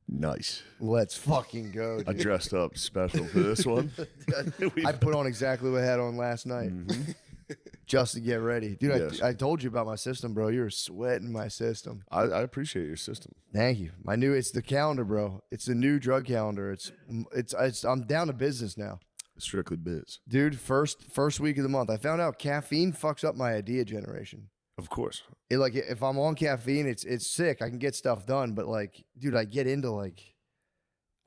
Nice. Let's fucking go, dude. I dressed up special for this one. I put on exactly what I had on last night just to get ready. Dude, Yes. I told you about my system, bro. You were sweating my system. I appreciate your system. Thank you. It's the calendar, bro. It's the new drug calendar. I'm down to business now. Strictly biz. Dude, first week of the month, I found out caffeine fucks up my idea generation. Of course. If I'm on caffeine, it's sick. I can get stuff done, but like, dude, I get into like,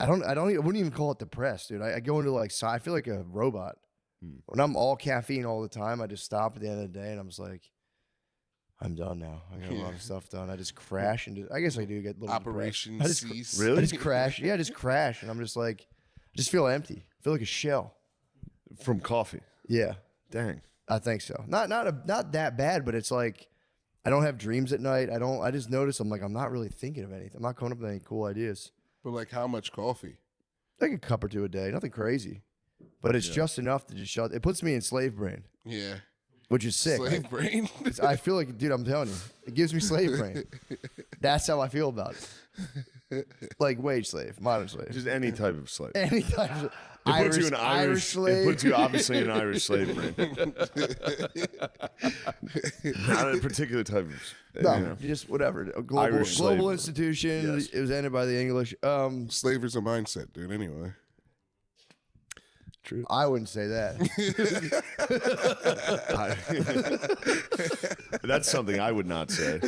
I wouldn't even call it depressed, dude. I go into like, I feel like a robot. When I'm all caffeine all the time, I just stop at the end of the day and I'm just like, I'm done now. I got a lot of stuff done. I just crash and I guess I do get a little Operation Cease. Really? I just crash. Yeah, I just crash and I'm just like, I just feel empty. I feel like a shell. From coffee. Yeah. Dang. I think so. Not that bad, but it's like I don't have dreams at night. I just notice I'm not really thinking of anything. I'm not coming up with any cool ideas. But like how much coffee? Like a cup or two a day, nothing crazy. But it's just enough to just shut. It puts me in slave brain. Yeah. Which is sick. Slave brain. I feel like, dude, I'm telling you, it gives me slave brain. That's how I feel about it. Like wage slave, modern slave. Just any type of slave. Any type of It puts you in Irish slave. It puts you obviously in Irish slave brain. Not a particular type of. No, just whatever. A global slavery. institution. Yes. It was ended by the English. Slavery's a mindset, dude. Anyway. True. I wouldn't say that. That's something I would not say.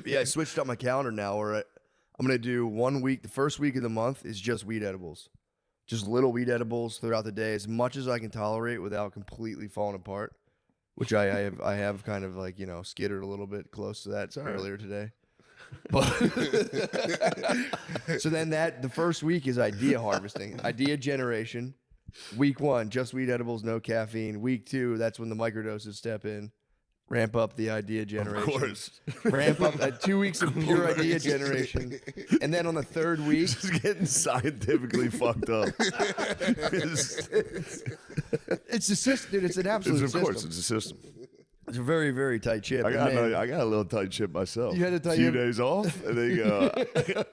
Yeah, I switched up my calendar now where I'm going to do 1 week. The first week of the month is just weed edibles. Just little weed edibles throughout the day, as much as I can tolerate without completely falling apart, which I have kind of like, skittered a little bit close to that earlier today. But so then the first week is idea harvesting, idea generation. Week 1, just weed edibles, no caffeine. Week 2, that's when the microdoses step in. Ramp up the idea generation. Of course. Ramp up 2 weeks of pure idea generation. And then on the third week, Just getting scientifically fucked up. it's a system, dude. It's an absolute Of course, system. it's a system. It's a very, very tight chip. I got And man, a little tight chip myself. You had a tight few chip? days off, and then you go,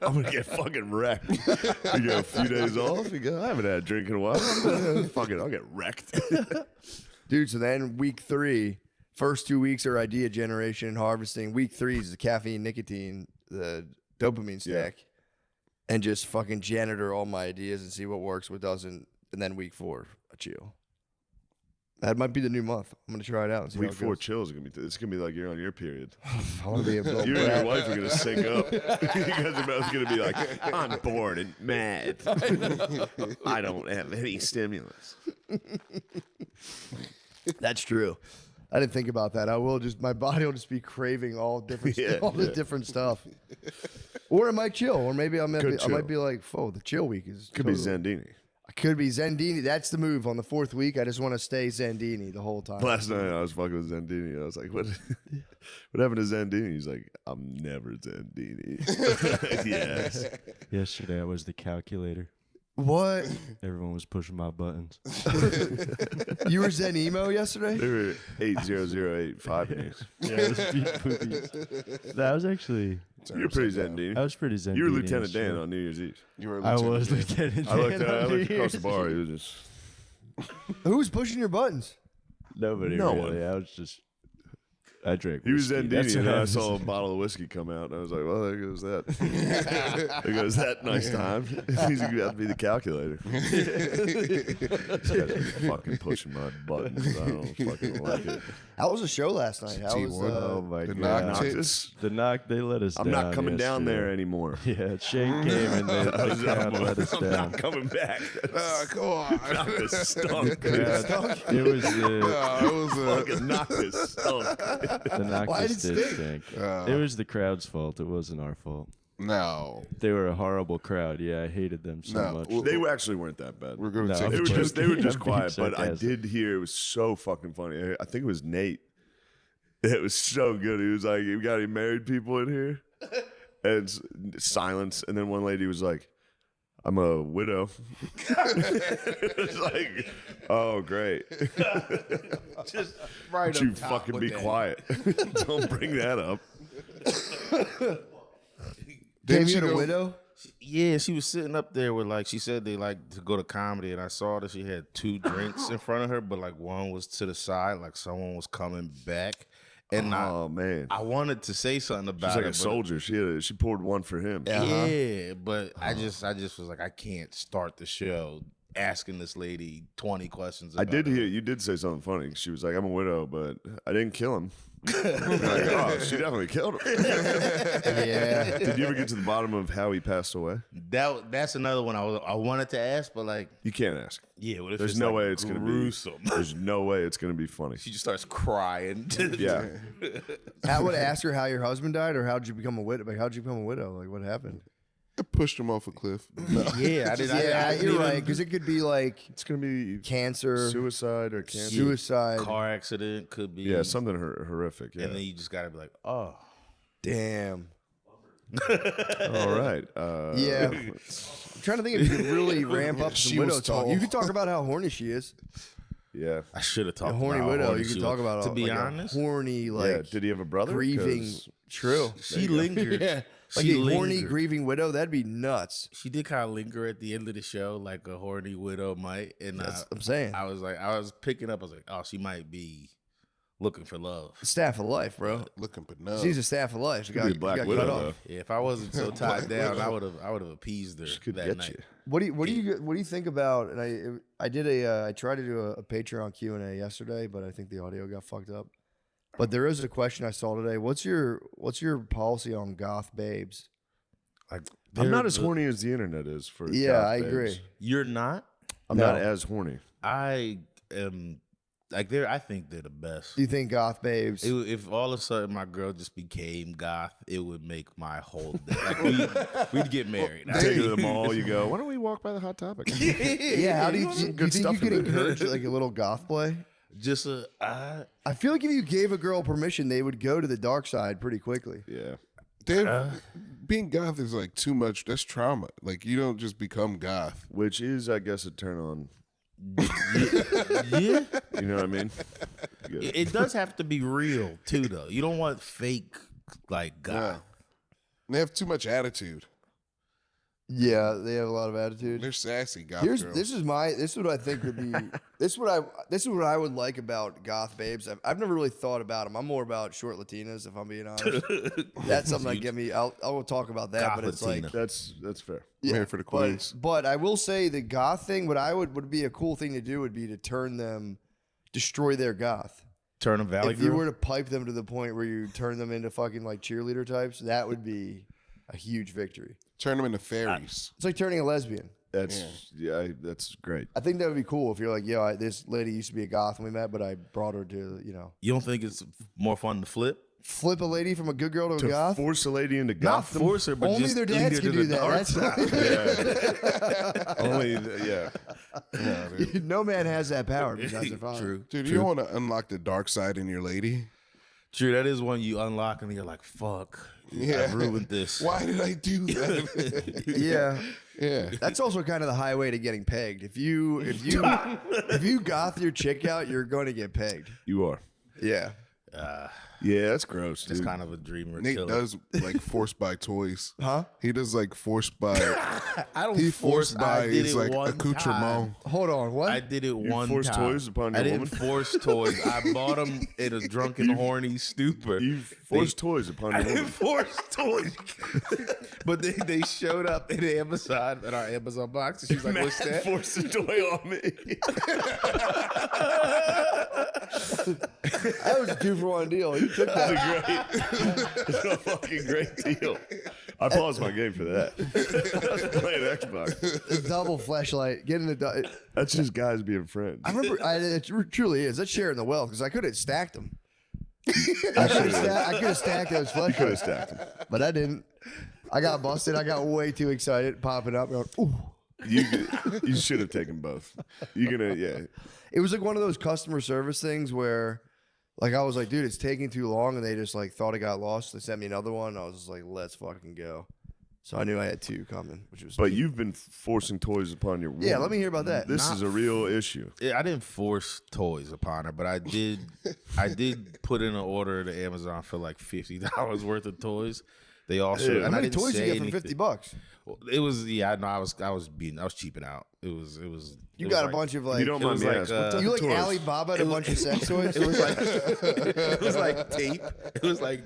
I'm gonna get fucking wrecked. You go a few days off, you go, I haven't had a drink in a while. I'll get wrecked. dude, so then week 3, first 2 weeks are idea generation and harvesting. Week 3 is the caffeine, nicotine, the dopamine stack, and just fucking janitor all my ideas and see what works, what doesn't. And then week 4, a chill. That might be the new month. I'm gonna try it out. And see Week how it 4 goes. chills are gonna be. It's gonna be like you're on your period. I want to be a little You and your brat. wife are gonna sync up. You guys are both gonna be like, I'm bored and mad. I don't have any stimulus. That's true. I didn't think about that. My body will just be craving all different, the different stuff. Or it might chill. Or maybe I might be like, "Whoa, the chill week is." Could be Zandini. I could be Zendini. That's the move on the 4th week. I just want to stay Zendini the whole time. Last night I was fucking with Zandini. I was like, "What? What happened to Zandini?" He's like, "I'm never Zandini." Yes. Yesterday I was the calculator. What? Everyone was pushing my buttons. You were Zen emo yesterday? They were 80085 news. Yeah, it was beat boobies. That was actually. You're pretty Zandini. I was pretty zen. You were Lieutenant Dan on New Year's Eve. You were I was Lieutenant I looked, Dan. I on looked New across the Year's bar. He Eve. was just. Who's pushing your buttons? Nobody No really. one. I was just. I drank. He was whiskey. That's Zandini, and what I was. saw a bottle of whiskey come out, and I was like, well, there goes that. There goes that nice time. He's going to have to be the calculator. This guy's fucking pushing my buttons. I don't fucking like it. How was the show last night? How was T1. Oh my The god! knock Noctis. The knock. They let us. I'm down not coming down there yesterday. anymore. Yeah, Shane came and the crowd let us I'm down. not coming back. Come on. Noctis stunk. It was the It was Fucking Noctis stunk. Why Noctis did it did stink? stink. It was the crowd's fault. It wasn't our fault. no. They were a horrible crowd. Yeah, I hated them so No, much. well, They actually weren't that bad. We're going to No, take They a were break. just they were just I'm being quiet, but I sarcastic. did hear it was so fucking funny. I think it was Nate. It was so good. He was like, "You got any married people in here?" And silence. And then one lady was like, I'm a widow. It's like, oh, great. Just right Don't you up top fucking with be that. quiet. Don't bring that up. Damn, she you had a go- widow? Yeah, she was sitting up there with like she said they like to go to comedy, and I saw that she had 2 drinks in front of her, but like one was to the side, like someone was coming back, and Oh, man. I wanted to say something about She's like it, a but- soldier. She poured one for him. Yeah, but I just was like, I can't start the show asking this lady 20 questions. I About did her. hear you did say something funny. She was like, "I'm a widow, but I didn't kill him." Like, oh, she definitely killed him. Yeah. Did you ever get to the bottom of how he passed away? That's another one I wanted to ask, but like, You can't ask. yeah, what if There's it's no like way it's gonna be. gruesome? There's no way it's gonna be funny. She just starts crying. Yeah, I would ask her how your husband died, or how'd you become a widow? Like, how'd you become a widow? Like, what happened? I pushed him off a cliff. No. yeah, I did. Yeah, I you're even- right. Because it could be like it's gonna be cancer, suicide or cancer. suicide. Car accident could be. Yeah, something horrific. Yeah. And then you just gotta be like, oh, Damn. All right. Yeah. I'm trying to think if you could really ramp up She some widow was talk. tall. You could talk about how horny she is. Yeah. I should have A talked. horny about how widow. horny You she could was. talk about To be like, a honest, horny like Yeah. Did he have a brother? grieving. 'Cause- True. she lingered. Yeah. Like She a horny lingered. grieving widow. That'd be nuts. She did kind of linger at the end of the show, like a horny widow might. And That's what I'm saying. I was picking up. I was like, oh, she might be looking for love. Staff of life, bro. Looking but no. She's a staff of life. She Could got, be a black she got widow cut though. off. Yeah, if I wasn't so tied down, I would have appeased her She could that get night. you. What do you think about? And I tried to do a Patreon Q&A yesterday, but I think the audio got fucked up. But there is a question I saw today. What's your policy on goth babes? Like, I'm not they're as the- horny as the internet is for. Yeah, goth I babes. agree. You're not. I'm No. not as horny. I am. Like I think they're the best. Do you think goth babes? If all of a sudden my girl just became goth, it would make my whole day. Like we'd get married. Take her to the mall. You go. Why don't we walk by the Hot Topic? yeah. How do you, Some do you good think stuff you could in there. encourage like a little goth play? Just I feel like if you gave a girl permission, they would go to the dark side pretty quickly. Yeah. Being goth is like too much. That's trauma. Like you don't just become goth. Which is, I guess, a turn on. yeah. You know what I mean? Good. It does have to be real too, though. You don't want fake like goth. Yeah. They have too much attitude. Yeah, they have a lot of attitude. They're sassy goth This girls. is what I think would be this is what I would like about goth babes. I've never really thought about them. I'm more about short Latinas, if I'm being honest. That's something that get me. I'll talk about that, Goth but it's Latina. like That's fair. Married for the queens. But I will say the goth thing. What I would be a cool thing to do would be to turn them, destroy their goth. Turn a valley If you girl. were to pipe them to the point where you turn them into fucking like cheerleader types, that would be a huge victory. Turn them into fairies. It's like turning a lesbian. That's that's great. I think that would be cool if you're like, yo, this lady used to be a goth when we met, but I brought her to, You don't think it's more fun to flip? flip a lady from a good girl to a To goth. force a lady into Not gotham. force her, but Only just their lead dads her can to do the dark that. side. Only, yeah. Yeah, dude. No man has that power besides their father. True. Dude, you don't want to unlock the dark side in your lady. True, that is one you unlock and you're like, fuck. Yeah. I've ruined this. Why did I do that? Yeah. Yeah. That's also kind of the highway to getting pegged. If you goth your chick out, you're going to get pegged. You are. Yeah. Yeah, that's gross, It's dude. kind of a dreamer Nate killer. does like forced by toys. Huh? He does like forced by. I don't He force. forced by I did his it like one accoutrement. time. Hold on. What? I did it one forced time. toys upon your I didn't woman? force toys. I bought them in a drunken, horny stupor. You forced toys upon I your didn't woman. force toys. But they showed up in Amazon, at our Amazon box, and she's like, what's that? Forced a toy on me. That was a 2-for-1 deal. You took that. It's a fucking great deal. I paused my game for that. I was playing Xbox. Double flashlight. Get in the. That's just guys being friends. I remember. It truly is. That's sharing the wealth because I could have stacked them. I could have stacked those Could have flashlights, stacked them. but I didn't. I got busted. I got way too excited, popping up. Going, ooh. You should have taken both. You're gonna, yeah. It was like one of those customer service things where, like, I was like, dude, it's taking too long, and they just like thought it got lost. They sent me another one. I was just like, let's fucking go. So I knew I had 2 coming, which was. But you've been forcing toys upon your woman. Yeah, let me hear about that. This is a real issue. Yeah, I didn't force toys upon her, but I did. I did put in an order to Amazon for like $50 worth of toys. They also How and I many didn't toys say you get for anything. $50? Well, it was I was cheaping out. It was. You it got was a bunch of like. You don't it mind was me like, asking. What type You of like toys? Alibaba and a bunch of sex toys? It was like it was like tape. It was like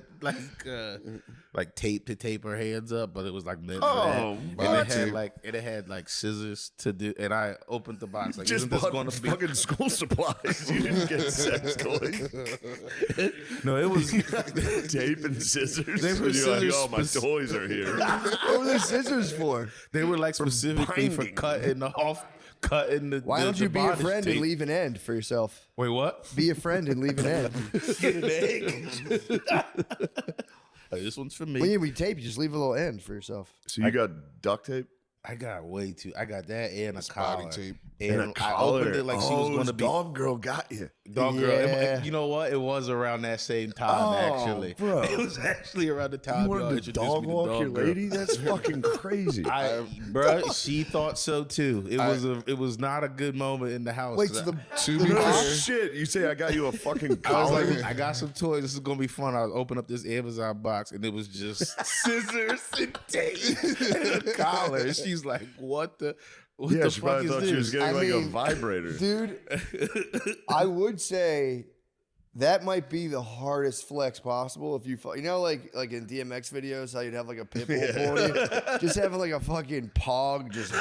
tape to tape her hands up, but it was like meant for that. And it had like scissors to do. And I opened the box like, Just isn't this bought going to be? fucking school supplies. You didn't get sex toys. No, it was Tape and scissors. They were And you're scissors like, oh, my toys are here. What were the scissors for? they were like specifically for binding. cutting the. Why the, don't the you be a bondage friend tape. and leave an end for yourself? Wait, what? Be a friend and leave an end. Get an egg. Hey, this one's for me. When you read tape, you just leave a little end for yourself. So you got duct tape? I got way too. I got that and a body collar. tape. And I opened it like she was going to be dog girl got you. dog girl. Yeah. You know what? It was around that same time, actually. bro. It was actually around the time You y'all wanted to introduced dog me to walk dog your girl. lady? That's fucking crazy. Bro, she thought so too. It was not a good moment in the house. Wait, so the To be Oh fair, shit! You say I got you a fucking I was collar? like, I got some toys. This is gonna be fun. I was open up this Amazon box, and it was just scissors and tape and a collar. And she's like, "What the? What Yeah, the she fuck probably is thought this?" she was getting I like a mean, vibrator. dude, I would say that might be the hardest flex possible. If you know, like in DMX videos, how you'd have like a pit bull pulling you, just having like a fucking pog just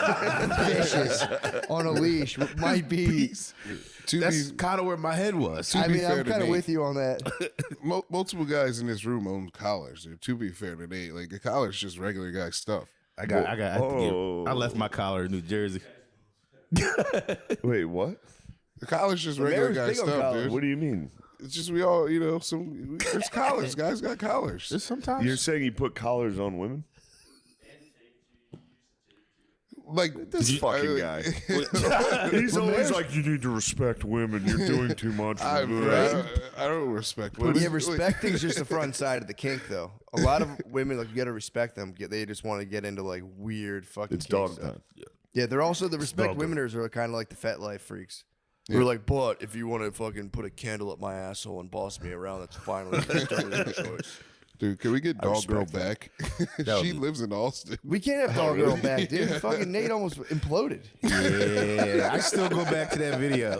vicious on a leash might be. That's kind of where my head was. I be mean, fair I'm to kind of Nate, with you on that. multiple guys in this room own collars. Dude. To be fair to Nate, like a collar's just regular guy stuff. I left my collar in New Jersey. Wait, what? The collar's just regular Mayor's guy big on stuff, collars. dude. What do you mean? It's just we all, there's collars. Guys got collars. Sometimes You're saying you put collars on women? Like This fucking guy. He's always like, you need to respect women. You're doing too much. I don't respect women. Yeah, respecting's just the front side of the kink, though. A lot of women, like, you gotta respect them. They just want to get into like weird fucking. It's kink dog stuff. time. Yeah, they're also the respect dog womeners are kind of like the fat life freaks. They're like, but if you want to fucking put a candle up my asshole and boss me around, that's finally totally your choice. Dude, can we get Dog Girl respect back? She lives in Austin. We can't have dog girl back, dude. Fucking Nate almost imploded. Yeah, I still go back to that video.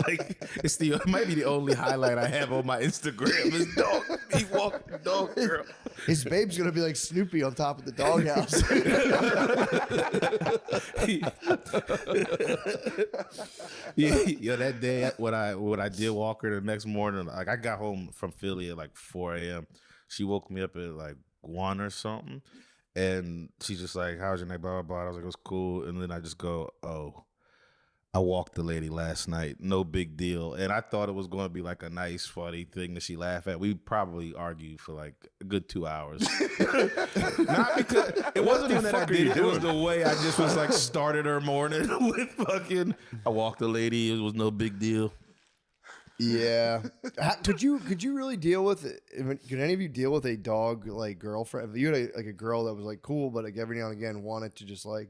Like it might be the only highlight I have on my Instagram. Is dog. He walking dog girl. His babe's gonna be like Snoopy on top of the doghouse. Yo, that day when I did walk her the next morning, like I got home from Philly at like 4 a.m. She woke me up at like 1 or something, and she's just like, "How's your night?" Blah blah blah. I was like, "It was cool," and then I just go, "Oh, I walked the lady last night. No big deal." And I thought it was going to be like a nice, funny thing that she laugh at. We probably argued for like a good 2 hours. Not because it wasn't even that I did it. It was the way I just was like started her morning with fucking. I walked the lady. It was no big deal. Yeah. Could you really deal with it? Could any of you deal with a dog like girlfriend? If you had like a girl that was like cool, but like every now and again wanted to just like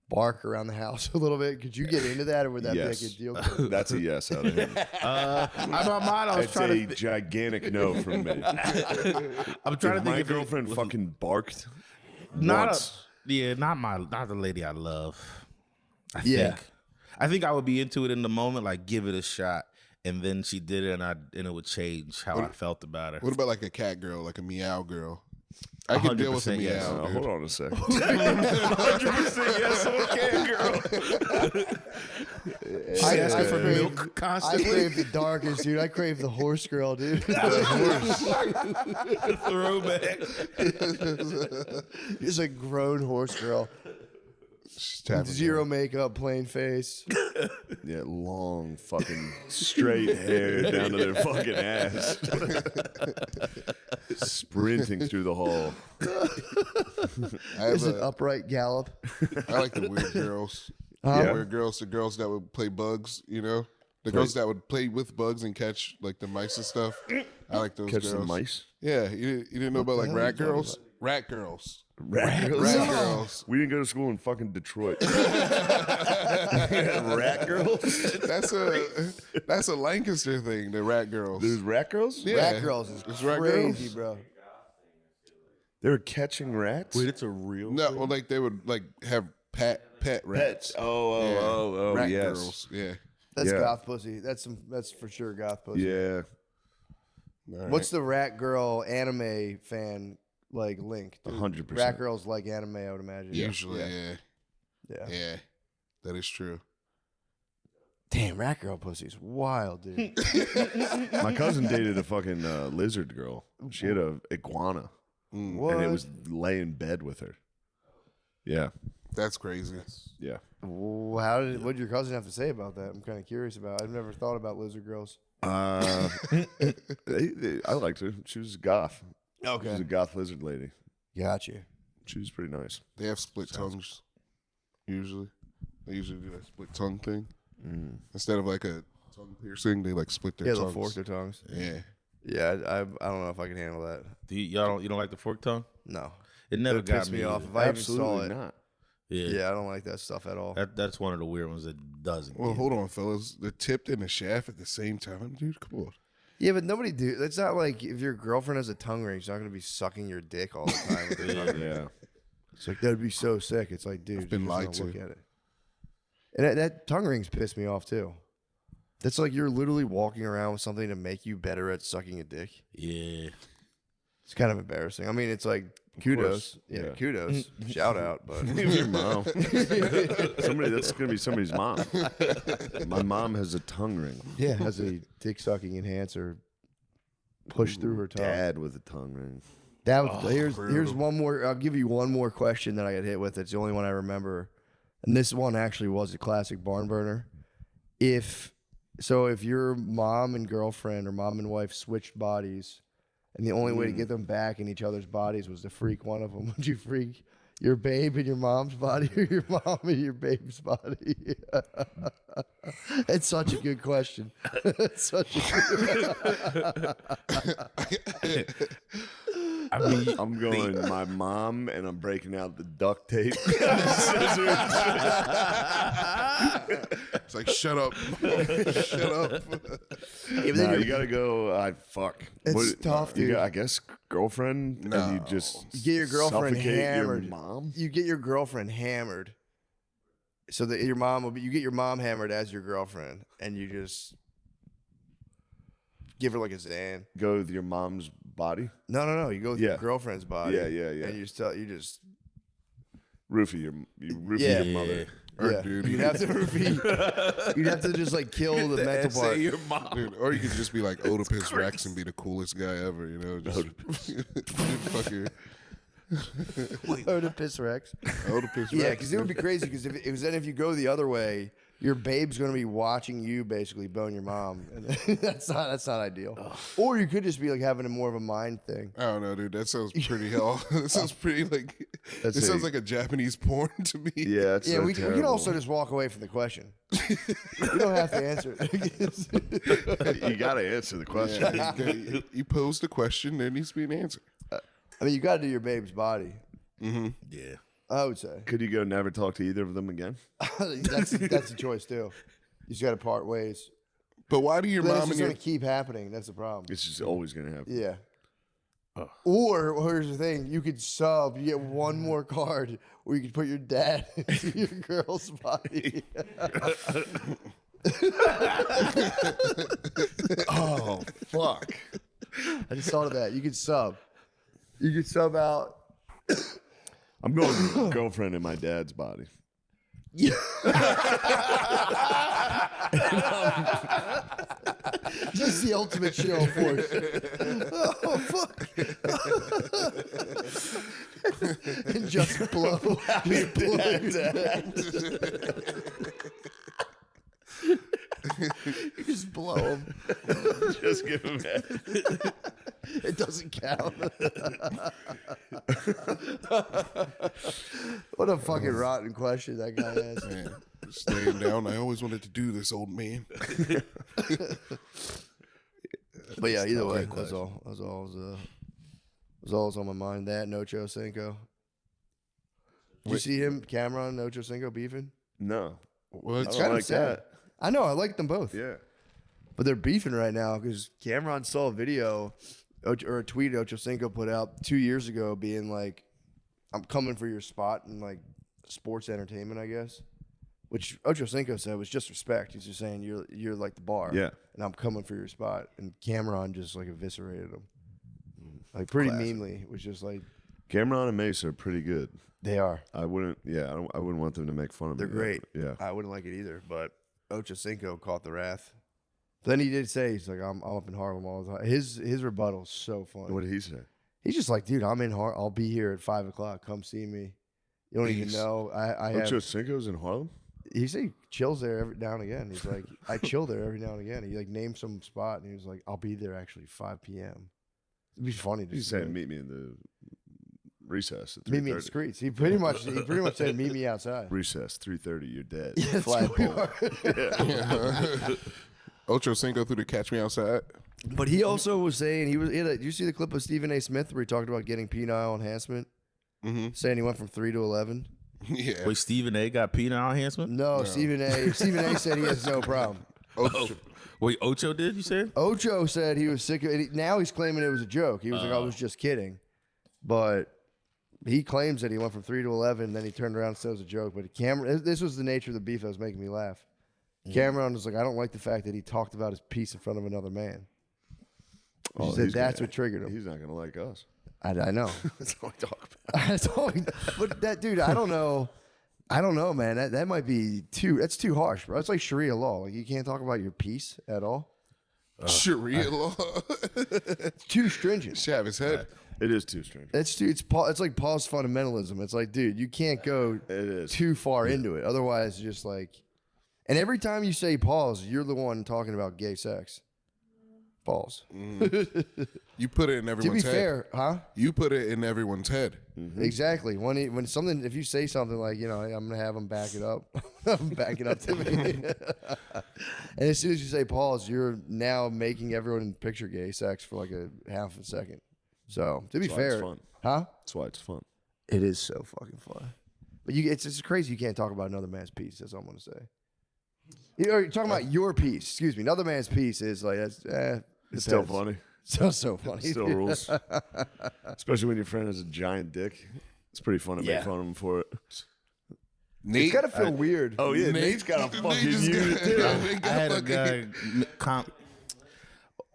bark around the house a little bit, could you get into that, or would that Yes. be like a deal? That's a yes out of him. I'm on mine. I was It's trying a to. gigantic no from me. I'm trying to If think. my if it girlfriend was fucking barked not once. not the lady I love. Yeah. I think I would be into it in the moment, like give it a shot. And then she did it, and it would change how I felt about her. What about like a cat girl, like a meow girl? I can deal with a 100% meow. yes. Dude. Hold on a second. 100% yes, okay, girl. She asking for crave- milk I constantly. crave the darkest, dude. I crave the horse girl, dude. Throwback. It's a grown horse girl. She's tapping Zero makeup, plain face. Yeah, long fucking straight hair down to their fucking ass. Sprinting through the hall. I, have It's an a, upright gallop. I like the weird girls. Yeah. The weird girls, the girls that would play bugs, The girls that would play with bugs and catch like the mice and stuff. I like those Catch girls. some mice. Yeah, you didn't know about like hell are you rat talking girls? Rat girls. Rat girls. Rat girls. We didn't go to school in fucking Detroit. Rat girls. That's a Lancaster thing. The rat girls. There's rat girls. Yeah. Rat girls is It's rat crazy, girls? bro. They were catching rats. Wait, it's a real. No, well, like they would like have pet rats. Pets. Oh, rat yes. girls. Yeah. That's Yeah. goth pussy. That's for sure goth pussy. Yeah. All What's the rat girl anime fan like link? Dude? 100%. Rat girls like anime, I would imagine. Usually, yeah. yeah. That is true. Damn, rat girl pussy is wild, dude. My cousin dated a fucking lizard girl. She had a iguana, What? and it was lay in bed with her. Yeah. That's crazy. Yeah. What did your cousin have to say about that? I'm kind of curious about. I've never thought about lizard girls. I liked her. She was goth. She was Okay, a goth lizard lady. got you. She was pretty nice. They have split tongues. Usually, they usually do that split tongue thing instead of like a tongue piercing. They like split their Yeah, tongues. they'll fork their tongues. Yeah. Yeah, I don't know if I can handle that. You don't like the fork tongue? No, It never It'd got piss me me off either. if I even saw Absolutely it. not. Yeah, Yeah, I don't like that stuff at all. that's one of the weird ones that doesn't. Well, get hold on, fellas. The tipped and the shaft at the same time, dude. Come on. Yeah, but nobody do. It's not like if your girlfriend has a tongue ring, she's not gonna be sucking your dick all the time. With her tongue. Yeah. It's like that'd be so sick. It's like, dude, been you're lied just gonna to. look at it. And that tongue rings piss me off too. That's like you're literally walking around with something to make you better at sucking a dick. Yeah. It's kind of embarrassing. I mean, it's like kudos. Yeah, yeah. kudos. Shout out, but Your mom. That's gonna be somebody's mom. My mom has a tongue ring. yeah, has a dick sucking enhancer pushed through her tongue. Dad with a tongue ring. That was, here's one more. I'll give you one more question that I got hit with. It's the only one I remember, and this one actually was a classic barn burner. If your mom and girlfriend or mom and wife switched bodies, and the only way to get them back in each other's bodies was to freak one of them, would you freak your babe in your mom's body or your mom in your babe's body? It's such a good question. It's such a good I mean, I'm going my mom, and I'm breaking out the duct tape. It's like, shut up. Shut up. Nah, you gotta go. Fuck. It's tough, dude. I guess girlfriend. No. And you just You get your girlfriend suffocate hammered. Your mom. You get your girlfriend hammered, so that your mom will be. You get your mom hammered as your girlfriend, and you just give her like a Zan. Go with your mom's body. No. You go with your Yeah. girlfriend's body. Yeah. And you just Roofie your mother. yeah. dude. You'd have to repeat. You'd have to just like kill the mental part. your mom. Dude, or you could just be like Oedipus Rex and be the coolest guy ever, you know? Just fucking Oedipus Rex. Oedipus Rex. Yeah, because it would be crazy. Because if you go the other way, your babe's gonna be watching you basically bone your mom, and that's not ideal. Or you could just be like having more of a mind thing. I don't know, dude. That sounds pretty hell. That sounds pretty like. That's It sounds it. like a Japanese porn to me. Yeah, it's Yeah, so we can terrible. also just walk away from the question. We don't have to answer it. You gotta answer the question. Yeah, you posed a question. There needs to be an answer. I mean, you got to do your babe's body. Yeah. I would say Could you go never talk to either of them again? that's a choice too. You just got to part ways. But why do your That's mom just and your gonna keep happening. That's the problem. It's just always gonna happen. Yeah. Or here's the thing: you could sub. You get one more card where you could put your dad into your girl's body. Oh fuck! I just thought of that. You could sub. You could sub out. I'm going girlfriend in my dad's body. Just the ultimate show of force. Oh fuck! And just blow. Just blow your dad. You just blow him. Just give him that. It doesn't count. What a fucking rotten question that guy asked. man, staying down. I always wanted to do this, old man. But yeah, either way, that's all. That's all. It was was always on my mind. That and Ocho Cinco. Did you see him, Cameron and Ocho Cinco beefing? No. Well, I it's don't kind of like sad. that. I know. I like them both. Yeah. But they're beefing right now because Cameron saw a video or a tweet Ocho Cinco put out 2 years ago being like, I'm coming for your spot in like sports entertainment, I guess. Which Ocho Cinco said was just respect. He's just saying you're like the bar. Yeah. And I'm coming for your spot. And Cameron just like eviscerated him. Like pretty meanly. It was just like Cameron and Mace are pretty good. they are. I wouldn't. Yeah. I wouldn't want them to make fun of They're me. great. Yeah. I wouldn't like it either, but Ocho Cinco caught the wrath. Then he did say he's like, I'm up in Harlem all the time. His rebuttal is so funny. What did he say? He's just like, dude, I'm in Harlem. I'll be here at 5 o'clock. Come see me. You don't even Peace. know. I Ocho have. Cinco's in Harlem. He said he chills there every now and again. He's like, I chill there every now and again. He like named some spot and he was like, I'll be there actually 5 p.m. It'd be funny to He see said, him. "Meet me in the recess at 3:30." Meet me in the streets. He pretty much said, meet me outside. Recess 3:30. You're dead. Yeah, that's Flag who we pole. are. Ocho Cinco through the Catch Me Outside. But he also was saying did you see the clip of Stephen A. Smith where he talked about getting penile enhancement? Mm-hmm. Saying he went from 3 to 11. Yeah. Wait, Stephen A. got penile enhancement? No, Stephen A. said he has no problem. Ocho. Wait, Ocho did, you said? Ocho said he was sick of it. Now he's claiming it was a joke. He was like, I was just kidding. But he claims that he went from 3 to 11, then he turned around and said it was a joke. But this was the nature of the beef that was making me laugh. Cameron was like, I don't like the fact that he talked about his piece in front of another man. He said he's that's gonna- what triggered him. He's not gonna like us. I know. That's all I talk about. That's all but that dude, I don't know. I don't know, man. That might be that's too harsh, bro. It's like Sharia law. Like you can't talk about your piece at all. Sharia law. It's too stringent. Shave his head. It is too strange. It's like Paul's fundamentalism. It's like, dude, you can't go It is. too far into it. Otherwise, just like, and every time you say pause, you're the one talking about gay sex. Pause. You put it in To everyone's be head. fair, huh? You put it in everyone's head. Exactly. When something, if you say something like, I'm gonna have him back it up, back it up to me. And as soon as you say pause, you're now making everyone picture gay sex for like a half a second. So to be That's why it's fair, fun. huh? That's why it's fun. It is so fucking fun. But it's crazy you can't talk about another man's piece. That's all I'm gonna say. You're talking about your piece. Excuse me. Another man's piece is like It's still depends. funny. So funny. Still rules. Especially when your friend has a giant dick. It's pretty fun to Yeah. make fun of him for it. Nate, It's gotta feel weird. Oh yeah, Nate- Nate's got a Nate fucking just unit got- too. Nate I had a fucking- guy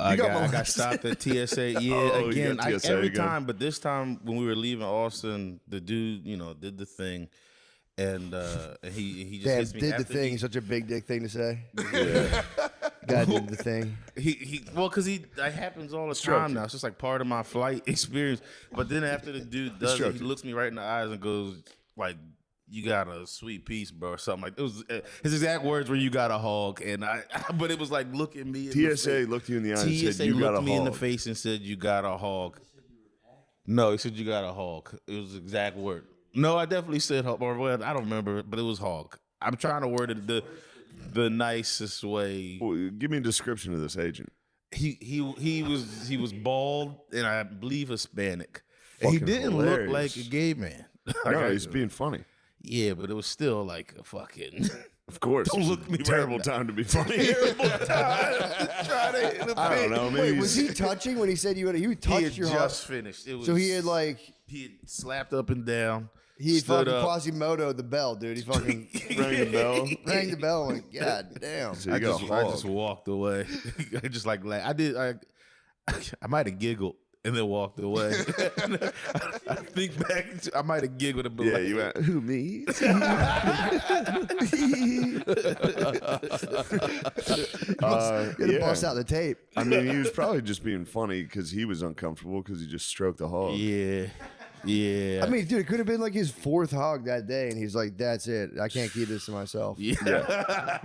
I got molested. stopped at TSA. Yeah, Oh, you again, got TSA every again. time, but this time when we were leaving Austin, the dude, did the thing, and he just Damn, hits me did the after thing. Such a big dick thing to say. Yeah. God did the thing. Because that happens all the Stroke time you. now. It's just like part of my flight experience. But then after the dude does Stroke it, he you. looks me right in the eyes and goes like, "You got a sweet piece, bro," or something like. It was his exact words were, "You got a hog," and but it was like, look at me. In the TSA face. looked you in the eye and TSA said, "You got looked a me in the hog." face and said, "You got a hog." No, he said, "You got a hog." It was the exact word. No, I definitely said hog, or well, I don't remember, but it was hog. I'm trying to word it the nicest way. Well, give me a description of this agent. He was bald and I believe Hispanic. And he Fucking didn't hilarious. look like a gay man. No, he's being funny. Yeah, but it was still like a fucking Of course. Don't it's look a me right terrible now. time to be funny. I don't know. Maybe Wait, he's- was he touching when he said you? He he touched had your just heart. finished. It was, So he had like he had slapped up and down. he stood fucking up. Quasimodo the bell, dude. He fucking rang the bell. rang the bell and went, God damn. So you I got just, a I hog. just walked away. I just like I did. I might have giggled and then walked away. I think back. I might have giggled and been Yeah, like, you went, who, me? You gotta bust out the tape. I mean, he was probably just being funny because he was uncomfortable because he just stroked the hog. yeah, yeah. I mean, dude, it could have been like his fourth hog that day, and he's like, "That's it. I can't keep this to myself." Yeah.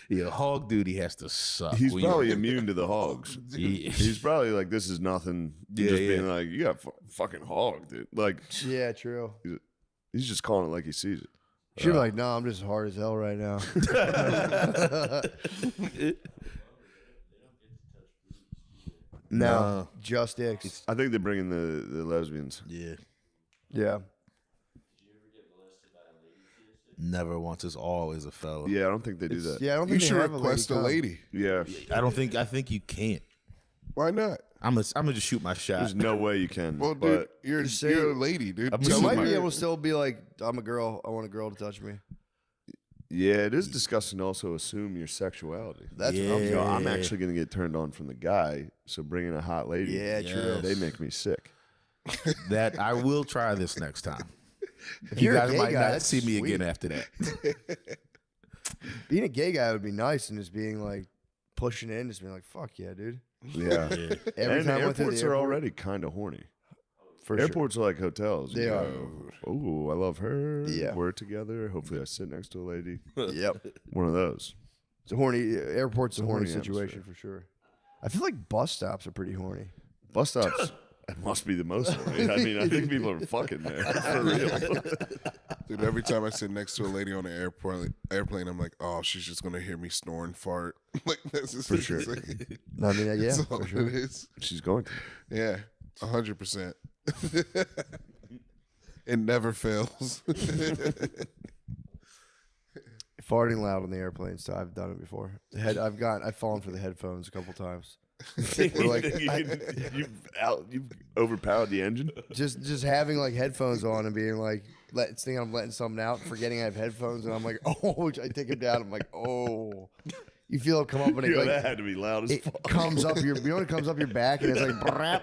Yeah, hog duty has to suck. He's when you- probably immune to the hogs. Yeah. He's probably like, this is nothing. Yeah, Just yeah. being like, you got fucking hog, dude. Like, Yeah, true. he's just calling it like he sees it. She'd be like, "No, I'm just hard as hell right now." No, just dicks. I think they're bringing the lesbians. Yeah. Yeah. Never once. It's always a fella. Yeah, I don't think they do that. Yeah, I don't You think should they have request a come. lady. Yeah. I think you can't. Why not? I'm gonna just shoot my shot. There's no way you can. Well, dude, but you're Just say- a lady, dude. I'm You Tell might me. be able to still be like, I'm a girl. I want a girl to touch me. yeah, it is disgusting to also assume your sexuality. That's what I'm You know, saying. I'm actually going to get turned on from the guy, so bringing a hot lady, Yeah, true. they make me sick. That I will try this next time. If You you're a guys gay might guy, not that's see me sweet. again after that. Being a gay guy would be nice and just being like pushing in, just being like, fuck yeah, dude. Yeah. Every And time I went through airports the are airport, already kind of horny. for sure. Airports are like hotels. They are. Oh, I love her. Yeah. We're together. Hopefully I sit next to a lady. Yep. One of those. It's a horny airport's a horny horny situation for sure. I feel like bus stops are pretty horny. Bus stops. It must be the most horny. I mean, I think people are fucking there. For real. Dude, every time I sit next to a lady on an airplane, I'm like, oh, she's just gonna hear me snore and fart. Like that's just For sure. No, I mean, yeah, That's all for sure. it is. She's going to. Yeah, 100%. It never fails. Farting loud on the airplane, so I've done it before. I've fallen for the headphones a couple times. You've overpowered the engine. Just having like headphones on and being like, thinking I'm letting something out, forgetting I have headphones, and I'm like, oh, I take them down. I'm like, oh, you feel it come up and it, Yo, like, that had to be loud as it fuck. comes up your, you know, it comes up your back and it's like, brap.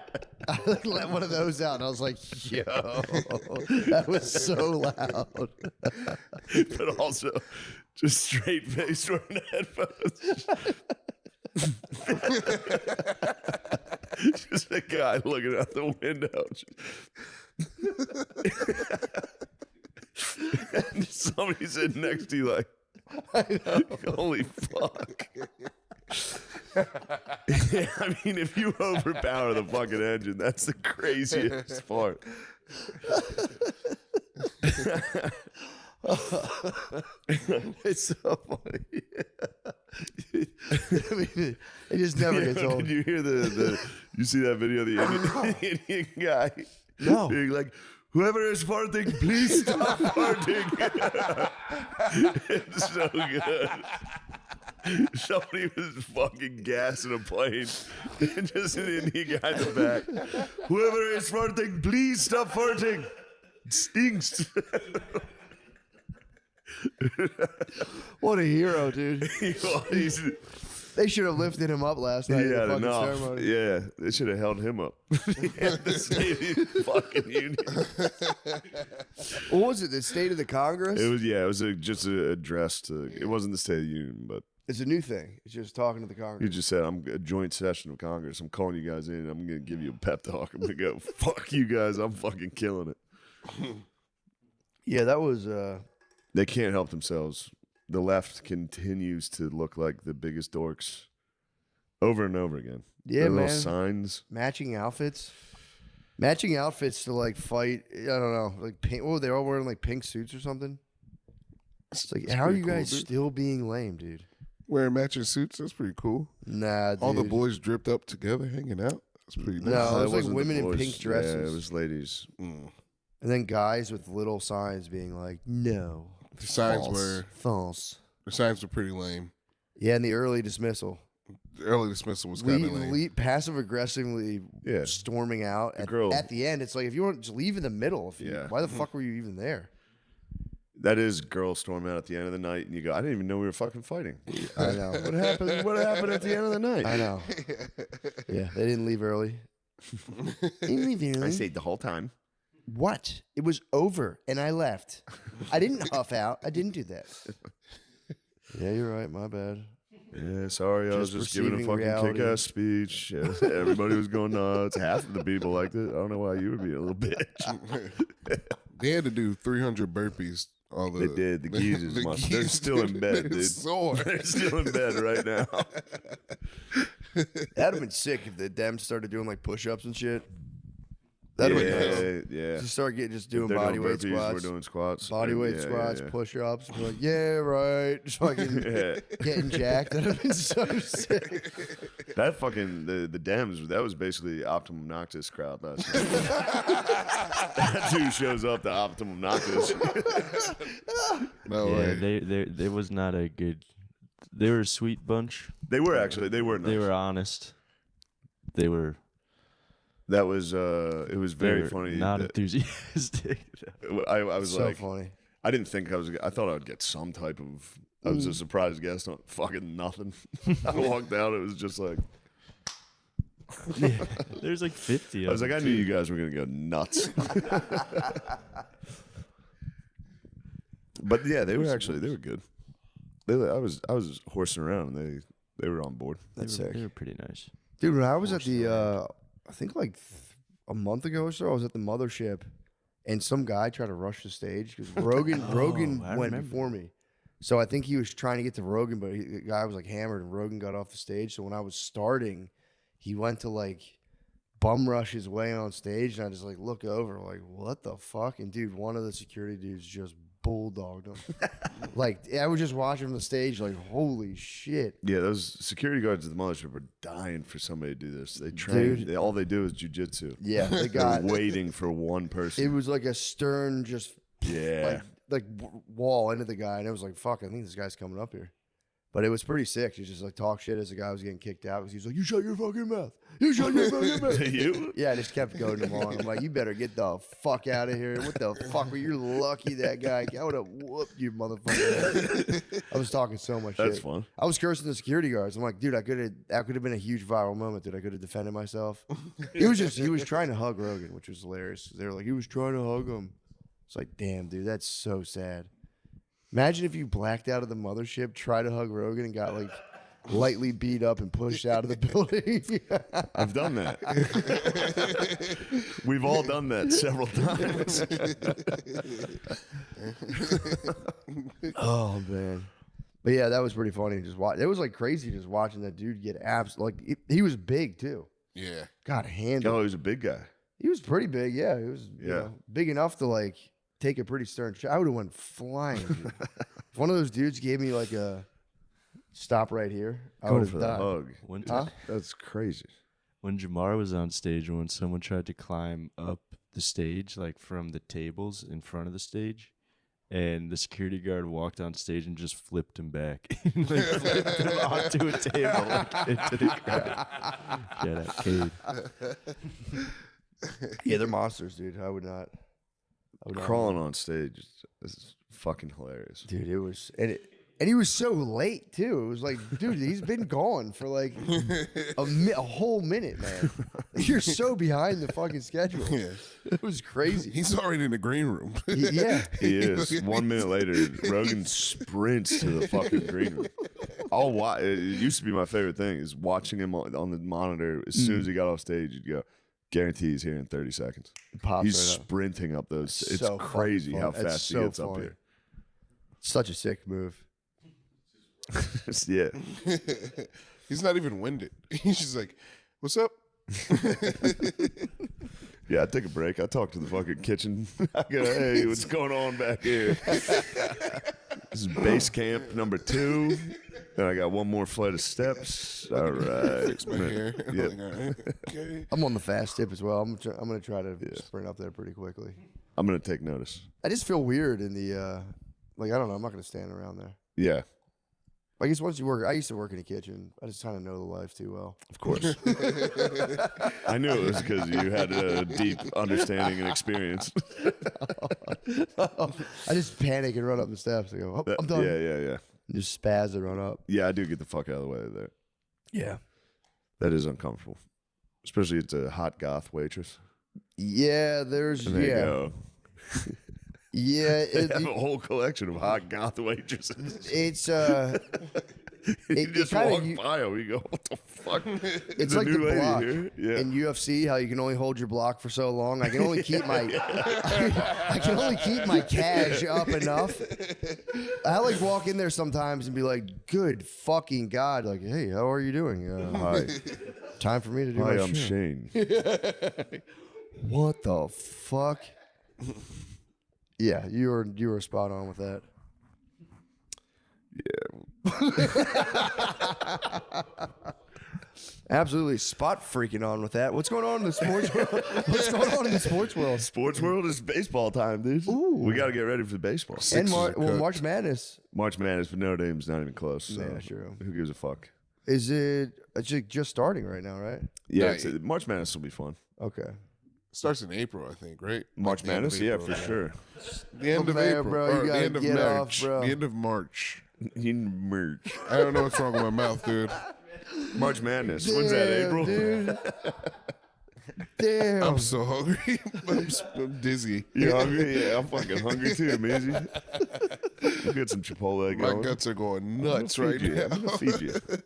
I like let one of those out, and I was like, yo, that was so loud. But also, just straight face wearing headphones. Just a guy looking out the window. And somebody sitting next to you like, holy fuck. Yeah, I mean, if you overpower the fucking engine, that's the craziest part. It's so funny. I mean, it just never gets old. Did you hear the you see that video of the Indian guy? No. Being like, whoever is farting, please stop farting. It's so good. Somebody was fucking gassing a plane. And just an Indian guy in the back. Whoever is farting, please stop farting. It stinks. What a hero, dude. He's, They should have lifted him up last night he at had the fucking enough. ceremony. Yeah, they should have held him up. The State of the fucking Union. What was it? The State of the Congress? It was just an address to. It wasn't the State of the Union, but It's a new thing. It's just talking to the he Congress. just said, "I'm a joint session of Congress. I'm calling you guys in. And I'm gonna give you a pep talk. I'm gonna go fuck you guys. I'm fucking killing it." Yeah, that was. They can't help themselves. The left continues to look like the biggest dorks over and over again. Yeah, Their little man. signs. Matching outfits. Matching outfits to like fight. I don't know. Like pink. Oh, they're all wearing like pink suits or something. It's like, how are pretty you cool, guys dude. still being lame, dude? Wearing matching suits, that's pretty cool. Nah, dude. All the boys dripped up together, hanging out. That's pretty nice. No, it was like wasn't the women in boys. pink dresses. Yeah, it was ladies. Mm. And then guys with little signs being like, no. The signs False. were pretty lame. Yeah, and the early dismissal. The early dismissal was kind of lame. Passive aggressively Yeah. storming out. girl- At the end, it's like, if you want to just leave in the middle, Yeah. why the fuck were you even there? That is girl storm out at the end of the night, and you go, I didn't even know we were fucking fighting. I know. What happened? What happened at the end of the night? I know. Yeah, they didn't leave early. They didn't leave early. I stayed the whole time. What? It was over, and I left. I didn't huff out. I didn't do that. Yeah, you're right. My bad. Yeah, sorry, I was Just just giving a perceiving fucking reality. kick-ass speech. Yeah, everybody was going nuts. Half of the people liked it. I don't know why you would be a little bitch. They had to do 300 burpees. All the, They did. The geezers must. They're still in bed, They're dude. sore. They're still in bed right now. That'd have been sick if the Dems started doing like push-ups and shit. That'd be be nice. nice. Yeah. Just start doing They're body weight burpees, squats. We're doing squats. Body weight Yeah, squats, yeah. push-ups. We're like, yeah, right. Just fucking Yeah. getting jacked. That'd have been so sick. That fucking the Dems. That was basically Optimum Noctis crowd last night. That dude shows up to Optimum Noctis. No Yeah, way. they was not a good. They were a sweet bunch. They were actually. They were nice. They were honest. They were That was. It was they very were funny. Not that- enthusiastic. I was So like, funny. I didn't think I was. I thought I would get some type of. I was a surprise guest on fucking nothing. I walked out. It was just like. There's like 50. I was like, I knew you guys were gonna go nuts. But yeah, they were good. I was horsing around and they were on board. That's They sick. were pretty nice. Dude, when I was at the, I think like a month ago or so, I was at the mothership, and some guy tried to rush the stage because Rogan I went remember. before me. So I think he was trying to get to Rogan, but the guy was like hammered, and Rogan got off the stage. So when I was starting, he went to like bum rush his way on stage, and I just like look over, like, what the fuck? And dude, one of the security dudes just bulldogged him. Like I was just watching from the stage, like, holy shit. Yeah, those security guards at the mothership are dying for somebody to do this. They train. Dude. All they do is jujitsu. Yeah, the They're guy. waiting for one It person. was like a stern, just Yeah. wall into the guy, and it was like, fuck, I think this guy's coming up here. But it was pretty sick. He just like talk shit as the guy was getting kicked out because he was like, "You shut your fucking mouth. You shut your fucking mouth." You? Yeah, I just kept going to him on. I'm like, "You better get the fuck out of here. What the fuck? Were you lucky that guy? I would have whooped you, motherfucker." I was talking so much That's shit. fun. I was cursing the security guards. I'm like, dude, that could have been a huge viral moment, dude. I could have defended myself. He was trying to hug Rogan, which was hilarious. They were like, he was trying to hug him. It's like, damn, dude, that's so sad. Imagine if you blacked out of the mothership, tried to hug Rogan, and got like lightly beat up and pushed out of the building. I've done that. We've all done that several times. Oh man. But yeah, that was pretty funny. Just watch. It was like crazy just watching that dude get abs. Like he was big too. Yeah. God, handle. Oh, he was a big guy. He was pretty big. Yeah, he was. You Yeah. know, big enough to like take a pretty stern shot. I would have went flying. Dude. If one of those dudes gave me like a stop right here, I Go would for have the died. hug. One Huh? time, That's crazy. when Jamar was on stage, when someone tried to climb up the stage, like from the tables in front of the stage, and the security guard walked on stage and just flipped him back, like flipped him onto a table, like, into the crowd. Yeah, that kid. Yeah, they're monsters, dude. I would not. Crawling on stage is fucking hilarious. Dude, it was, and he was so late too. It was like, dude, he's been gone for like a whole minute, man. You're so behind the fucking schedule. Yeah. It was crazy. He's already in the green room. Yeah, He is. 1 minute later, Rogan sprints to the fucking green room. It used to be my favorite thing is watching him on the monitor. As soon as he got off stage, you'd go, guarantee he's here in 30 seconds. pops He's right up. sprinting up those. It's So fucking crazy fun. how It's fast so he gets up funny. here. Such a sick move. Yeah. He's not even winded. He's just like, "What's up?" Yeah, I take a break. I talk to the fucking kitchen. I go, hey, what's going on back here? This is base camp number 2. Then I got one more flight of steps. All right. Fix my hair. I'm Yep. like, all right, okay. I'm on the fast tip as well. I'm gonna try to sprint up there pretty quickly. I'm going to take notice. I just feel weird in the like I don't know. I'm not gonna stand around there. Yeah, I guess once you work, I used to work in a kitchen. I just kind of know the life too well. of course. I knew it was because you had a deep understanding and experience. I just panic and run up the steps. I go, oh, I'm done. Yeah. And just spaz and run up. Yeah, I do get the fuck out of the way there. Yeah. That is uncomfortable. Especially it's a hot goth waitress. Yeah, there's And they go. yeah. They have a whole collection of hot goth waitresses. It's You it just kinda walk u- by them. You go, what the fuck? it's a like new the lady block here. Yeah. in UFC. How you can only hold your block for so long. I can only keep my I can only keep my cash up enough. I like walk in there sometimes and be like, "Good fucking god!" Like, "Hey, how are you doing? Hi. Time for me to do Hi, my I'm shit." Shane. What the fuck? Yeah, you were spot on with that. Absolutely spot freaking on with that. What's going on in the sports world? What's going on in the sports world? Sports world is baseball time, dude. Ooh. We got to get ready for baseball. And Sixers are cooked. March Madness. March Madness, but Notre Dame's not even close. So Yeah, true. Who gives a fuck? Is it? It's just starting right now, right? Yeah, Yeah, March Madness will be fun. Okay. Starts in April, I think, right? March Like the end of Madness, yeah, April. for sure. The end Come of there, April, bro. You or the gotta end of get off, March. bro. The end of March. In merch. I don't know what's wrong with my mouth, dude. March Madness. When's that, Damn, April? dude. Damn. I'm so hungry. I'm dizzy. You hungry? Yeah, I'm fucking hungry too, Mizzy. We'll get some Chipotle My going. guts are going nuts I'm right gonna feed you. now. I'm gonna feed you. I'm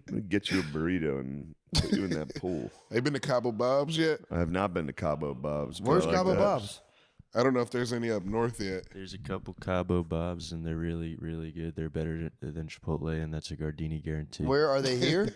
gonna get you a burrito and put you in that pool. Have you been to Cabo Bob's yet? I have not been to Cabo Bob's. but Where's I like Cabo that. Bob's? I don't know if there's any up north yet. There's a couple Cabo Bobs, and they're really, really good. They're better than Chipotle, and that's a Gardini guarantee. Where are they here?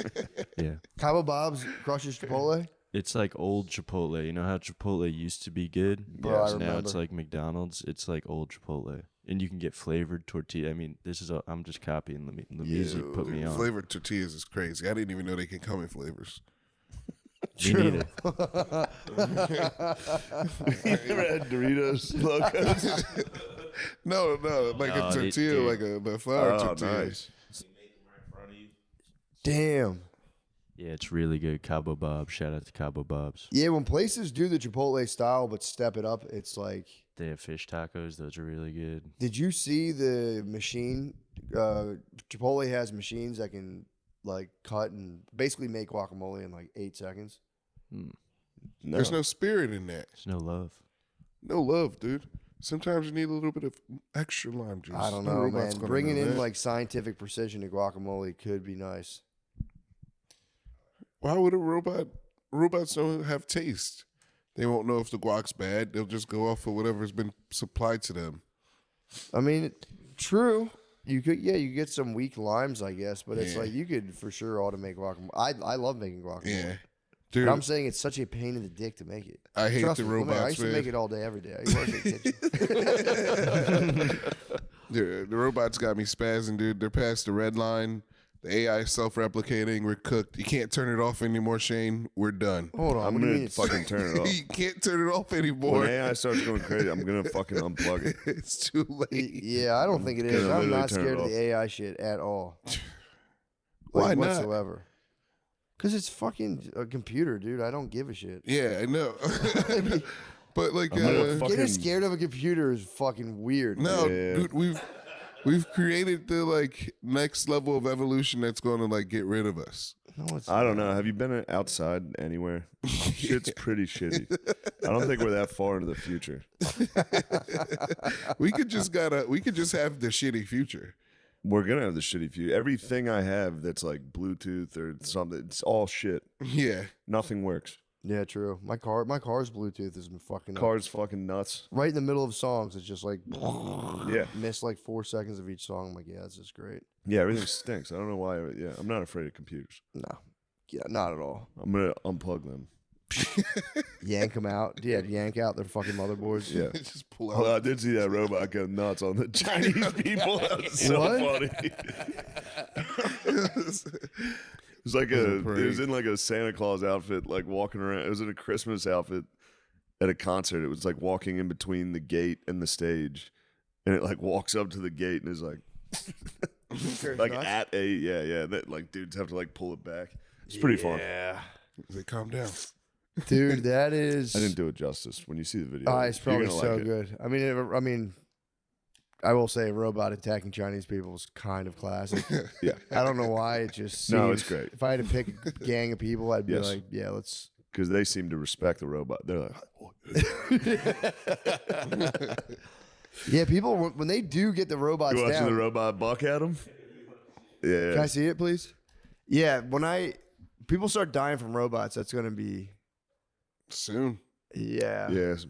Yeah. Cabo Bob's crushes Chipotle. It's like old Chipotle. You know how Chipotle used to be good? Bro, I Now it's remember. like McDonald's. It's like old Chipotle. And you can get flavored tortilla. I mean, this is I'm just copying the music put me on. Flavored tortillas is crazy. I didn't even know they can come in flavors. Me neither. You never had Doritos locos? No, like No, a they- tortilla, they- like the flour Oh, tortilla. nice. Damn. Yeah, it's really good. Cabo Bob. Shout out to Cabo Bob's. Yeah, when places do the Chipotle style but step it up, it's like. They have fish tacos. Those are really good. Did you see the machine? Chipotle has machines that can like cut and basically make guacamole in like 8 seconds. No. There's no spirit in that. There's no love. No love, dude. Sometimes you need a little bit of extra lime juice. I don't No know, robot's man. gonna Bringing know in that. like scientific precision to guacamole could be nice. Why would a robot? Robots don't have taste. They won't know if the guac's bad. They'll just go off of whatever's been supplied to them. I mean, true. You could, you get some weak limes, I guess, but it's Yeah. like you could for sure automate guacamole. I love making guacamole. Yeah, But dude. I'm saying it's such a pain in the dick to make it. I hate Trust the me, let me- I robots, used to man. make it all day, every day. I work in the kitchen. Dude, the robots got me spazzing, dude. They're past the red line. The AI is self-replicating. We're cooked. You can't turn it off anymore, Shane. We're done. Hold on. I'm what do you mean gonna it's fucking turn it off. You can't turn it off When anymore. AI starts going crazy, I'm gonna fucking unplug it. It's too late. Yeah, I don't think it is. Gonna I'm literally not turn it scared of off. the AI shit at all. Why Like, not? whatsoever. Because it's fucking a computer, dude. I don't give a shit. Yeah, I know. But like, I'm gonna fuck- Getting Fucking- scared of a computer is fucking weird. no, Yeah. dude, we've created the like next level of evolution that's going to like get rid of us. No, it's I don't know. Have you been outside anywhere? Shit's pretty shitty. I don't think we're that far into the future. We could just have the shitty future. We're gonna have the shitty future. Everything I have that's like Bluetooth or something, it's all shit. Yeah. Nothing works. Yeah, true. My car's Bluetooth has been fucking up. Car's fucking nuts. Right in the middle of songs. It's just like Yeah. miss like 4 seconds of each song. I'm like, yeah, this is great. Yeah, everything stinks. I don't know why. Yeah, I'm not afraid of computers. No, yeah, not at all. I'm gonna unplug them. Yank them out. Yeah, yank out their fucking motherboards. Yeah. Just pull Well, out. I did see that robot go nuts on the Chinese people. That was so What? funny. It was like it was parade. in like a Santa Claus outfit, like walking around. It was in a Christmas outfit at a concert. It was like walking in between the gate and the stage, and it like walks up to the gate and is like, like nuts? at a yeah. That like dudes have to like pull it back. It's pretty fun. Yeah, Say, calm down. dude, that is. I didn't do it justice. When you see the video, It's you're probably gonna so like it. good. I mean, I will say, a robot attacking Chinese people is kind of classic. Yeah. I don't know why it just. No, seems- it's great. If I had to pick a gang of people, I'd be Yes. like, yeah, let's. Because they seem to respect the robot. They're like, Yeah, people when they do get the robots you watching down. the robot buck at him? Yeah. Can I see it, please? Yeah, when people start dying from robots, that's gonna be Soon. yeah. Yes.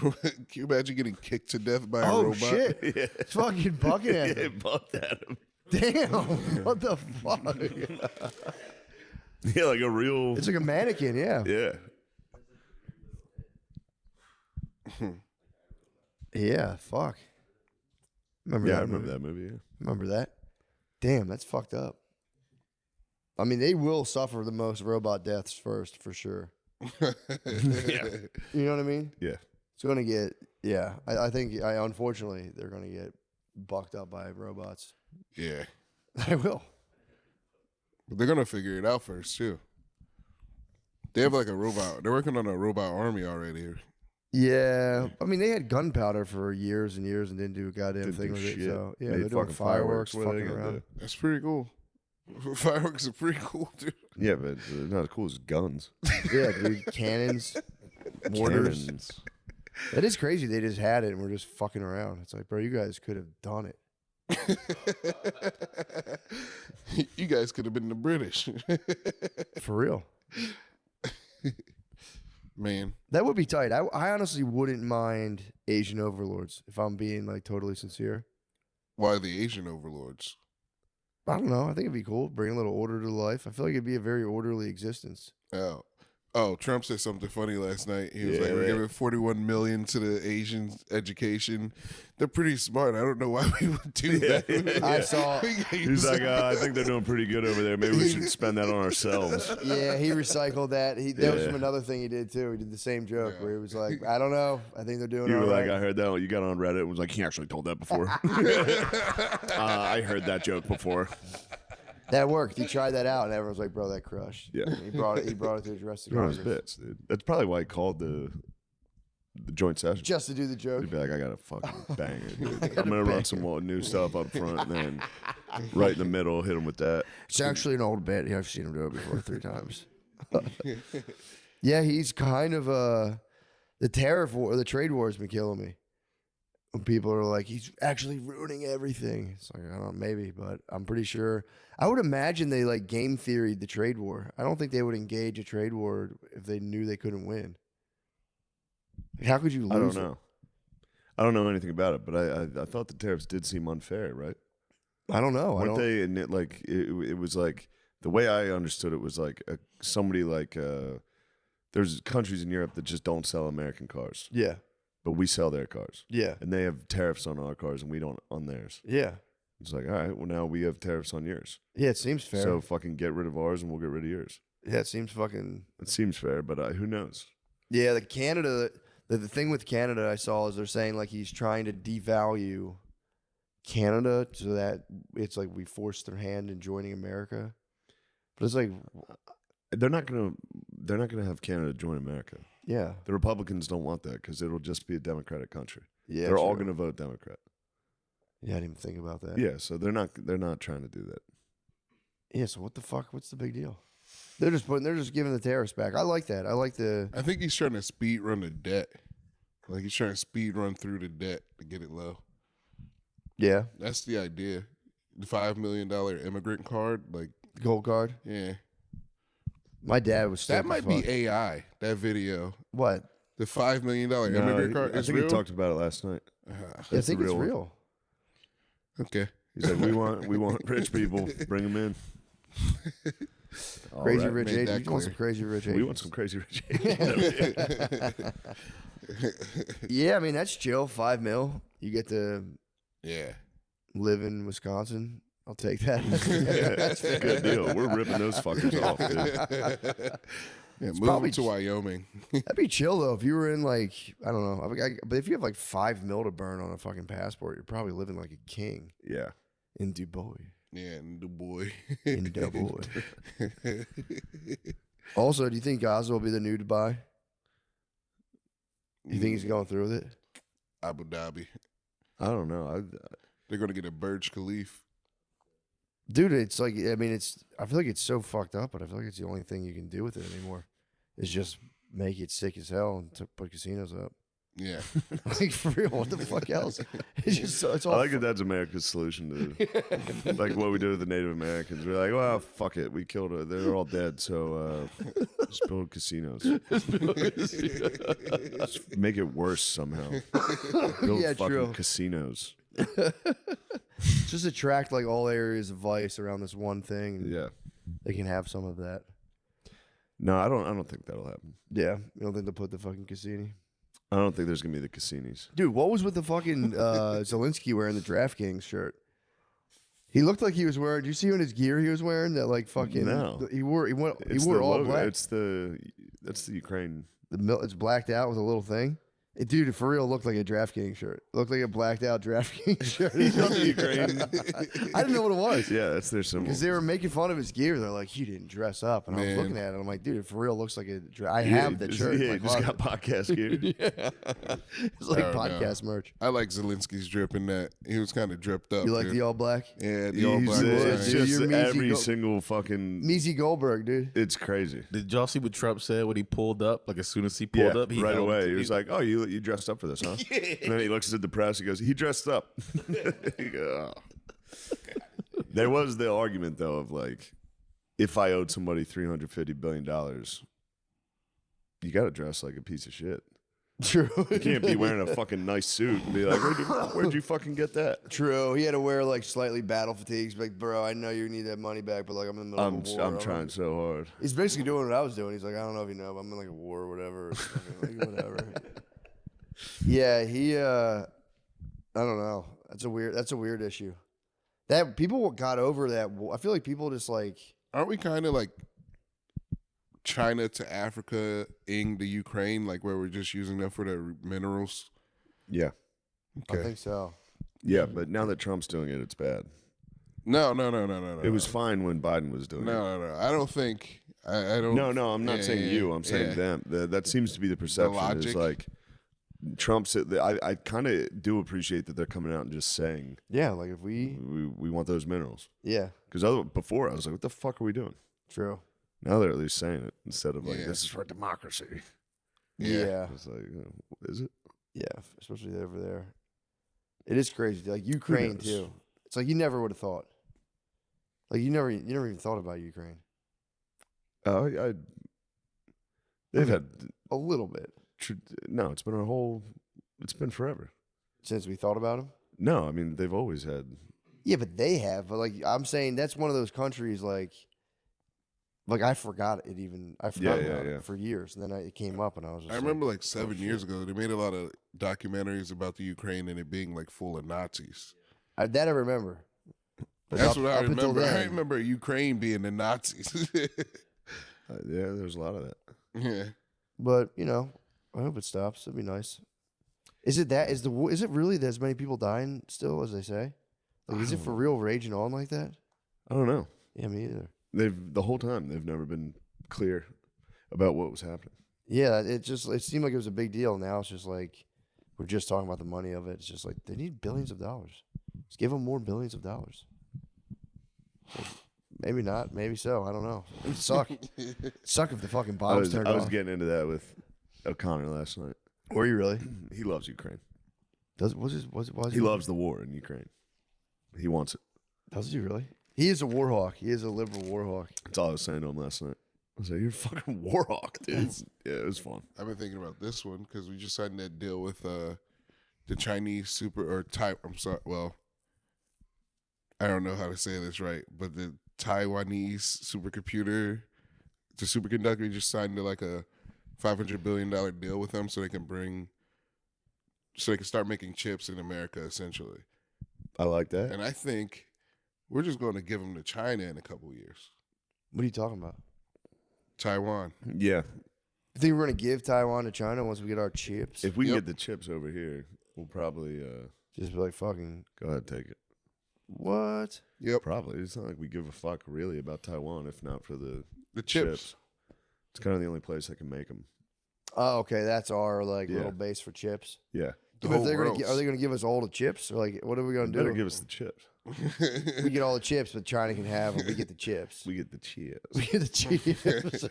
Can you imagine getting kicked to death by a Oh robot? shit! Yeah. It's fucking bucking at Yeah, him. bucked at him. Damn! What the fuck? Yeah, like a real. It's like a mannequin. Yeah. Yeah. Yeah, fuck. Remember Yeah, that I remember movie? that movie. Yeah. Remember that? Damn, that's fucked up. I mean, they will suffer the most robot deaths first, for sure. Yeah. You know what I mean? Yeah. It's going to get, yeah. I think, unfortunately, they're going to get bucked up by robots. Yeah. They will. But they're gonna figure it out first too. They have like a robot. They're working on a robot army already. Yeah. I mean, they had gunpowder for years and years and didn't do a goddamn Didn't thing do with it. shit. So, yeah, Made they're doing fucking fireworks, What are they fucking gonna around. do? That's pretty cool. Fireworks are pretty cool, dude. Yeah, but they're not as cool as guns. Yeah, dude. Cannons, mortars. Cannons. That is crazy. They just had it and we're just fucking around. It's like, bro, you guys could have done it. You guys could have been the British. For real. Man. That would be tight. I honestly wouldn't mind Asian overlords if I'm being like totally sincere. Why the Asian overlords? I don't know. I think it'd be cool. Bring a little order to life. I feel like it'd be a very orderly existence. Oh, Trump said something funny last night. He was Yeah, like, "We're right. giving 41 million to the Asian education. They're pretty smart. I don't know why we would do that." I saw. He's like, I think they're doing pretty good over there. Maybe we should spend that on ourselves. Yeah, he recycled that. That was Yeah. from another thing he did too. He did the same joke Yeah. where he was like, "I don't know. I think they're doing You all were like, right." I heard that. You got on Reddit and was like, he actually told that before. I heard that joke before. That worked. He tried that out, and everyone was like, "Bro, that crushed." Yeah. And he brought it. He brought it to the rest of You're on his Congress bits, dude. That's probably why he called the joint session. just to do the joke. He'd be like, I got a fucking banger, dude. I'm going to run some more new stuff up front and then right in the middle, hit him with that. It's actually an old bit. Yeah, I've seen him do it before 3 times. Yeah, he's kind of the tariff war, the trade war has been killing me. When people are like, he's actually ruining everything. It's like, I don't know, maybe, but I'm pretty sure. I would imagine they like game theoried the trade war. I don't think they would engage a trade war if they knew they couldn't win. Like, how could you lose? I don't it? know. I don't know anything about it, but I thought the tariffs did seem unfair, right? I don't know. Weren't they? And it was like the way I understood it was like somebody like there's countries in Europe that just don't sell American cars, Yeah. but we sell their cars, Yeah. and they have tariffs on our cars and we don't on theirs. Yeah. It's like, all right, well now we have tariffs on yours, Yeah. It seems fair. so fucking get rid of ours and we'll get rid of yours. yeah, it seems fucking. It seems fair, but who knows? Yeah, the Canada. The thing with Canada I saw is they're saying like he's trying to devalue Canada so that it's like we forced their hand in joining America. But it's like, They're not gonna have Canada join America. yeah, The Republicans don't want that because it'll just be a Democratic country. yeah, They're all true. gonna vote Democrat. Yeah, I didn't even think about that. Yeah, so they're not trying to do that. Yeah. So what the fuck? What's the big deal? They're just giving the tariffs back. I like that. I like the. I think he's trying to speed run the debt. Like he's trying to speed run through the debt to get it low. Yeah, That's the idea. The $5 million immigrant card, like, gold card. yeah, My dad was. that stoked might as be fuck. AI. That video, What? the $5 million No, immigrant card. I is think real? he talked about it last night. I That's think the it's real one. real. Okay. He's like, we want rich people, bring them in. All Crazy right. rich made Asians. that You want some clear. crazy rich We Asians? want some crazy rich Asians. Yeah, I mean that's chill. $5 million. You get to Yeah. live in Wisconsin. I'll take that. That's a good deal. We're ripping those fuckers off, dude. Yeah, move probably to Wyoming. That'd be chill though. If you were in like I don't know, but if you have like $5 million to burn on a fucking passport, you're probably living like a king Yeah. in Dubai. Yeah, and the boy. In Dubai. Also, do you think Gaza will be the new Dubai? You think he's going through with it? Abu Dhabi. I don't know. They're gonna get a Burj Khalifa. Dude, it's like I mean, I feel like it's so fucked up, but I feel like it's the only thing you can do with it anymore. Is just make it sick as hell and put casinos up. Yeah. Like for real, what the fuck else? It's just it's all. I like that that's America's solution to like what we do with the Native Americans. We're like, well, fuck it. We killed her. They're all dead. So just build casinos. Just make it worse somehow. Build Yeah, fucking true. casinos. Just attract like all areas of vice around this one thing. And Yeah. they can have some of that. No, I don't think that'll happen. Yeah, you don't think they'll put the fucking casino? I don't think there's gonna be the Cassinis. Dude, what was with the fucking Zelensky wearing the DraftKings shirt? He looked like he was wearing. Do you see in his gear he was wearing that like fucking? No. He wore It's all the logo. black. That's the Ukraine. It's blacked out with a little thing. It, dude, for real, looked like a DraftKings shirt. Looked like a blacked out DraftKings shirt. From the Ukraine. I didn't know what it was. Yeah, that's their symbol. Because they were making fun of his gear. They're like, "You didn't dress up," and I was Man. looking at it. I'm like, "Dude, it for real looks like a." I have the shirt. in Yeah, my you just got closet. podcast gear. It's like I don't know. podcast merch. I like Zelensky's drip in that. He was kind of dripped up. You like dude. the all black? Yeah, the all black. would, It's dude. just You're Measy every Go- single fucking. Measy Goldberg, dude. It's crazy. Did y'all see what Trump said when he pulled up? Like as soon as he pulled up, he right held- away. He was like, "Oh, you dressed up for this, huh?" And then he looks at the press. He goes, "He dressed up." You go, "Oh." There was the argument though of like, if I owed somebody $350 billion, you got to dress like a piece of shit. True. You can't be wearing a fucking nice suit and be like, "Where'd you fucking get that?" True. He had to wear like slightly battle fatigues. Like, bro, I know you need that money back, but like I'm in the middle of a war. I'm trying so hard. He's basically doing what I was doing. He's like, I don't know if you know, but I'm in like a war or whatever. Like, whatever. Yeah, he. I don't know. That's a weird issue. That people got over that. I feel like people just like. Aren't we kind of like China to Africa-ing the Ukraine, like where we're just using them for their minerals? Yeah, I think so. yeah. But now that Trump's doing it, it's bad. No. It was fine when Biden was doing it. No. I don't think. I don't. No, I'm not saying you. I'm saying them. That seems to be the perception. logic. Is like Trump's. I kind of do appreciate that they're coming out and just saying Yeah, like if we. we want those minerals. Yeah, Because before I was like, what the fuck are we doing? true. Now they're at least saying it instead of like, Yeah. this is for democracy. Yeah, It's like, is it? yeah, especially over there. It is crazy. Like Ukraine knows? too. It's like you never would have thought. Like you never even thought about Ukraine. Oh, they've had A little bit no. It's been forever. since we thought about them. No, I mean they've always had. Yeah, but they have. But like I'm saying, that's one of those countries like I forgot it even. I forgot about yeah. it for years, and then it came up, and I was just I remember like 7 years ago, they made a lot of documentaries about the Ukraine and it being like full of Nazis. that I remember. But That's up- what I up until remember. I then- remember Ukraine being the Nazis. Yeah, there's a lot of that. Yeah. But I hope it stops. It'd be nice. Is it that? Is it really that as many people dying still as they say? Like, is it for real raging on like that? I don't know. Yeah, me either. The whole time they've never been clear about what was happening. Yeah, it seemed like it was a big deal. Now it's just like we're just talking about the money of it. It's just like they need billions of dollars. Just give them more billions of dollars. Like, maybe not. Maybe so. I don't know. It would suck. Suck if the fucking I bombs was turned I was off. getting into that with O'Connor last night. Were you really? He loves Ukraine. Was He loves the war in Ukraine. He wants it. Does he really? He is a war hawk. He is a liberal war hawk. That's all I was saying to him last night. I was like, "You're a fucking war hawk, dude." Yeah, it was fun. I've been thinking about this one because we just signed that deal with the Chinese I'm sorry. Well, I don't know how to say this right, but the Taiwanese superconductor just signed like a $500 billion deal with them so they can start making chips in America essentially. I like that. And I think we're just going to give them to China in a couple of years. What are you talking about? Taiwan. Yeah, You think we're gonna give Taiwan to China once we get our chips? if we can Yep. get the chips over here, we'll probably Just be like, fucking go ahead and take it. what? Yep. Probably. It's not like we give a fuck really about Taiwan, if not for the The chips. It's kind of the only place that can make them. Oh, okay, that's our like Yeah. little base for chips. Yeah, The But if whole they're gonna, world's- are they gonna give us all the chips? Or like, what are we gonna better do? give us the chips. We get all the chips, but China can have them. We get the chips. We get the chips. We get the chips.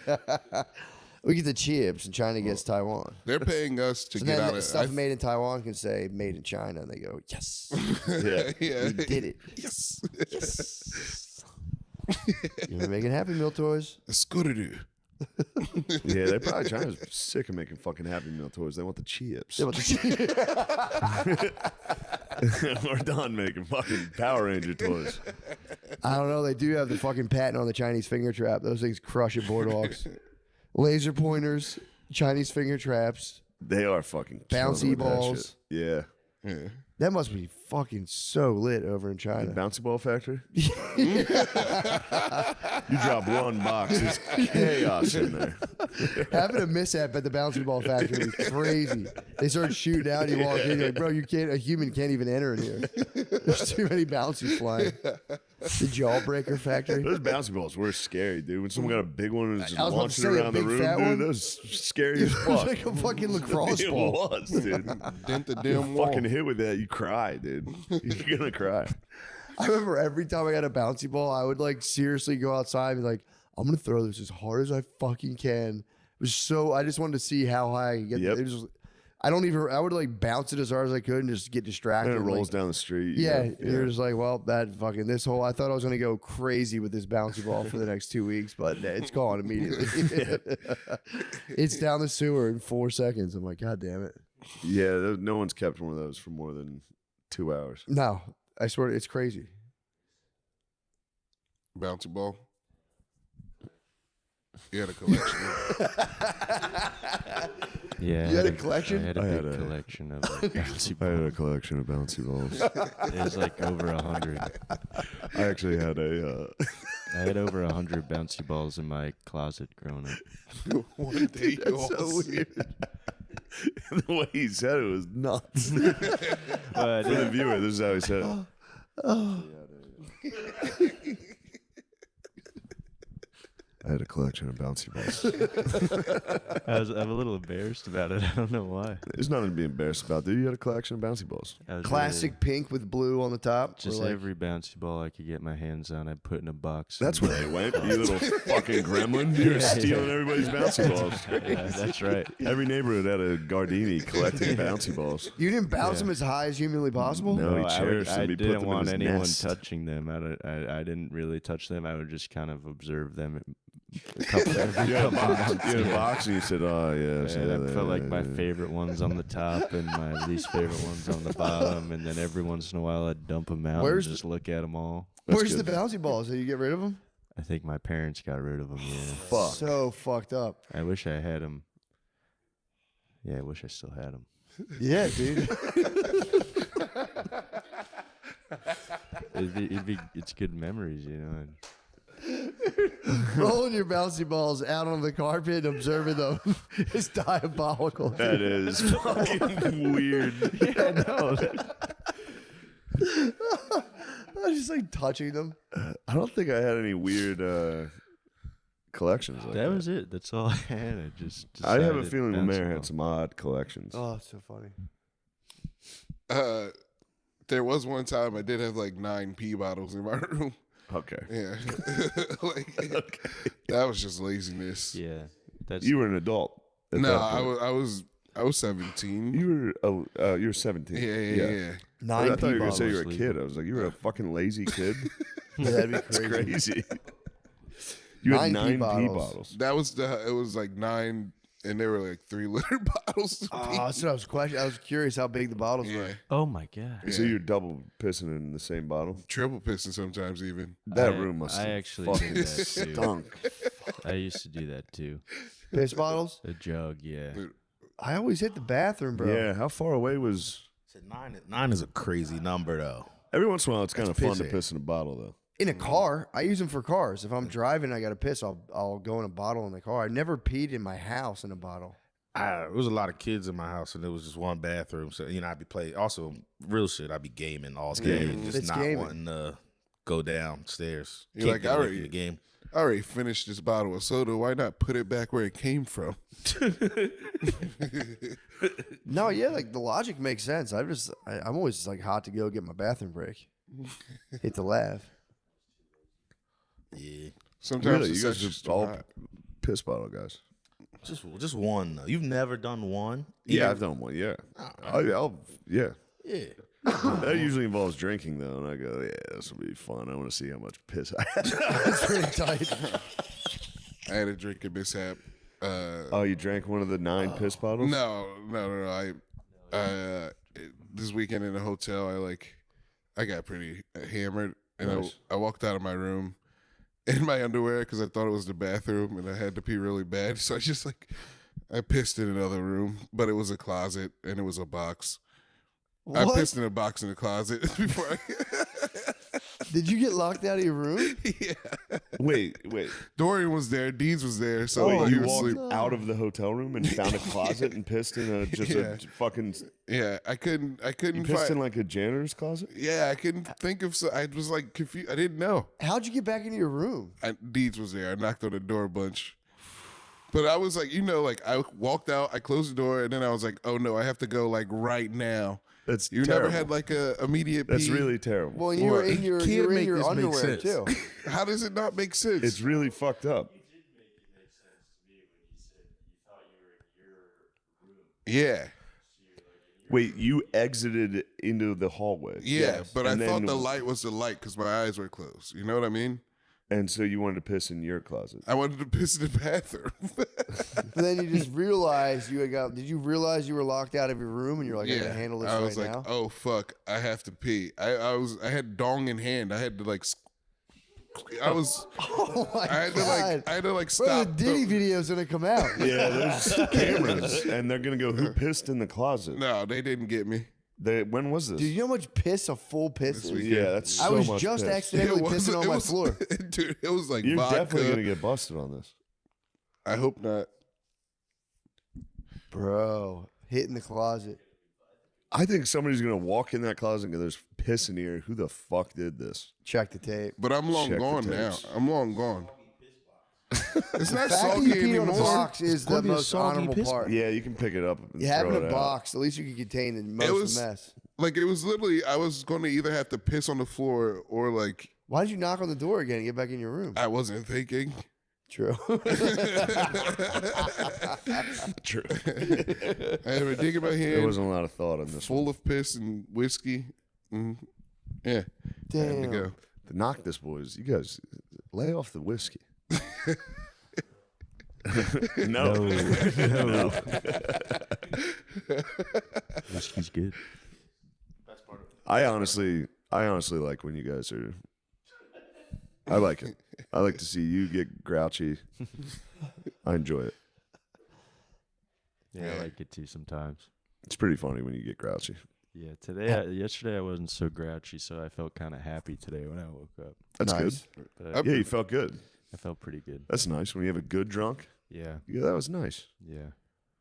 We get the chips, and China gets Taiwan. They're paying us to So get then out of stuff made in Taiwan can say made in China, and they go, yes, Yeah. yeah. we did it. Yes. Yes. You're making Happy Meal toys. Scooter-doo. Yeah, they probably China's sick of making fucking Happy Meal toys. They want the chips. Yeah, but We're done making fucking Power Ranger toys. I don't know. They do have the fucking patent on the Chinese finger trap. Those things crush at boardwalks. Laser pointers, Chinese finger traps, They are fucking killing Bouncy with that balls. shit. Yeah. Yeah. That must be fucking so lit over in The China. bouncy ball factory? You drop one box, it's chaos in there. Having a mishap at the bouncy ball factory is crazy. They start shooting out. You walk in, you're like, bro, you can't. A human can't even enter in here. There's too many bouncies flying. The Jawbreaker factory. Those bouncy balls were scary, dude. When someone got a big one and was just I was about to launching say, a around the big room, fat dude, one? that was scary It as was fuck. like a fucking lacrosse It ball. was, dude. Dent the You damn wall. fucking hit with that, you cry, dude. You're gonna cry. I remember every time I got a bouncy ball, I would like seriously go outside and be like, I'm gonna throw this as hard as I fucking can. It was so I just wanted to see how high I could get. Yep. It was, I would like bounce it as hard as I could and just get distracted. And it like, rolls down the street. Yeah, and you're just like, well, that fucking this whole. I thought I was gonna go crazy with this bouncy ball for the next 2 weeks, but it's gone immediately. It's down the sewer in 4 seconds. I'm like, God damn it! Yeah, no one's kept one of those for more than 2 hours. No, I swear it's crazy. Bouncy ball. You had a collection. Yeah, You had a I collection? had a I big had a- collection of bouncy I had balls. a collection of bouncy balls. It was like over 100. I actually had a. I had over 100 bouncy balls in my closet growing up. One day you all so see- weird. The way he said it was nuts. But For the viewer, this is how he said it. I had a collection of bouncy balls. I'm a little embarrassed about it. I don't know why. There's nothing to be embarrassed about, dude. You had a collection of bouncy balls. I was Classic pink with blue on the top. or Just like, every bouncy ball I could get my hands on, I put in a box. That's and- where they went. You little fucking gremlin. You were stealing everybody's bouncy balls. Yeah, that's right. Every neighborhood had a Gardini collecting bouncy balls. You didn't bounce them as high as humanly possible. No, he I, cherished them. I He put didn't them in want his anyone nest. touching them. I didn't really touch them. I would just kind of observe them a couple, every You had a couple box, months. you had a Yeah. box and you said, oh, yes. And I yeah, put like my yeah. favorite ones on the top and my least favorite ones on the bottom, and then every once in a while I'd dump them out Where's and just look at them all. That's Where's good. the bouncy balls? Did you get rid of them? I think my parents got rid of them. Yeah, Fuck. So fucked up. I wish I had them. Yeah, I wish I still had them. Yeah, dude. It's good memories, you know. Rolling your bouncy balls out on the carpet and observing them is diabolical. That is fucking weird. Yeah, no. I'm just like touching them. I don't think I had any weird collections like that. That was it. That's all I had. I just. I have a decided feeling the bouncy mayor ball. had some odd collections. Oh, it's so funny. There was one time I did have like 9 pee bottles in my room. Okay. Yeah. That was just laziness. Yeah, that's. You were an adult. at No, that point. I was 17. You were 17. Yeah. I 9 thought you were gonna bottles. say you were a legal. kid. I was like, you were a fucking lazy kid. Yeah, that'd be It's crazy. crazy. You had 9 pee 9 pee bottles. bottles. That was it was like 9 and they were like 3-liter bottles. of Oh, pee. that's what I was questioning. I was curious how big the bottles Yeah. were. Oh my god. So you're double pissing in the same bottle. Triple pissing sometimes even. That I- room must I have actually fucking did that too. stunk. I used to do that too. Piss bottles? A jug, yeah. I always hit the bathroom, bro. Yeah, how far away was? Said 9 is a crazy number though. Every once in a while, it's kind of fun to pissy. piss in a bottle, though. In a car, I use them for cars. If I'm driving, and I got to piss. I'll go in a bottle in the car. I never peed in my house in a bottle. There was a lot of kids in my house, and there was just one bathroom. So I'd be playing. Also, real shit. I'd be gaming all day, and just It's not gaming. wanting to go downstairs. You're like, Can't get away alright. from the game. I already finished this bottle of soda. Why not put it back where it came from? No, yeah, like the logic makes sense. I'm always just like hot to go get my bathroom break. Hit the laugh. Yeah, Sometimes Really, it's you guys just are all piss bottle guys. just one though. You've never done one? Yeah, I've done one. Yeah, yeah. Yeah. That usually involves drinking, though, and I go, yeah, this will be fun. I want to see how much piss I have. That's pretty tight. I had a drinking mishap. Oh, you drank one of the 9 piss bottles? No. This weekend in a hotel, I got pretty hammered, and Nice. I walked out of my room in my underwear because I thought it was the bathroom, and I had to pee really bad. So I just I pissed in another room, but it was a closet and it was a box. What? I pissed in a box in the closet before I. Did you get locked out of your room? Yeah. Wait. Dorian was there. Deeds was there. So Wait, he you was walked asleep. out of the hotel room and found a closet and pissed in a Yeah. fucking. Yeah, I couldn't You pissed find. in like a janitor's closet. Yeah, I couldn't think of. I was like confused. I didn't know. How'd you get back into your room? Deeds was there. I knocked on the door a bunch. But I was like, like I walked out, I closed the door, and then I was like, oh no, I have to go like right now. That's You terrible. never had like a immediate That's pee? really terrible. Well, you were What? in your, Can't you were in make your this make underwear sense. too. How does it not make sense? It's really fucked up. Yeah. Wait, you exited into the hallway. Yeah, but I And thought then- the light was the light because my eyes were closed. You know what I mean? And so you wanted to piss in your closet. I wanted to piss in the bathroom. But then you just realized you had got. Did you realize you were locked out of your room and you're like, I gotta handle this I was right like, now? oh fuck, I have to pee. I had dong in hand. I had to like. I was. Oh my I had to god! like. I had to like Bro, stop. the Diddy video's gonna come out. Yeah, there's cameras, and they're gonna go. Who pissed in the closet? No, they didn't get me. When was this? Dude, you know how much piss a full piss This is? week. Yeah, that's so I was much just piss. accidentally It was- pissing on it my was- floor. Dude, it was like You're vodka. definitely gonna get busted on this. I hope not. Bro, hit in the closet. I think somebody's gonna walk in that closet and go, "There's piss in here. Who the fuck did this?" Check the tape. But I'm long Check the gone now. tapes. I'm long gone. It's not The fact that soggy you peed on a anymore. box is the gonna be a most soggy honorable piss part. Yeah, you can pick it up. And You have throw in it a out. box, at least you can contain the most was- of the mess. Like it was literally, I was going to either have to piss on the floor or like Why did you knock on the door again and get back in your room? I wasn't thinking. True. True. I had a dig in my There hand, wasn't a lot of thought on this. full of piss and whiskey. Yeah, had to Damn. go. To knock this, boys. You guys lay off the whiskey. No. No. Whiskey's good. I honestly like when you guys are. I like it. I like to see you get grouchy. I enjoy it. Yeah, I like it too sometimes. It's pretty funny when you get grouchy. Yeah, yesterday I wasn't so grouchy, so I felt kind of happy today when I woke up. That's Nice. But Up- good. Yeah, you felt good. I felt pretty good. That's nice. When you have a good drunk. Yeah, Yeah, that was nice. yeah.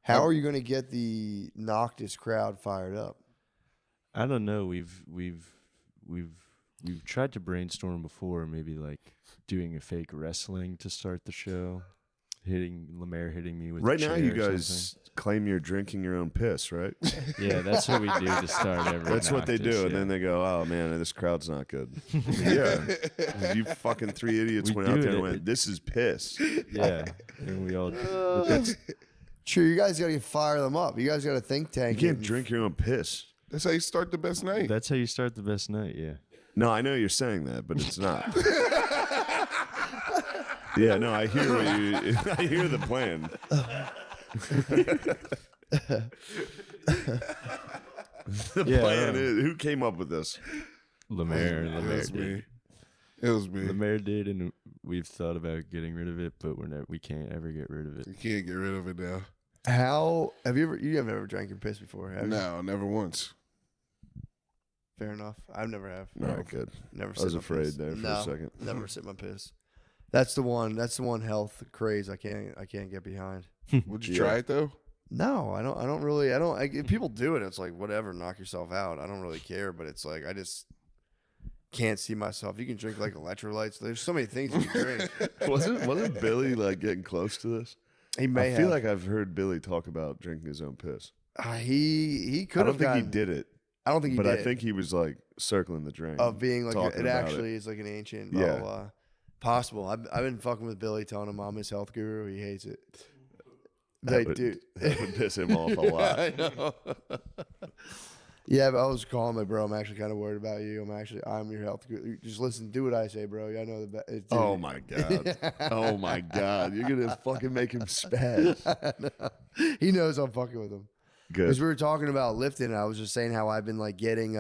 How are you going to get the Noctis crowd fired up? I don't know. We've tried to brainstorm before, maybe like doing a fake wrestling to start the show. Lemaire hitting me with Right a now, chair you or guys claim you're drinking your own piss, right? something. Yeah, that's what we do to start every. That's what they Noctis, do, and yeah. then they go, "Oh man, this crowd's not good." Yeah, you fucking three idiots We went out do there it. and went, "This is piss." Yeah, and we all. but that's, Sure, you guys got to fire them up. You guys got a think You tank. can't drink your own piss. That's how you start the best night. that's how you start the best night. Yeah. No, I know you're saying that, but it's not. Yeah, no, I hear what you. I hear the plan. The Yeah, plan yeah. is who came up with this? Lemaire It was did. me. It was me. Lemaire did, and we've thought about getting rid of it, but we can't ever get rid of it. You can't get rid of it now. How have you ever? You haven't ever drank your piss before, have you? No, never once. Fair enough. I've never have. All right, good. Never. I was sit my afraid piss. there for no, a second. Never sit my piss. That's the one. That's the one health craze I can't get behind. Would you Yeah. try it though? No, I don't really. I don't. If people do it, it's like whatever. Knock yourself out. I don't really care. But it's like I just can't see myself. You can drink like electrolytes. There's so many things you can drink. Wasn't Billy like getting close to this? He may I feel have. like I've heard Billy talk about drinking his own piss. He I could don't have. think he did it, I don't think he but did. I think he was like circling the drain of being like talking it about actually is like an ancient. Yeah. Blah, blah, blah. Possible. I've been fucking with Billy, telling him I'm his health guru. He hates it. They do. That would piss him off a lot. I know. Yeah, but I was calling my bro. I'm actually kind of worried about you. I'm your health guru. Just listen, do what I say, bro. I know the best. Oh my god! Oh my god! You're gonna fucking make him spaz. He knows I'm fucking with him. Good. Because we were talking about lifting, and I was just saying how I've been like getting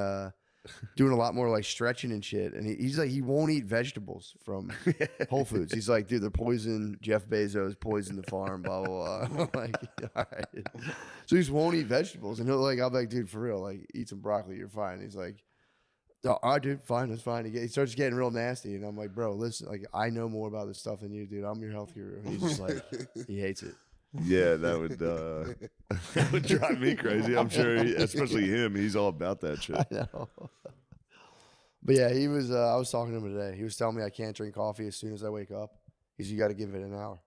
doing a lot more like stretching and shit. And he's like, he won't eat vegetables from Whole Foods. He's like, dude, they're poison. Jeff Bezos poisoned the farm, blah, blah, blah. I'm like, all right. So he just won't eat vegetables. And I'll be like, dude, for real, like, eat some broccoli, you're fine. He's like, oh, all right, dude, fine, that's fine. He starts getting real nasty. And I'm like, bro, listen, like, I know more about this stuff than you, dude. I'm your health guru. And he's just like, he hates it. Yeah, that would drive me crazy. I'm sure, especially him. He's all about that shit. I know. But yeah, he was. I was talking to him today. He was telling me I can't drink coffee as soon as I wake up. He said you got to give it an hour.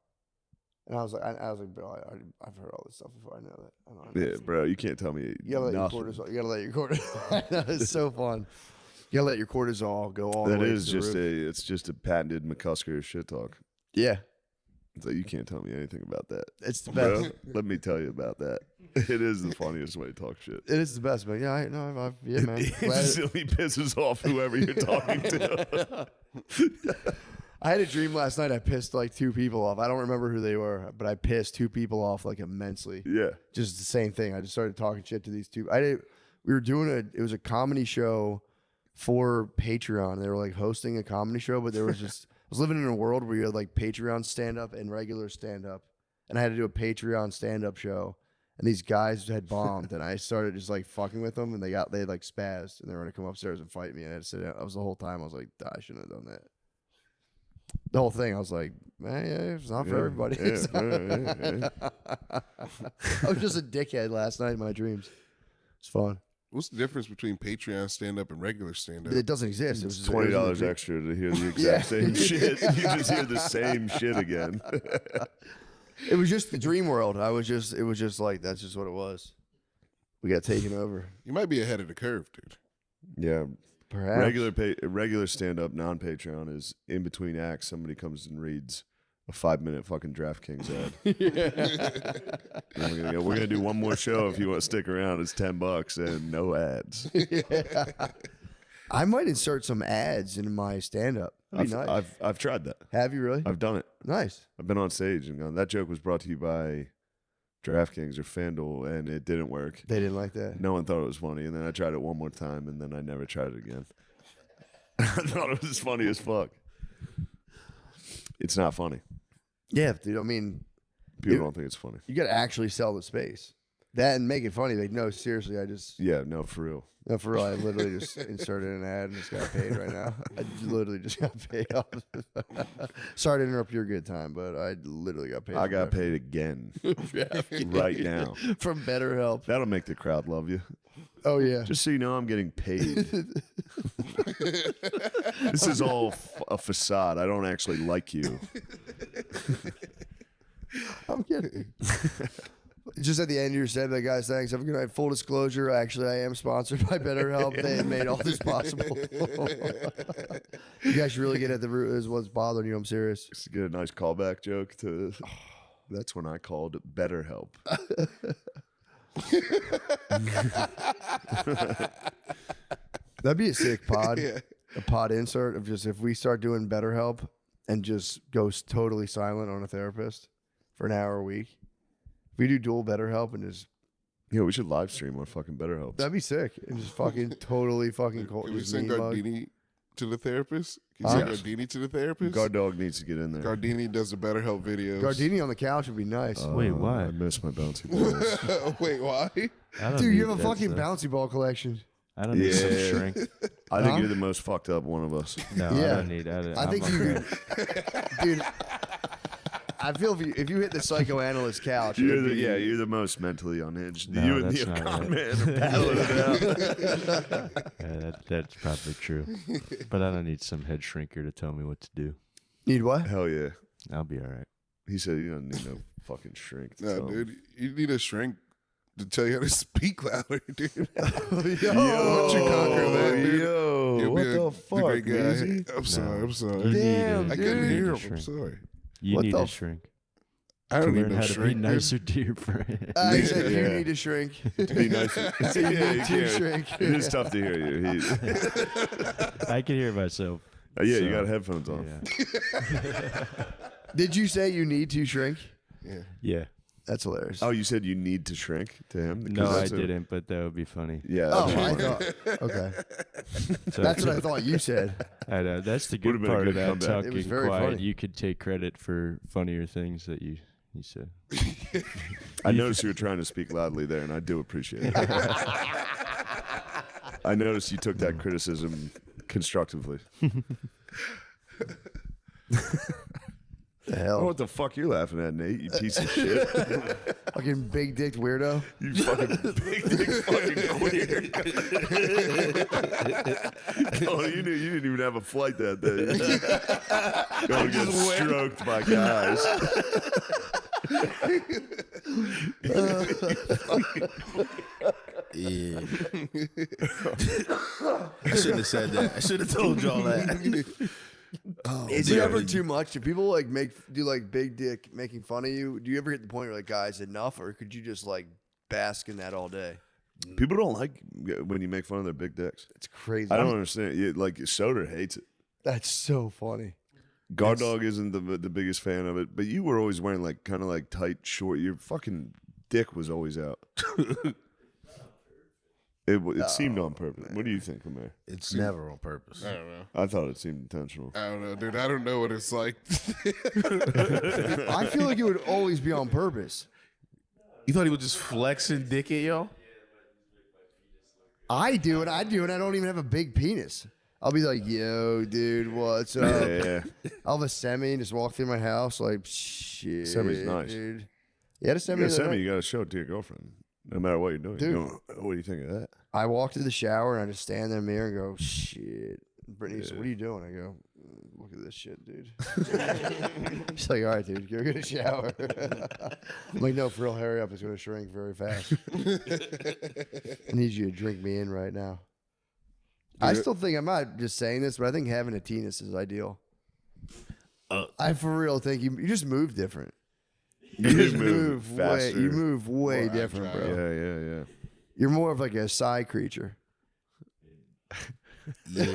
And I was like, bro, I've heard all this stuff before. I know that. I don't know. Yeah, bro, you can't tell me. You gotta let nothing. your cortisol. You gotta let your cortisol. It's so fun. You gotta let your cortisol go all the way. That is to the just roof. it's just a patented McCusker shit talk. Yeah. It's like, you can't tell me anything about that. It's the Bro, best. let me tell you about that. It is the funniest way to talk shit. It is the best, man. Yeah, yeah, man. It Glad- silly pisses off whoever you're talking to. I had a dream last night. I pissed like 2 people off. I don't remember who they were, but I pissed 2 people off like immensely. Yeah. Just the same thing. I just started talking shit to these 2. We were doing it was a comedy show for Patreon. They were like hosting a comedy show, but there was just I was living in a world where you had like Patreon stand up and regular stand up. And I had to do a Patreon stand up show. And these guys had bombed, and I started just like fucking with them, and they like spazzed, and they were gonna come upstairs and fight me. And I had to sit down. That was the whole time. I was like, I shouldn't have done that. The whole thing, I was like, man, yeah, it's not for everybody. Yeah. I was just a dickhead last night in my dreams. It's fun. What's the difference between Patreon stand up and regular stand up? It doesn't exist. It was just, $20 extra to hear the exact Yeah. same shit. You just hear the same shit again. It was just the dream world. It was just like, that's just what it was. We got taken over. You might be ahead of the curve, dude. Yeah. Perhaps. Regular stand-up, non-Patreon is in between acts. Somebody comes and reads a 5-minute fucking DraftKings ad. And we're gonna do one more show if you want to stick around. It's $10 and no ads. Yeah. I might insert some ads in my stand-up. That'd be nice. I've tried that. Have you really? I've done it. Nice. I've been on stage and gone, that joke was brought to you by DraftKings or FanDuel, and it didn't work. They didn't like that. No one thought it was funny, and then I tried it one more time, and then I never tried it again. I thought it was funny as fuck. It's not funny. Yeah, dude. I mean, People don't think it's funny. you got to actually sell the space. That and make it funny. Like, no, seriously, Yeah, no, for real. no, for real. I literally just inserted an ad and just got paid right now. I literally just got paid off. Sorry to interrupt your good time, but I literally got paid. I for got that. paid again right now. From BetterHelp. That'll make the crowd love you. Oh yeah. Just so you know, I'm getting paid. This is all a facade. I don't actually like you. I'm kidding. Just at the end of your set, guys, thanks. Have a good night. Full disclosure, actually, I am sponsored by BetterHelp. They made all this possible. You guys should really get at the root is what's bothering you. I'm serious. Just to get a nice callback joke to. That's when I called BetterHelp. That'd be a sick pod. Yeah. A pod insert of just if we start doing BetterHelp and just go totally silent on a therapist for an hour a week. If we do dual BetterHelp and just Yeah, we should live stream on fucking BetterHelp. that'd be sick and just fucking totally fucking cold. Can we just send mean mug. Gardini to the therapist? Can you Huh? send Gardini to the therapist? Guard Dog needs to get in there. Gardini does the BetterHelp videos. Gardini on the couch would be nice. Wait, why? I miss my bouncy balls. Wait, why? I don't Dude, need you have a that fucking stuff. bouncy ball collection. I don't need some Yeah. shrink. I think Huh? you're the most fucked up one of us. No, Yeah. I don't need. I think I'm you, okay. dude. I feel if you hit the psychoanalyst couch, You're it'd the, be- yeah, you're the most mentally unhinged. No, You and that's the not con right. man are battling it out. Yeah, that's probably true. But I don't need some head shrinker to tell me what to do. need what? Hell yeah. I'll be all right. He said you don't need no fucking shrink. To No, tell him. dude, you need a shrink to tell you how to speak louder, dude. Yo, Once you conquer that, dude, Yo, you'll what be the fuck, great guy. Easy? I'm sorry. I'm You sorry. need Damn, a- I couldn't dude. hear You him. need a I'm shrink. sorry. You What need the a shrink. I To don't need learn no how to be shrink. dude. nicer to your friend. He said you Yeah. need to shrink. Be nice. So you Yeah, need you to can't. shrink. It is tough to hear you. I can hear myself. Yeah, So, you got headphones on. Yeah. Did you say you need to shrink? Yeah. Yeah. That's hilarious. Oh, you said you need to shrink to him? Because No, I that's a- didn't, but that would be funny. Yeah. Oh, that's I funny. thought. Okay, So that's what I thought you said. I know that's the Would've good been a part good about comeback. talking It was very quiet. funny. You could take credit for funnier things that you said. I noticed you were trying to speak loudly there, and I do appreciate it. I noticed you took that criticism constructively. The Oh, hell, what the fuck you laughing at, Nate? You piece of shit. fucking big dick weirdo. You fucking big dick fucking queer. Oh, you didn't even have a flight that day. Going to get stroked by guys. Yeah. I shouldn't have said that. I should have told y'all that. Is it ever too much? Do people like do like big dick making fun of you? Do you ever hit the point where like, guys, enough, or could you just like bask in that all day? People don't like when you make fun of their big dicks. It's crazy. I don't understand. Like Soder hates it. That's so funny. Guard Dog isn't the biggest fan of it, but you were always wearing like kind of like tight short. Your fucking dick was always out. It seemed on purpose. What do you think, Lemay? It's never on purpose. I don't know. I thought it seemed intentional. I don't know, dude. I don't know what it's like. I feel like it would always be on purpose. You thought he was just flexing dick at y'all? I do, and I don't even have a big penis. I'll be like, yo, dude, what's up? Yeah. I'll have a semi and just walk through my house like, shit. Semi's nice. Dude. You had a semi? Yeah, the other Sammy, night? you got to show it to your girlfriend, no matter what you're doing. Dude. What do you think of that? I walk to the shower and I just stand in the mirror and go, shit. Brittany's, what are you doing? I go, look at this shit, dude. She's like, all right, dude, go get a shower. I'm like, no, for real, hurry up. It's going to shrink very fast. I need you to drink me in right now. I still think, I'm not just saying this, but I think having a penis is ideal. I for real think you just move different. You just move way, faster. you move way More different, agile. bro. Yeah. You're more of like a side creature. Yeah.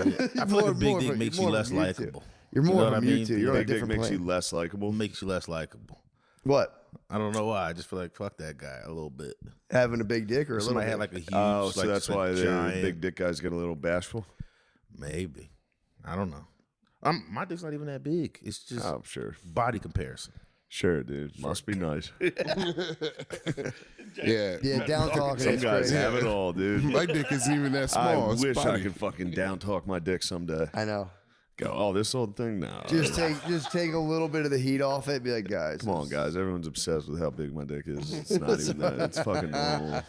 I feel like a big dick makes you less likable. You're more know of what a I mean? Mewtwo. You're on a Big dick different makes plane. you less likable. Makes you less likable. What? I don't know why. I just feel like fuck that guy a little bit. Having a big dick or a If little somebody bit? had like a huge, Oh, so like, that's just a why the giant, big dick guys get a little bashful. Maybe. I don't know. My dick's not even that big. It's just Oh, sure. body comparison. Sure, dude. Must be nice. Yeah. Yeah, down talking. Some It's guys crazy. have it all, dude. My dick isn't even that small. I It's wish I body. could fucking down talk my dick someday. I know. Go, oh, this old thing? No. Just take a little bit of the heat off it. Be like, guys, Come on, guys. Everyone's obsessed with how big my dick is. It's not even that. It's fucking normal.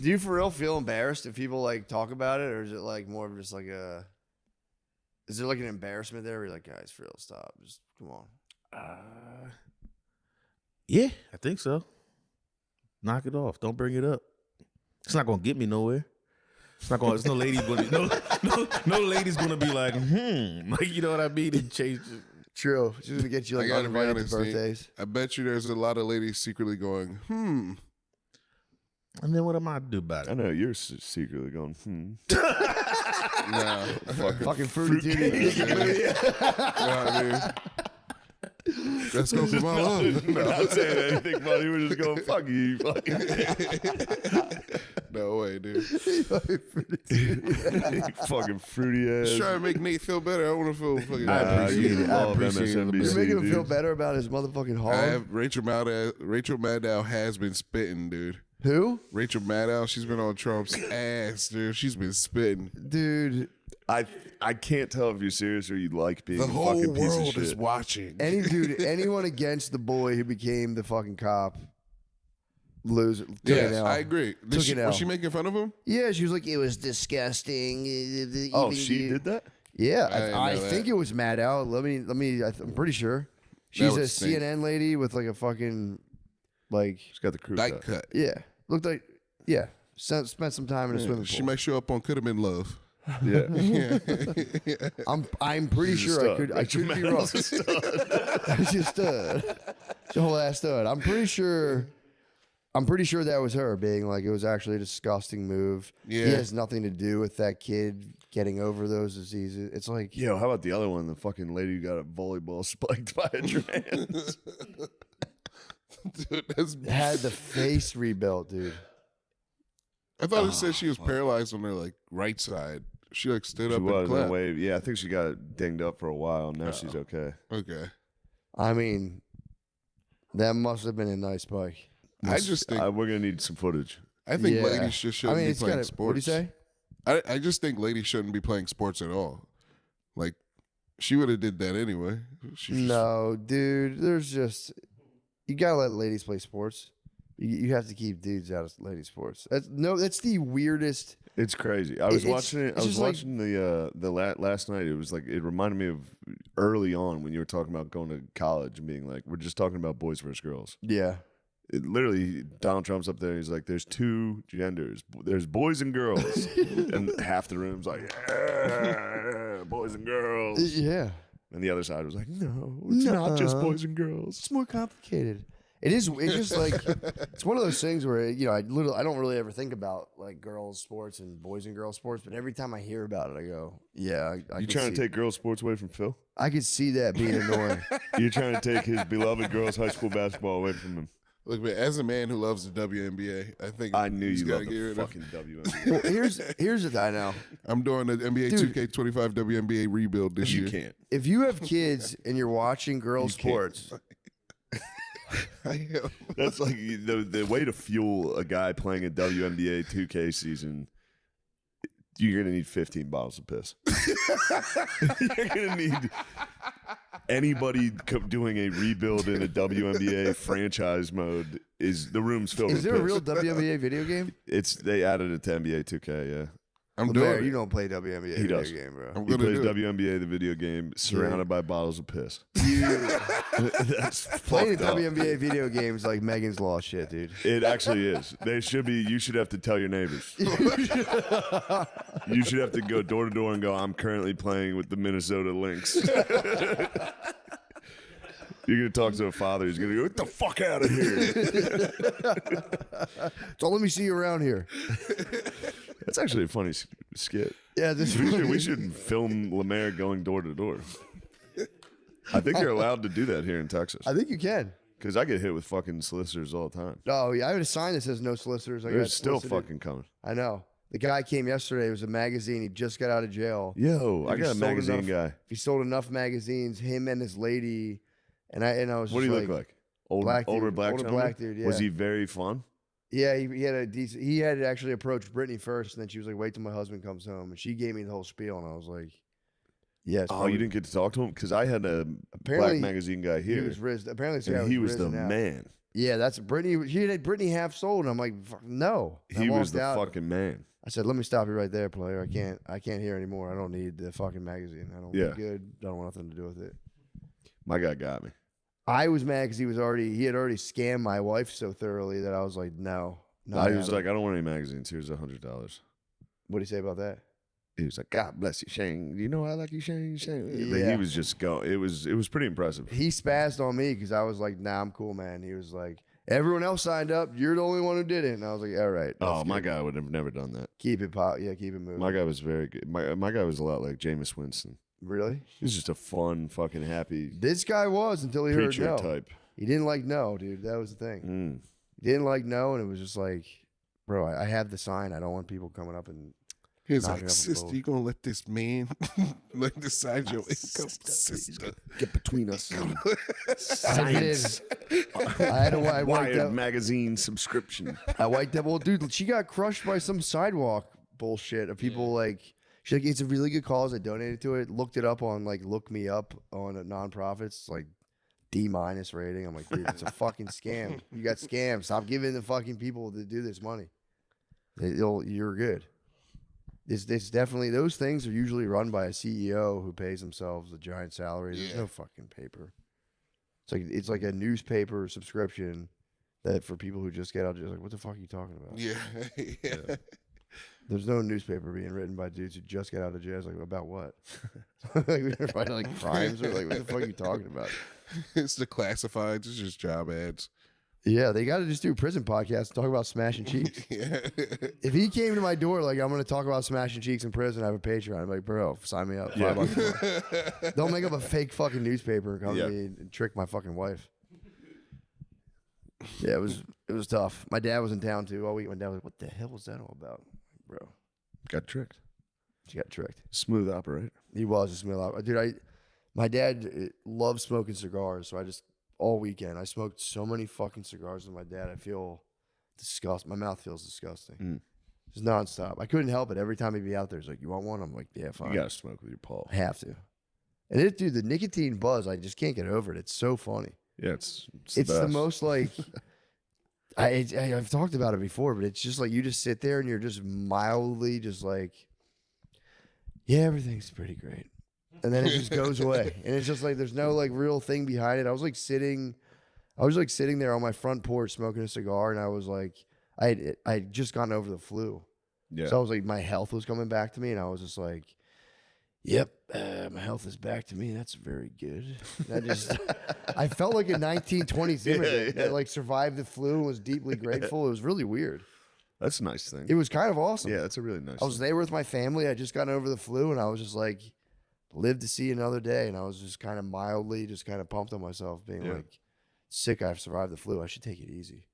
Do you for real feel embarrassed if people like talk about it, or is it like more of just like a? Is there like an embarrassment there? Where you're like, guys, for real, stop. Just come on. Yeah, I think so. Knock it off. Don't bring it up. It's not gonna get me nowhere. It's not gonna. There's no ladies gonna. No lady's gonna be like, like you know what I mean, and change. True. She's gonna get you I like gotta be uninvited to honest, Nate. birthdays. I bet you there's a lot of ladies secretly going, And then what am I to do about I it? know you're secretly going, nah. Fucking fruity duty. You know what I mean? Let's go for my love. We're not saying anything funny. We're just going, fuck you, you fucking No way, dude. fucking fruity Just ass. trying to make Nate feel better. I want to feel fucking. Nah, appreciate you it. love I appreciate it. You're MSNBC, making him feel dude. better about his motherfucking I hog. have Rachel Maddow has been spitting, dude. Who? Rachel Maddow, she's been on Trump's ass, dude. She's been spitting. Dude, I can't tell if you're serious or you like being The a whole fucking piece of world shit. is watching. anyone against the boy who became the fucking cop, loser. Took an Yes, L. I agree. Took an L. Was she making fun of him? Yeah, she was like, it was disgusting. Oh, she did that? Yeah, I didn't I know think that. it was Mad Al. I'm pretty sure. She's would a stink. CNN lady with like a fucking, like, She's got the crew Dyke cut. cut. yeah, looked like, yeah, spent some time in a swimming She pool. might show up on Could Have Been Love. Yeah. I'm pretty She's a sure stud. I could be wrong. She's a stud. She's a whole ass stud. I'm pretty sure I'm pretty sure that was her being like, it was actually a disgusting move. Yeah. He has nothing to do with that kid getting over those diseases. It's like, Yo, how about the other one? The fucking lady who got a volleyball spiked by a trans. Dude, that's. had the face rebuilt, dude. I thought it said she was paralyzed on her like right side. She like stood She up and was in a clapped. way. Yeah, I think she got dinged up for a while. Now she's okay. Okay. I mean, that must have been a nice spike. I just think We're gonna need some footage. I think Yeah. ladies just shouldn't be it's playing gotta, sports. what do you say? I just think ladies shouldn't be playing sports at all. Like she would have did that anyway. She just- No, dude. There's just you gotta let ladies play sports. You have to keep dudes out of lady sports. That's the weirdest. It's crazy. I was watching it. I it's was just like- watching last night. It was like it reminded me of early on when you were talking about going to college and being like, we're just talking about boys versus girls. Yeah, It literally, Donald Trump's up there. He's like, there's two genders. There's boys and girls, and half the room's like, yeah, boys and girls. yeah. And the other side was like, no, it's not just Nuh-uh. boys and girls. It's more complicated. It is. It's just like it's one of those things where I don't really ever think about like girls sports and boys and girls sports, but every time I hear about it, I go, yeah. I You can trying to see- take girls' sports away from Phil? I could see that being annoying. You're trying to take his beloved girls' high school basketball away from him. Look, man, as a man who loves the WNBA, I think I knew he's you gotta loved get the rid of- fucking WNBA. Well, here's the thing. I know. I'm doing the NBA Dude. 2K25 WNBA rebuild this You year. can't. If you have kids and you're watching girls You can't. sports, I am. That's like the way to fuel a guy playing a WNBA 2K season. You're gonna need 15 bottles of piss. You're gonna need anybody doing a rebuild in a WNBA franchise mode. Is the room's filled? is with there a piss. real WNBA video game? They added it to NBA 2K. Yeah, I'm Lemaire, doing you it. don't play WNBA He video does. game, bro. I'm he gonna plays do it. WNBA the video game, surrounded by bottles of piss. That's Playing fucked up. WNBA video games like Megan's Law shit, dude. It actually is. They should be. You should have to tell your neighbors. You should have to go door to door and go, I'm currently playing with the Minnesota Lynx. You're going to talk to a father. He's going to go, get the fuck out of here. So let me see you around here. That's actually a funny skit. Yeah, this We should film Lemaire going door to door. I think you're allowed to do that here in Texas. I think you can. Because I get hit with fucking solicitors all the time. Oh yeah, I have a sign that says no solicitors. I They're got still solicited. fucking coming. I know. The guy came yesterday. It was a magazine. He just got out of jail. Yo, I If he got a sold magazine enough- guy. He sold enough magazines. Him and his lady, and I was. What do just you look like? Old, black older dude, black older gentleman? black dude, Was yeah. he very fun? Yeah, he had a decent. He had actually approached Brittany first, and then she was like, "Wait till my husband comes home," and she gave me the whole spiel, and I was like, "Yes." Oh, you didn't get to talk to him? Because I had a Apparently, black magazine guy He here, was risen. Apparently, this guy and he was the risen out. man. Yeah, that's Brittany. He had Brittany half sold, and I'm like, "Fuck, no." I He was walked the out. fucking man. I said, "Let me stop you right there, player. I can't hear anymore. I don't need the fucking magazine. I don't Yeah. be good. I don't want nothing to do with it." My guy got me. I was mad because he had already scammed my wife so thoroughly that I was like, no. I was like, I don't want any magazines. Here's $100. What do you say about that? He was like, God bless you, Shane. You know I like you, Shane. Shane. But Yeah. he was just going. It was pretty impressive. He spazzed on me because I was like, nah, I'm cool, man. He was like, everyone else signed up. You're the only one who didn't. And I was like, all right. Oh, that's my good. guy would have never done that. Keep it pop. Yeah, keep it moving. My guy was very good. My guy was a lot like Jameis Winston. Really? He was just a fun, fucking happy This guy was until he heard preacher no. type. He didn't like no, dude. That was the thing. Mm. He didn't like no, and it was just like, bro, I have the sign. I don't want people coming up and He was knocking like, up a sister, bowl. you gonna let this man like decide your income, sister? Get between us. I did. I wiped Wired out. magazine subscription. I wiped out. Well, dude, she got crushed by some sidewalk bullshit of people like. She's like, it's a really good cause. I donated to it. Looked it up on like Look Me Up on a nonprofits, like D- rating. I'm like, dude, it's a fucking scam. You got scammed. Stop giving the fucking people that do this money. You're good. It's definitely, those things are usually run by a CEO who pays themselves a giant salary. There's Yeah. no fucking paper. It's like a newspaper subscription that for people who just get out, just like, what the fuck are you talking about? Yeah, yeah. There's no newspaper being written by dudes who just get out of jail. It's like, about what? Like, we're fighting like crimes or like, what the fuck are you talking about? It's the classifieds. It's just job ads. Yeah, they got to just do a prison podcast and talk about smashing cheeks. Yeah. If he came to my door like, I'm going to talk about smashing cheeks in prison, I have a Patreon. I'm like, bro, sign me up. $5 a month. Don't make up a fake fucking newspaper and come to me and trick my fucking wife. Yeah, it was tough. My dad was in town too all week. My dad was like, what the hell was that all about? Bro, Got tricked. she got tricked. Smooth operator. He was a smell out. Dude, my dad loved smoking cigars, so I just, all weekend, I smoked so many fucking cigars with my dad. I feel disgusting. My mouth feels disgusting. Just nonstop. I couldn't help it. Every time he'd be out there, he's like, you want one? I'm like, yeah, fine. You gotta smoke with your paw. I have to. And dude, the nicotine buzz, I just can't get over it. It's so funny. Yeah, it's It's the best. most like, I've talked about it before, but it's just like you just sit there and you're just mildly just like, yeah, everything's pretty great. And then it just goes away. And it's just like there's no like real thing behind it. I was like sitting there on my front porch smoking a cigar, and I was like, I had just gotten over the flu. Yeah. So I was like, my health was coming back to me, and I was just like, yep, my health is back to me. That's very good. And I felt like a 1920s immigrant that like survived the flu and was deeply grateful. It was really weird. That's a nice thing. It was kind of awesome. Yeah, that's a really nice I was there with my family. I just gotten over the flu, and I was just like, live to see another day. And I was just kind of mildly just kind of pumped on myself, being like, sick, I've survived the flu. I should take it easy.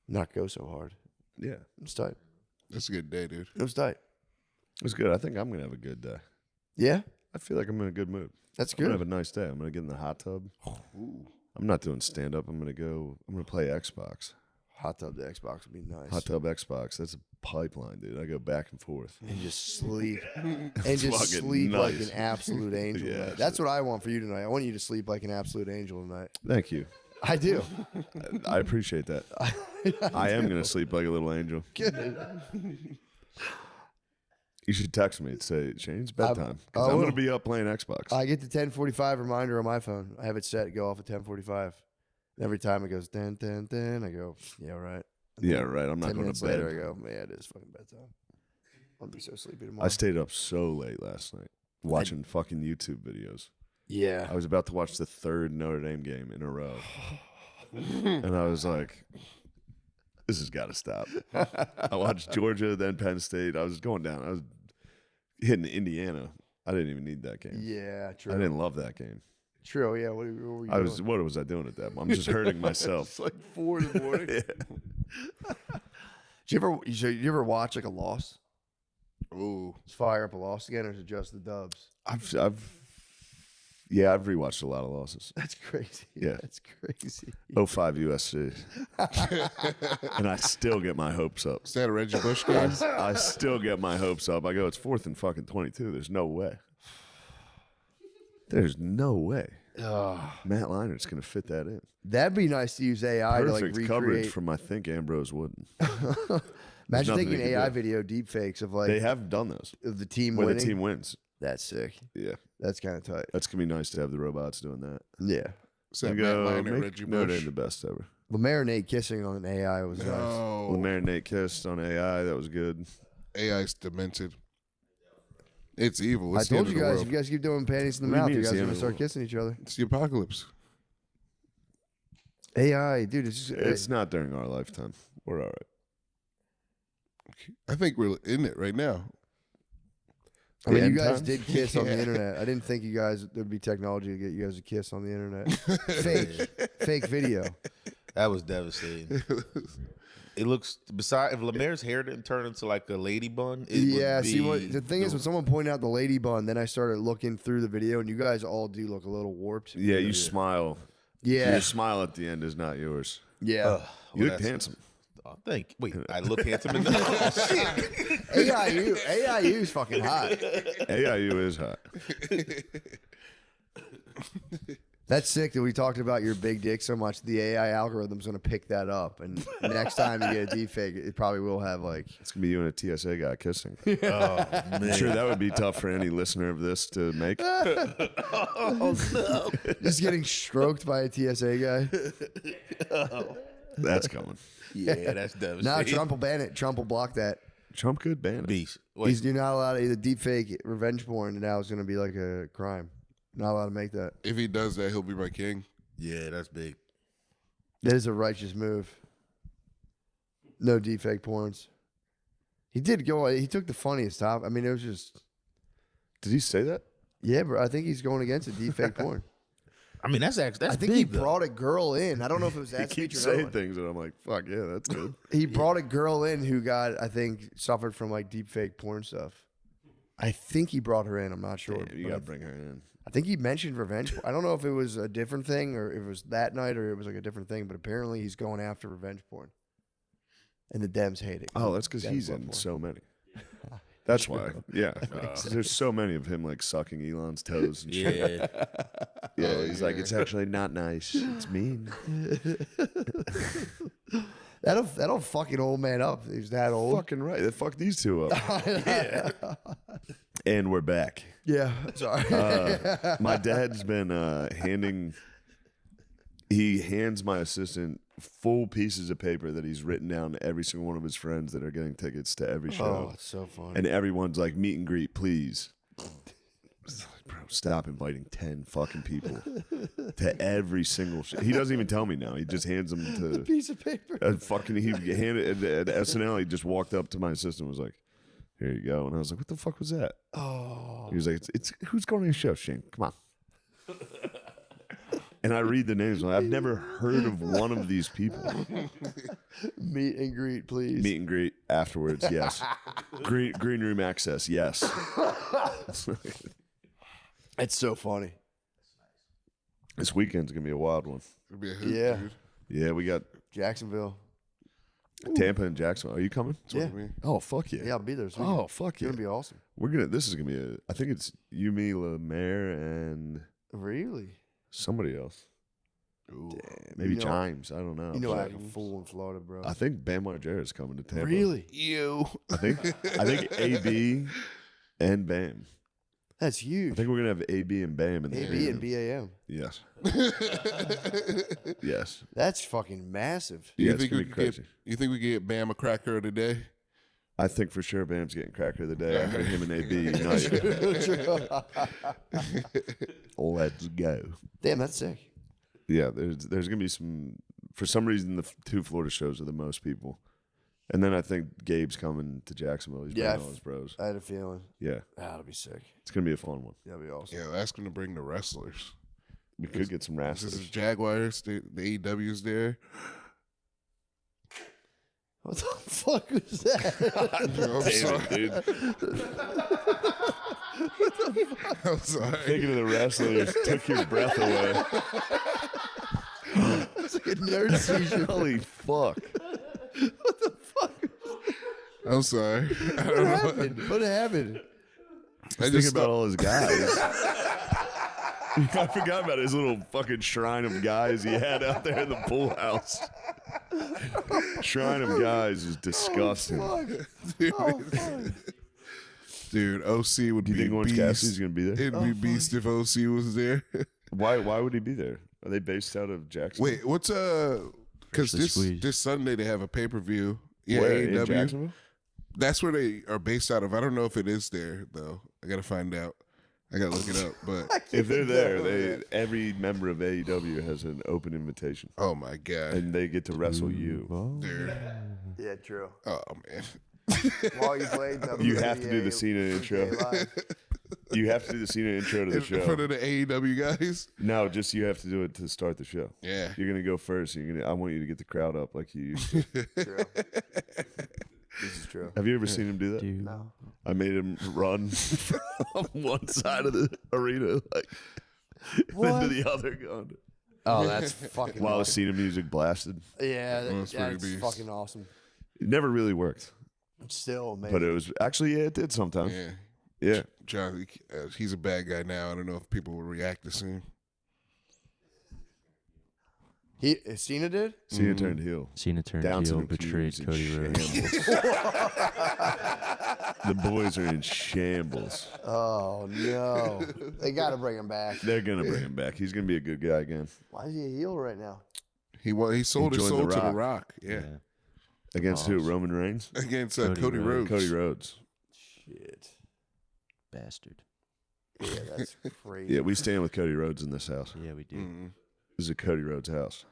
Not go so hard. Yeah. It was tight. That's a good day, dude. It was tight. It was good. I think I'm gonna have a good day. Yeah, I feel like I'm in a good mood. that's I'm gonna good. have a nice day. I'm gonna get in the hot tub. I'm not doing stand up. I'm gonna play Xbox. Hot tub to Xbox would be nice. Hot tub Xbox. That's a pipeline, dude. I go back and forth. And just sleep. And It's just fucking sleep like nice. an absolute angel. Yeah, tonight. That's what I want for you tonight. I want you to sleep like an absolute angel tonight. Thank you. I do. I appreciate that. I am gonna sleep like a little angel. You should text me and say, Shane's bedtime. 'Cause I I'm will. gonna be up playing Xbox. I get the 10:45 reminder on my phone. I have it set to go off at 10:45. Every time it goes, dun, dun, dun, I go, yeah, right. Yeah, right. I'm not 10 going minutes to bed. later, I go, man, it is fucking bedtime. I'll be so sleepy tomorrow. I stayed up so late last night watching fucking YouTube videos. Yeah. I was about to watch the third Notre Dame game in a row. And I was like, this has got to stop. I watched Georgia, then Penn State. I was going down. I was hitting Indiana. I didn't even need that game. Yeah, true. I didn't love that game. True, yeah. What were you I was. doing? What was I doing at that? I'm just hurting myself. It's like 4 in the morning. Did you ever watch like a loss? Ooh. Just fire up a loss again, or is it just the dubs? I've rewatched a lot of losses. That's crazy. Yeah. That's crazy. 05 USC. And I still get my hopes up. Is that a Reggie Bush game? I still get my hopes up. I go, it's 4th and fucking 22. There's no way. There's no way. Matt Leinert's going to fit that in. That'd be nice to use AI to like Perfect recreate. coverage from, I think, Ambrose Wooden. Imagine nothing taking they can AI do. video deep fakes of like They have done those. of the team Where winning. the team wins. That's sick. Yeah. That's kind of tight. That's going to be nice to have the robots doing that. Yeah. Is that You Matt go, Leinart, make Reggie Notre Bush? Dame the best ever. Lemaire and Nate kissing on an AI was nice. No. Lemaire and Nate kissed on AI. That was good. AI's demented. It's evil. I It's the told end you of the guys, world. if you guys keep doing panties in the What do you mouth, mean you it's guys the are end gonna of the start world? kissing each other. It's the apocalypse. AI, dude, it's just It's not during our lifetime. We're all right. I think we're in it right now. I mean, The you end guys times? did kiss on the Yeah. internet. I didn't think you guys there'd be technology to get you guys to kiss on the internet. Fake video. That was devastating. It looks beside if Lemaire's hair didn't turn into like a lady bun. It Yeah. would See, what be the thing is, when someone pointed out the lady bun, then I started looking through the video, and you guys all do look a little warped. Yeah, you smile. Yeah. Your smile at the end is not yours. Yeah. You look that's- handsome. Oh, thank. Wait, I look handsome in the shit. AIU's fucking hot. AIU is hot. That's sick that we talked about your big dick so much. The AI algorithm's gonna pick that up, and next time you get a deep fake, it probably will have like. It's going to be you and a TSA guy kissing. Oh I'm man. sure that would be tough for any listener of this to make. Oh no. Just getting stroked by a TSA guy. That's coming. Yeah, that's devastating. Now Trump will ban it. Trump will block that. Trump could ban it. Beast. Wait, You're not allowed to. The deep fake revenge porn now is going to be like a crime. Not allowed to make that. If he does that, he'll be my king. yeah, that's big. That is a righteous move. No deepfake porns. He did go. He took the funniest top. I mean, it was just. Did he say that? Yeah, bro. I think he's going against a deepfake porn. I mean, that's I think big, he though. brought a girl in. I don't know if it was He that keeps speech or another saying one. things, and I'm like, fuck yeah, that's good. He brought a girl in who got, I think, suffered from like deepfake porn stuff. I think he brought her in. I'm not sure. Damn, you but gotta bring her in. I think he mentioned revenge. I don't know if it was a different thing or if it was that night or it was like a different thing, but apparently he's going after revenge porn. And the Dems hate it. Oh, that's because Dems he's love in porn. so many. That's why. Yeah. There's so many of him like sucking Elon's toes and shit. Yeah. Yeah, he's like, it's actually not nice. It's mean. That'll fucking old man up. He's that old. Fucking right. They fucked these two up. And we're back. Yeah. Sorry. My dad's been he hands my assistant full pieces of paper that he's written down to every single one of his friends that are getting tickets to every Oh, show. it's so funny. And everyone's like, meet and greet, please. It's like, bro, stop inviting 10 fucking people to every single show. He doesn't even tell me now. He just hands them to Piece of paper. he handed at SNL. He just walked up to my assistant and was like, here you go. And I was like, what the fuck was that? Oh. He was like, it's who's going to your show, Shane? Come on. And I read the names. I've never heard of one of these people. Meet and greet, please. Meet and greet afterwards, yes. Green room access, yes. It's so funny. This weekend's gonna be a wild one. It'd be a hoot, Yeah. dude. Yeah, we got Jacksonville. Tampa and Jacksonville. Are you coming? That's what Yeah. I mean. Oh fuck yeah. Yeah, I'll be there. So Oh fuck it's yeah. gonna be awesome. This is gonna be I think it's you, me, Lemaire, and Really? somebody else. Ooh. Maybe You know- Chimes. I don't know. You know, I But act a fool in Florida, bro. I think Bam Margera's coming to Tampa. Really? You. I think AB and Bam. That's I huge. think we're gonna have AB and Bam in the AB area. and BAM. Yes. Yes. That's fucking massive. Yeah, You it's think gonna we be could crazy. get? You think we could get Bam a cracker today? I think for sure Bam's getting cracker of the day after him and AB unite. Let's go. Damn, that's sick. Yeah, there's gonna be some. For some reason, the two Florida shows are the most people, and then I think Gabe's coming to Jacksonville. He's Yeah, bringing all his bros. I had a feeling. Yeah, That'll be sick. it's gonna be a fun one. That'll be awesome. Yeah, ask him to bring the wrestlers. We could get some This wrestlers. is Jaguars. The AEW's there. What the fuck was that? I'm sorry. Thinking of the wrestlers took your breath away. It's like a nerd seizure. Holy fuck! I'm sorry. I What don't know. happened? What happened? I Thinking just about all his guys. I forgot about his little fucking shrine of guys he had out there in the pool house. Shrine of guys is disgusting. dude, Oh, fuck. dude, OC would Do you be think Orange beast. Cassidy's gonna be there? It'd be beast if OC was there. Why would he be there? Are they based out of Jacksonville? Wait, what's because Freshly this squeezed. Sunday they have a pay-per-view. Yeah, Where, in AEW. Jacksonville? That's where they are based out of. I don't know if it is there though. I gotta find out. I gotta look it up. But If they're there, every member of AEW has an open invitation, oh my god, and they get to wrestle you. dude. Yeah, true. Oh man. While you played You have to do the Cena intro. You have to do the Cena intro to the In front show. of the AEW guys. No, just you have to do it to start the show. Yeah. You're gonna go first. I want you to get the crowd up like you used to. True. This is true. Have you ever seen him do that? Dude. No. I made him run from one side of the arena like into the other going. Oh, that's fucking While the awesome. Cena music blasted. Yeah, That's pretty that's beast. fucking awesome. It never really worked. Still amazing. But it was actually it did sometimes. Yeah. Yeah. John, he's a bad guy now. I don't know if people will react the same. Cena did? Cena turned heel. Cena turned Down heel, syndrome betrayed is in Cody Rhodes. shambles. The boys are in shambles. Oh no. They gotta bring him back. They're gonna bring him back. He's gonna be a good guy again. Why is he a heel right now? He sold his joined soul The to The Rock. Rock. Yeah. Against who? Roman Reigns? Against Cody Cody Rhodes. Cody Rhodes. Shit. Bastard. Yeah, that's crazy. Yeah, we stand with Cody Rhodes in this house. Yeah, we do. Mhm. is at Cody Rhodes' house.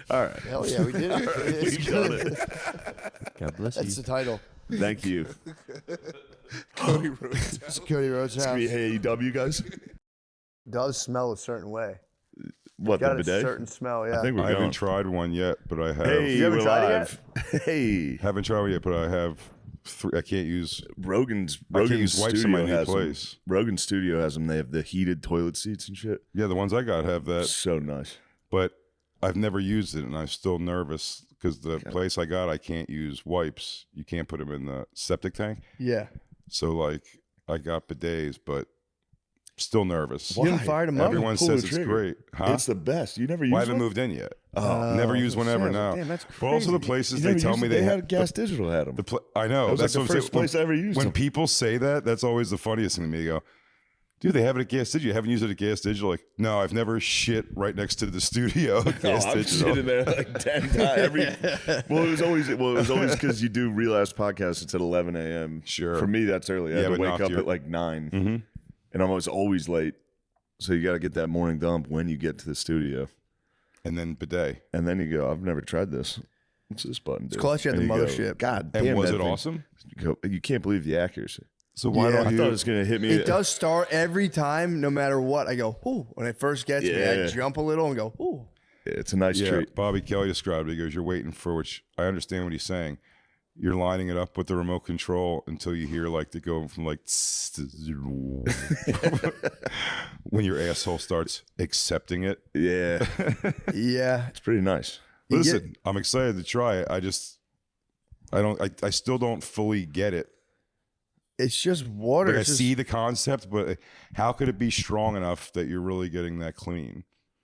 All right. Hell yeah, we did it. It's We got good. it. God bless That's you. the title. Thank you. Cody Rhodes. It's Cody Rhodes' It's house. gonna be AEW guys. Does smell a certain way. What, Got the a bidet? certain smell, yeah. I think we're I going. haven't tried one yet, but I have. Hey, You haven't we're tried it live. Hey, Haven't tried one yet, but I have. I can't use. Rogan's use wipes in my studio new has them. place. Rogan's studio has them. They have the heated toilet seats and shit. Yeah, the ones I got have that, So nice. but I've never used it, and I'm still nervous because the place I got, I can't use wipes. You can't put them in the septic tank. Yeah. So like, I got bidets, but still nervous. You haven't fired him up? Everyone Pull the says it's trigger. great. Huh? It's the best. You never used Well, I haven't one? moved in yet. Oh, Never used one ever shit. now. Damn, that's But also the crazy. places you they never tell used me it? they had have Gas Digital had them. I know. That was That's like what the I'm first saying. place I ever used When them. people say that, that's always the funniest thing to me. They go, dude, they have it at Gas Digital. You haven't used it at Gas Digital? Like, no, I've never shit right next to the studio at Gas I'm Digital. sitting there like 10 times. Well, it was always because you do Real Ass Podcast. It's at 11 a.m. Sure. For me, that's early. I Yeah, have to but wake not up your- at like 9, Mhm. and I'm always late. So you got to get that morning dump when you get to the studio, And then bidet. and then you go. I've never tried this. What's this button do? clutch at And the you go, mothership. God And damn, was that it thing- awesome? You can't believe the accuracy. So why Yeah. don't I you? thought it was gonna hit me. It does start every time, no matter what. I go, ooh. When it first gets me, I Yeah. jump a little and go, ooh. It's a nice Yeah, treat. Bobby Kelly described it. He goes, "You're waiting for," which I understand what he's saying. You're lining it up with the remote control until you hear like the go from like tss to zero. When your asshole starts accepting it. Yeah, Yeah. it's pretty nice. You Listen, I'm excited to try it. I still don't fully get it. It's just water. Like I It's just- see the concept, but how could it be strong enough that you're really getting that clean?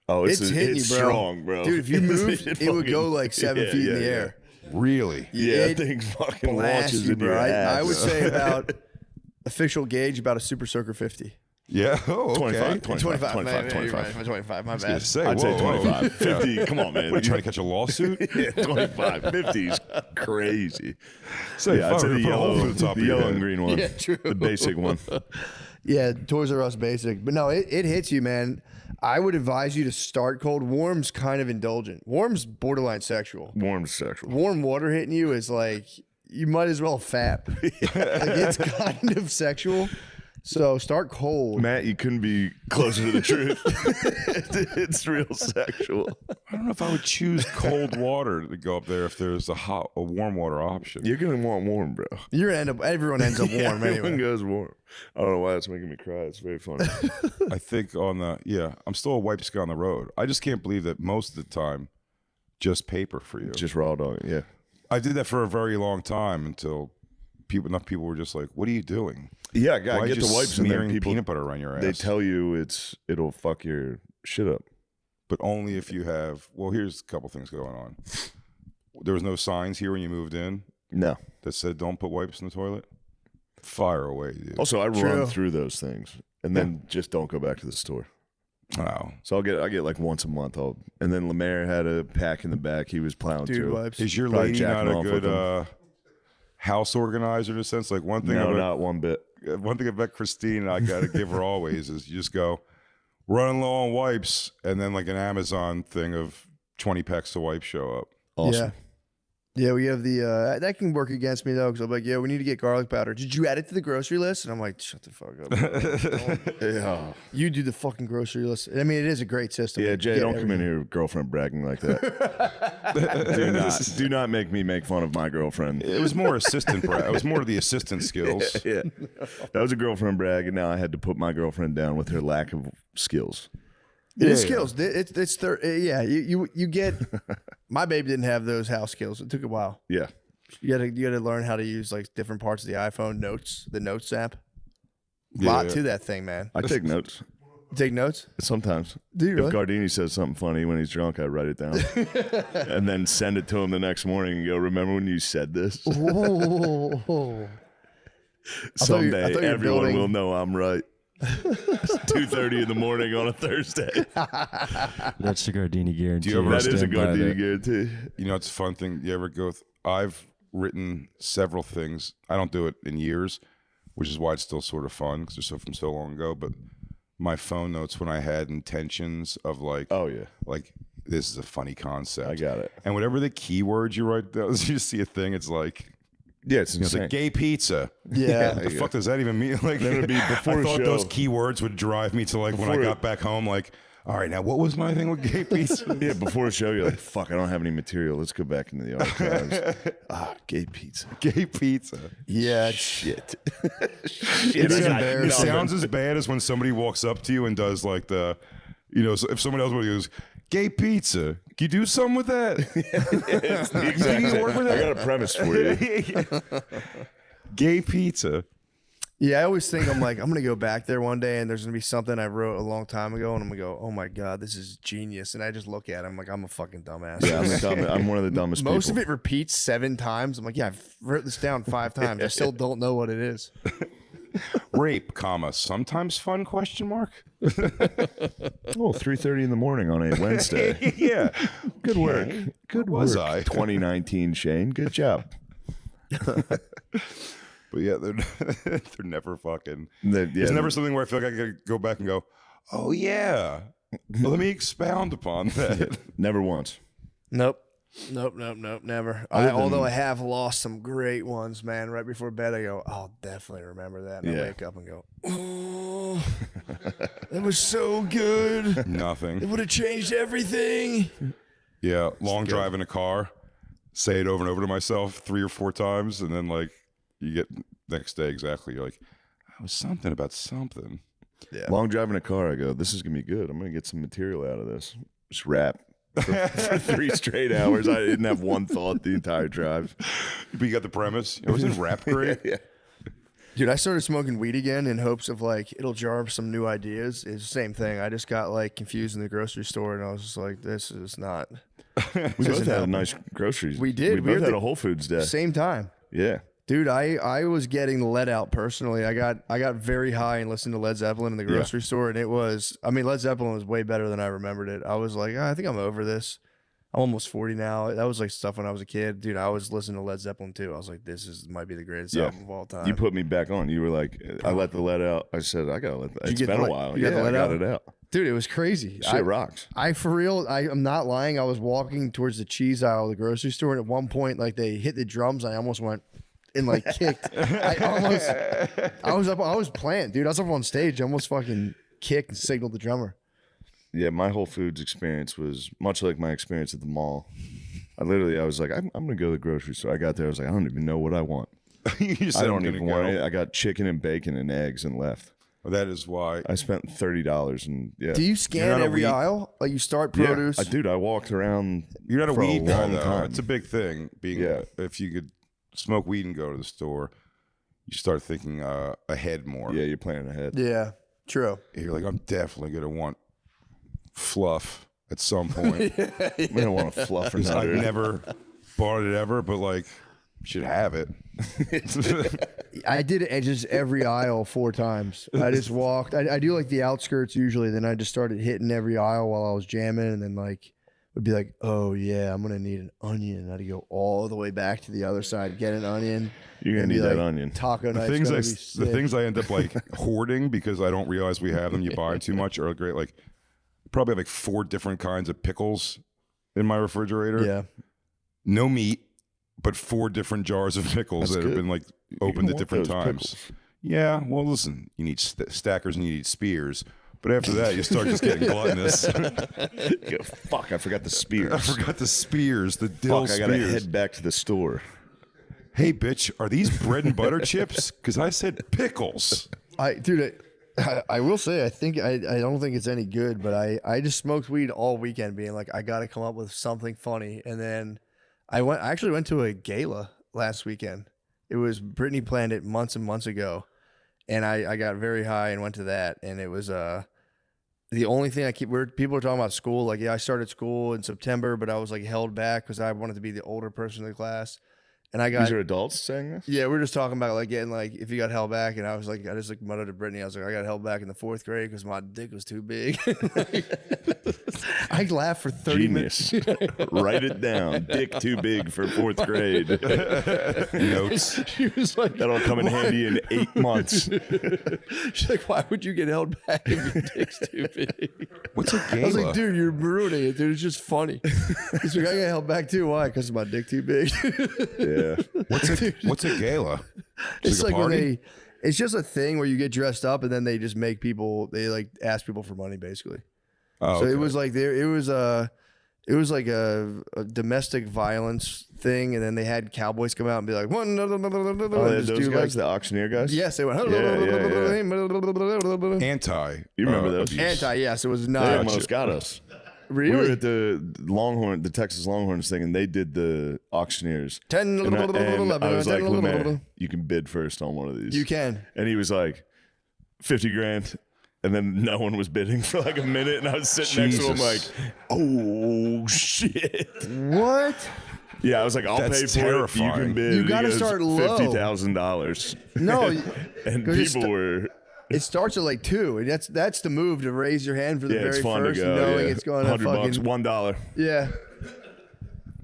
Oh, It's hitting you, bro. strong, bro. Dude, if you moved, it would go fucking- like 7 yeah, feet in yeah, the yeah. air. Really? Yeah, It that thing fucking Blast launches you, into your bro. ass. I would say about official gauge, about a Super Soaker 50. Yeah. Oh, okay. 25, 25, 25, 25, my I was bad. gonna say, I'd say whoa, whoa. 25. 50, come on, man. What, are you trying to catch a lawsuit? Yeah, 25. 50 is crazy. Say, Yeah, I'd say fuck, the put a hole yellow, through the top the of your yellow head. and green one. Yeah, true. The basic one. Yeah, Toys R Us basic. But no, it hits you, man. I would advise you to start cold. Warm's kind of indulgent. Warm's borderline sexual. Warm sexual. Warm water hitting you is like, you might as well fap. Like, it's kind of sexual. So start cold. Matt, you couldn't be closer to the truth. It's real sexual. I don't know if I would choose cold water to go up there if there's a warm water option. You're going to want warm, bro. Everyone ends up warm Everyone anyway. goes warm. I don't know why that's making me cry. It's very funny. I think I'm still a wipes guy on the road. I just can't believe that most of the time, just paper for you. Just raw dog. Yeah. I did that for a very long time until enough people were just like, "What are you doing? Yeah, Why I are you get the wipes and smearing then people, peanut butter around your ass?" they tell you it'll fuck your shit up. but only if you have. Well, here's a couple things going on. There was no signs here when you moved in No. that said don't put wipes in the toilet. Fire away, dude. Also, I True. run through those things and then just don't go back to the store. Wow. So I get like once a month. And then Lemaire had a pack in the back. He was plowing Dude through. wipes. Is your Probably lady not jacking a off good with them. house organizer in a sense? Like one thing No, about not one bit. Christine, I got to give her always is you just go running low on wipes, and then like an Amazon thing of 20 packs of wipes show up. Awesome. Yeah, we have the that can work against me though, because I'm like, yeah, we need to get garlic powder. Did you add it to the grocery list? And I'm like, shut the fuck up. Bro. Yeah. You do the fucking grocery list. I mean, it is a great system. Yeah, You Jay, get don't come in everything. here, girlfriend bragging like that. do not make me make fun of my girlfriend. It was more assistant. It was more of the assistant skills. Yeah, that was a girlfriend brag, and now I had to put my girlfriend down with her lack of skills. It is skills. Yeah, you get. My baby didn't have those house skills. It took a while. Yeah, You gotta learn how to use like different parts of the iPhone notes, the notes app. Yeah. Lot to that thing, man. I take notes Take notes. sometimes. Do you really? If Gardini says something funny when he's drunk, I write it down and then send it to him the next morning and go, "Remember when you said this?" Oh. thought you Someday were everyone building- will know I'm right. It's 2:30 in the morning on a Thursday. That's the Gardini guarantee. Do you ever- That is a Stand by Gardini that. guarantee. You know, it's a fun thing. You ever go? I've written several things. I don't do it in years, which is why it's still sort of fun because they're from so long ago. But my phone notes when I had intentions of like, Oh yeah, like this is a funny concept. I got it. And whatever the keywords you write down, you just see a thing. It's like, Yeah, it's you know, it's insane. like gay pizza. Yeah. What the fuck does that even mean? Like, Then it'd be before I the thought those show. keywords would drive me to like when I Before- got back home. Like, all right, now what was my thing with gay pizza? Yeah, before the show, you're like, fuck, I don't have any material. Let's go back into the archives. Gay pizza. Gay pizza. Yeah. Shit. It's I got embarrassing. It nothing. sounds as bad as when somebody walks up to you and does like the, you know, so if someone else goes, gay pizza, can you do something with that? It's the Can exact you same. work with I that? got a premise for you. Gay pizza. Yeah, I always think I'm gonna go back there one day and there's gonna be something I wrote a long time ago and I'm gonna go, oh my god, this is genius. And I just look at it, I'm like, I'm a fucking dumbass. Yeah, I'm one of the dumbest Most people. of it repeats 7 times. I'm like, yeah, I've written this down 5 times. I still don't know what it is. Rape, comma, sometimes fun, question mark? Oh, 3:30 in the morning on a Wednesday. Yeah. Good work. Good Was work. I? 2019, Shane. Good job. But yeah, they're never fucking. Yeah, There's never something where I feel like I could go back and go, oh yeah, well, let me expound upon that. never once. Nope. Never. Although I have lost some great ones, man. Right before bed, I go, I'll definitely remember that. And I Yeah. wake up and go, oh, that was so good. It Nothing. would have changed everything. Yeah, long drive in a car, say it over and over to myself 3 or 4 times, and then like you get next day exactly. You're like, that was something about something. Yeah. Long drive in a car, I go, this is going to be good. I'm going to get some material out of this. Just rap for 3 straight hours. I didn't have one thought the entire drive. But you got the premise. It wasn't rap great. Yeah. Dude, I started smoking weed again in hopes of like it'll jar up some new ideas. It's the same thing. I just got like confused in the grocery store and I was just like, this is not We both had a nice groceries. We did. We We both were had the a Whole Foods day. same time. Yeah. Dude, I was getting let out personally. I got very high and listened to Led Zeppelin in the grocery store, and it was, I mean, Led Zeppelin was way better than I remembered it. I was like, I think I'm over this. I'm almost 40 now. That was like stuff when I was a kid. Dude, I was listening to Led Zeppelin too. I was like, might be the greatest Yeah. album of all time. You put me back on. You were like, I let the lead out. I said, I got to let that. you It's get been the a let- while. you got Yeah, the lead I got out? it out. Dude, it was crazy. Shit rocks. I for real, I'm not lying. I was walking towards the cheese aisle of the grocery store, and at one point, like they hit the drums. I almost went and like kicked. I was playing, dude. I was up on stage. I almost fucking kicked and signaled the drummer. Yeah, my Whole Foods experience was much like my experience at the mall. I was like, I'm going to go to the grocery store. I got there. I was like, I don't even know what I want. You just I said, don't "I'm gonna even want go." it. I got chicken and bacon and eggs and left. Well, that is why. I spent $30 and yeah. Do you You're scan not a every weed- aisle? Like you start Yeah, produce? dude, I walked around. You're not a for weed guy, long though. time. It's a big thing. Being, Yeah. if you could smoke weed and go to the store, you start thinking ahead more. Yeah, you're planning ahead. Yeah, true. You're like, I'm definitely gonna want fluff at some point. We don't want to fluff or 'Cause I've nothing. never bought it ever, but like, should have it. I did it just every aisle 4 times. I just walked. I do like the outskirts usually. Then I just started hitting every aisle while I was jamming, and then like would be like, oh yeah, I'm gonna need an onion. I had to go all the way back to the other side, get an onion. You're gonna and need be that like, onion. Taco The night's things gonna I be the sick. things I end up like hoarding because I don't realize we have them. You buy too much or great. Like, probably have like 4 different kinds of pickles in my refrigerator. Yeah. No meat, but 4 different jars of pickles That's that have good. been like You opened at want different those times. pickles. Yeah, well, listen, you need stackers and you need spears, but after that, you start just getting gluttonous. Go, fuck, I forgot the spears. I forgot the spears, the dill Fuck, I gotta spears. head back to the store. Hey, bitch, are these bread and butter chips? Because I said pickles. I will say I don't think it's any good, but I just smoked weed all weekend, being like I got to come up with something funny, and then I actually went to a gala last weekend. It was Brittany planned it months and months ago, and I got very high and went to that, and it was the only thing people are talking about school. Like, yeah, I started school in September, but I was like held back because I wanted to be the older person in the class, and I got These are adults saying this? yeah, we were just talking about like getting like if you got held back, and I was like, I just like muttered to Brittany, I was like, I got held back in the 4th grade because my dick was too big. I laughed for 30 Genius. minutes. Write it down. Dick too big for 4th grade. Notes. She was like, That'll come in handy in 8 months. she's like, why would you get held back if your dick's too big? What's a I was like, gala? dude, you're ruining it, dude. It's just funny. He's like, I got held back too. Why? Because my dick too big. Yeah. What's a gala? It's Like like a when party? it's just a thing where you get dressed up and then they just make people, they like ask people for money basically. Oh, So it okay. was like it was like a domestic violence thing, and then they had cowboys come out and be like, Oh, and yeah, just those do guys, like, the auctioneer guys? yes, they went anti. You remember those? abuse. anti. Yes, it was They not almost got us. really. We were at the Texas Longhorns thing, and they did the auctioneers. 10, And I was like, 10, Lemaire, you can bid first on one of these. you can. And he was like, 50 grand. And then no one was bidding for like a minute. And I was sitting next to him like, Jesus. oh, shit. What? Yeah, I was like, I'll That's pay for it. You terrifying. can bid. You He gotta goes, start low. $50,000. No, And 'cause it's people were... it starts at like 2, and that's the move, to raise your hand for the Yeah, it's very fun first, to go. knowing Yeah. it's going to $100, fucking $1. yeah.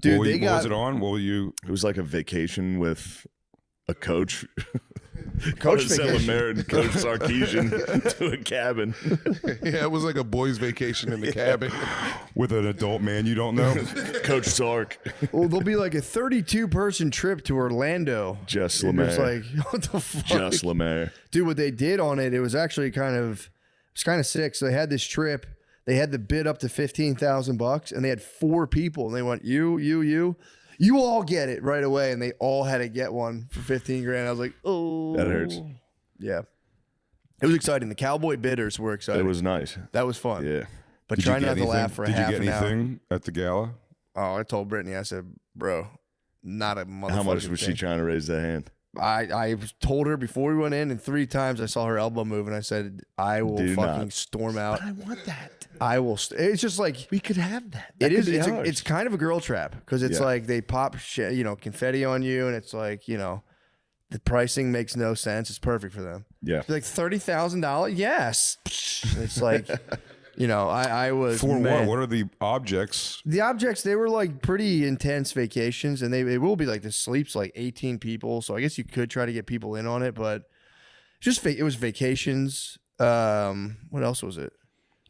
Dude, What they what got was it on? What were you? It was like a vacation with a coach. Coach Marcel vacation. Lemaire and Coach Sarkeesian to a cabin. Yeah, it was like a boy's vacation in the cabin. With an adult man you don't know? Coach Sark. Well, there'll be like a 32-person trip to Orlando. Just And Lemaire. it's like, what the fuck? Just Lemaire. Dude, what they did on it, it was actually kind of sick. So they had this trip. They had to bid up to $15,000, and they had 4 people, and they went, you all get it right away, and they all had to get one for 15 grand. I was like, oh, That hurts. Yeah, it was exciting. The cowboy bidders were excited. It was nice. That was fun. Yeah. But Did try you get not to anything? laugh for a Did half you get an hour. anything at the gala? Oh, I told Brittany, I said, bro, not a motherfucking How much was she thing. trying to raise that hand? I told her before we went in, and 3 times I saw her elbow move, and I said, I will Do fucking not. storm out. I want that. I will. It's just like We could have that. it is. could be It's, ours. it's kind of a girl trap because it's Yeah. like they pop confetti on you, and it's like the pricing makes no sense. It's perfect for them. Yeah. It's like $30,000. Yes. And it's like I was For man. what? What are the objects? The objects, they were like pretty intense vacations, and they will be like this sleeps like 18 people. So I guess you could try to get people in on it, but it was vacations. What else was it?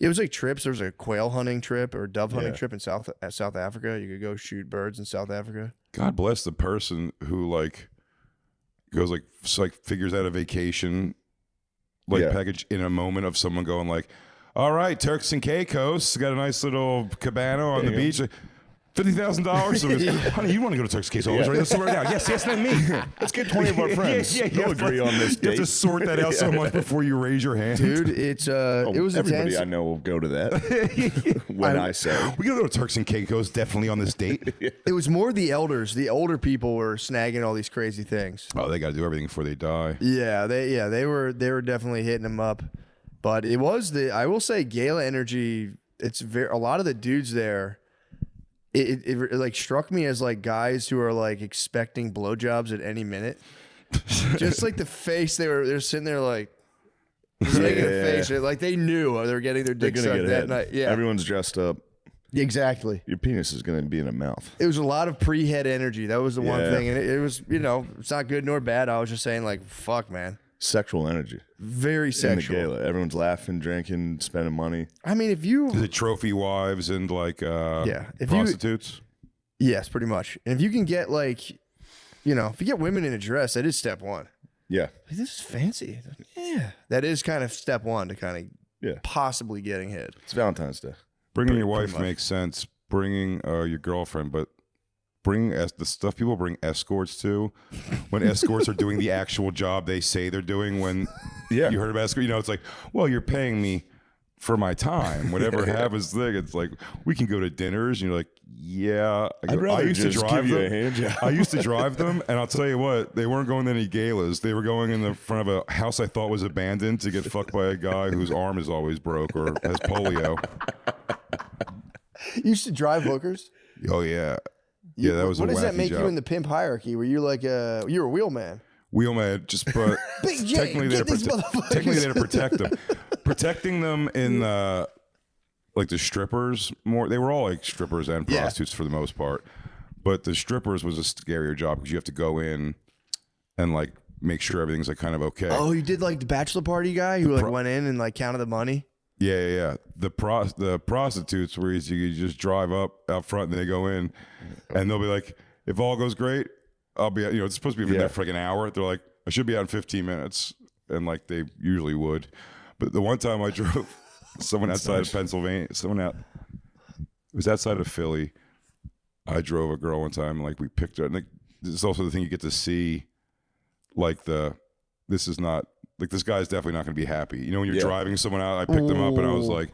It was like trips. There was a quail hunting trip or dove hunting Yeah. trip in South Africa. You could go shoot birds in South Africa. God bless the person who goes figures out a vacation Yeah. package in a moment of someone going like, all right, Turks and Caicos got a nice little cabana on the There you beach. $50,000. Honey, you want to go to Turks and Caicos, right? Let's do it right now. Yes, not me. Let's get 20 of our friends. They'll agree on this You have to date. sort that out so much before you raise your hand. Dude, it's it was Everybody intense. I know will go to that when I say. We gotta go to Turks and Caicos definitely on this date. It was more the elders. The older people were snagging all these crazy things. Oh, they got to do everything before they die. Yeah, they were definitely hitting them up. But it was I will say gala energy. It's a lot of the dudes there. It like struck me as like guys who are like expecting blowjobs at any minute. Just like the face they're sitting there like making a face like they knew they were getting their They're dick going to sucked get that hit. night. Yeah, Everyone's dressed up. exactly. Your penis is going to be in a mouth. It was a lot of pre-head energy. That was the one Yeah. thing, and it was it's not good nor bad. I was just saying like fuck, man, Sexual energy. very In the sexual. gala. Everyone's laughing, drinking, spending money. I mean, if you Is it trophy wives and if if you- prostitutes? Yes, pretty much. And if you can get if you get women in a dress, that is step one. Yeah. Like, this is fancy. Yeah, that is kind of step one to kind of Yeah. possibly getting hit. It's Valentine's Day. Bringing your wife much. makes sense. Bringing your girlfriend, but the stuff people bring escorts to, when escorts are doing the actual job they say they're doing. When Yeah. you heard about escort, it's like, well, you're paying me for my time. Whatever happens, thing. It's like we can go to dinners, and you're like, yeah. I'd rather just give you a hand job. I used to drive them, and I'll tell you what, they weren't going to any galas. They were going in the front of a house I thought was abandoned to get fucked by a guy whose arm is always broke or has polio. You used to drive hookers. Oh yeah, yeah. That was What a does that wacky make job. you in the pimp hierarchy? Were you like you're a wheelman? Wheelman, but Big J, technically get they're these motherfuckers. technically they're to protect them. Protecting them in like the strippers more. They were all like strippers and prostitutes for the most part, but the strippers was a scarier job because you have to go in and like make sure everything's like kind of okay. Oh, you did like the bachelor party guy who like went in and like counted the money. Yeah. The prostitutes where you just drive up out front and they go in, and they'll be like, if all goes great, I'll be, it's supposed to be there for like an hour. They're like, I should be out in 15 minutes, and like they usually would. But the one time I drove someone outside of Pennsylvania, it was outside of Philly. I drove a girl one time, and like we picked her. And like, this is also the thing you get to see, like this is not. Like, this guy's definitely not going to be happy. When you're driving someone out, I picked them up and I was like,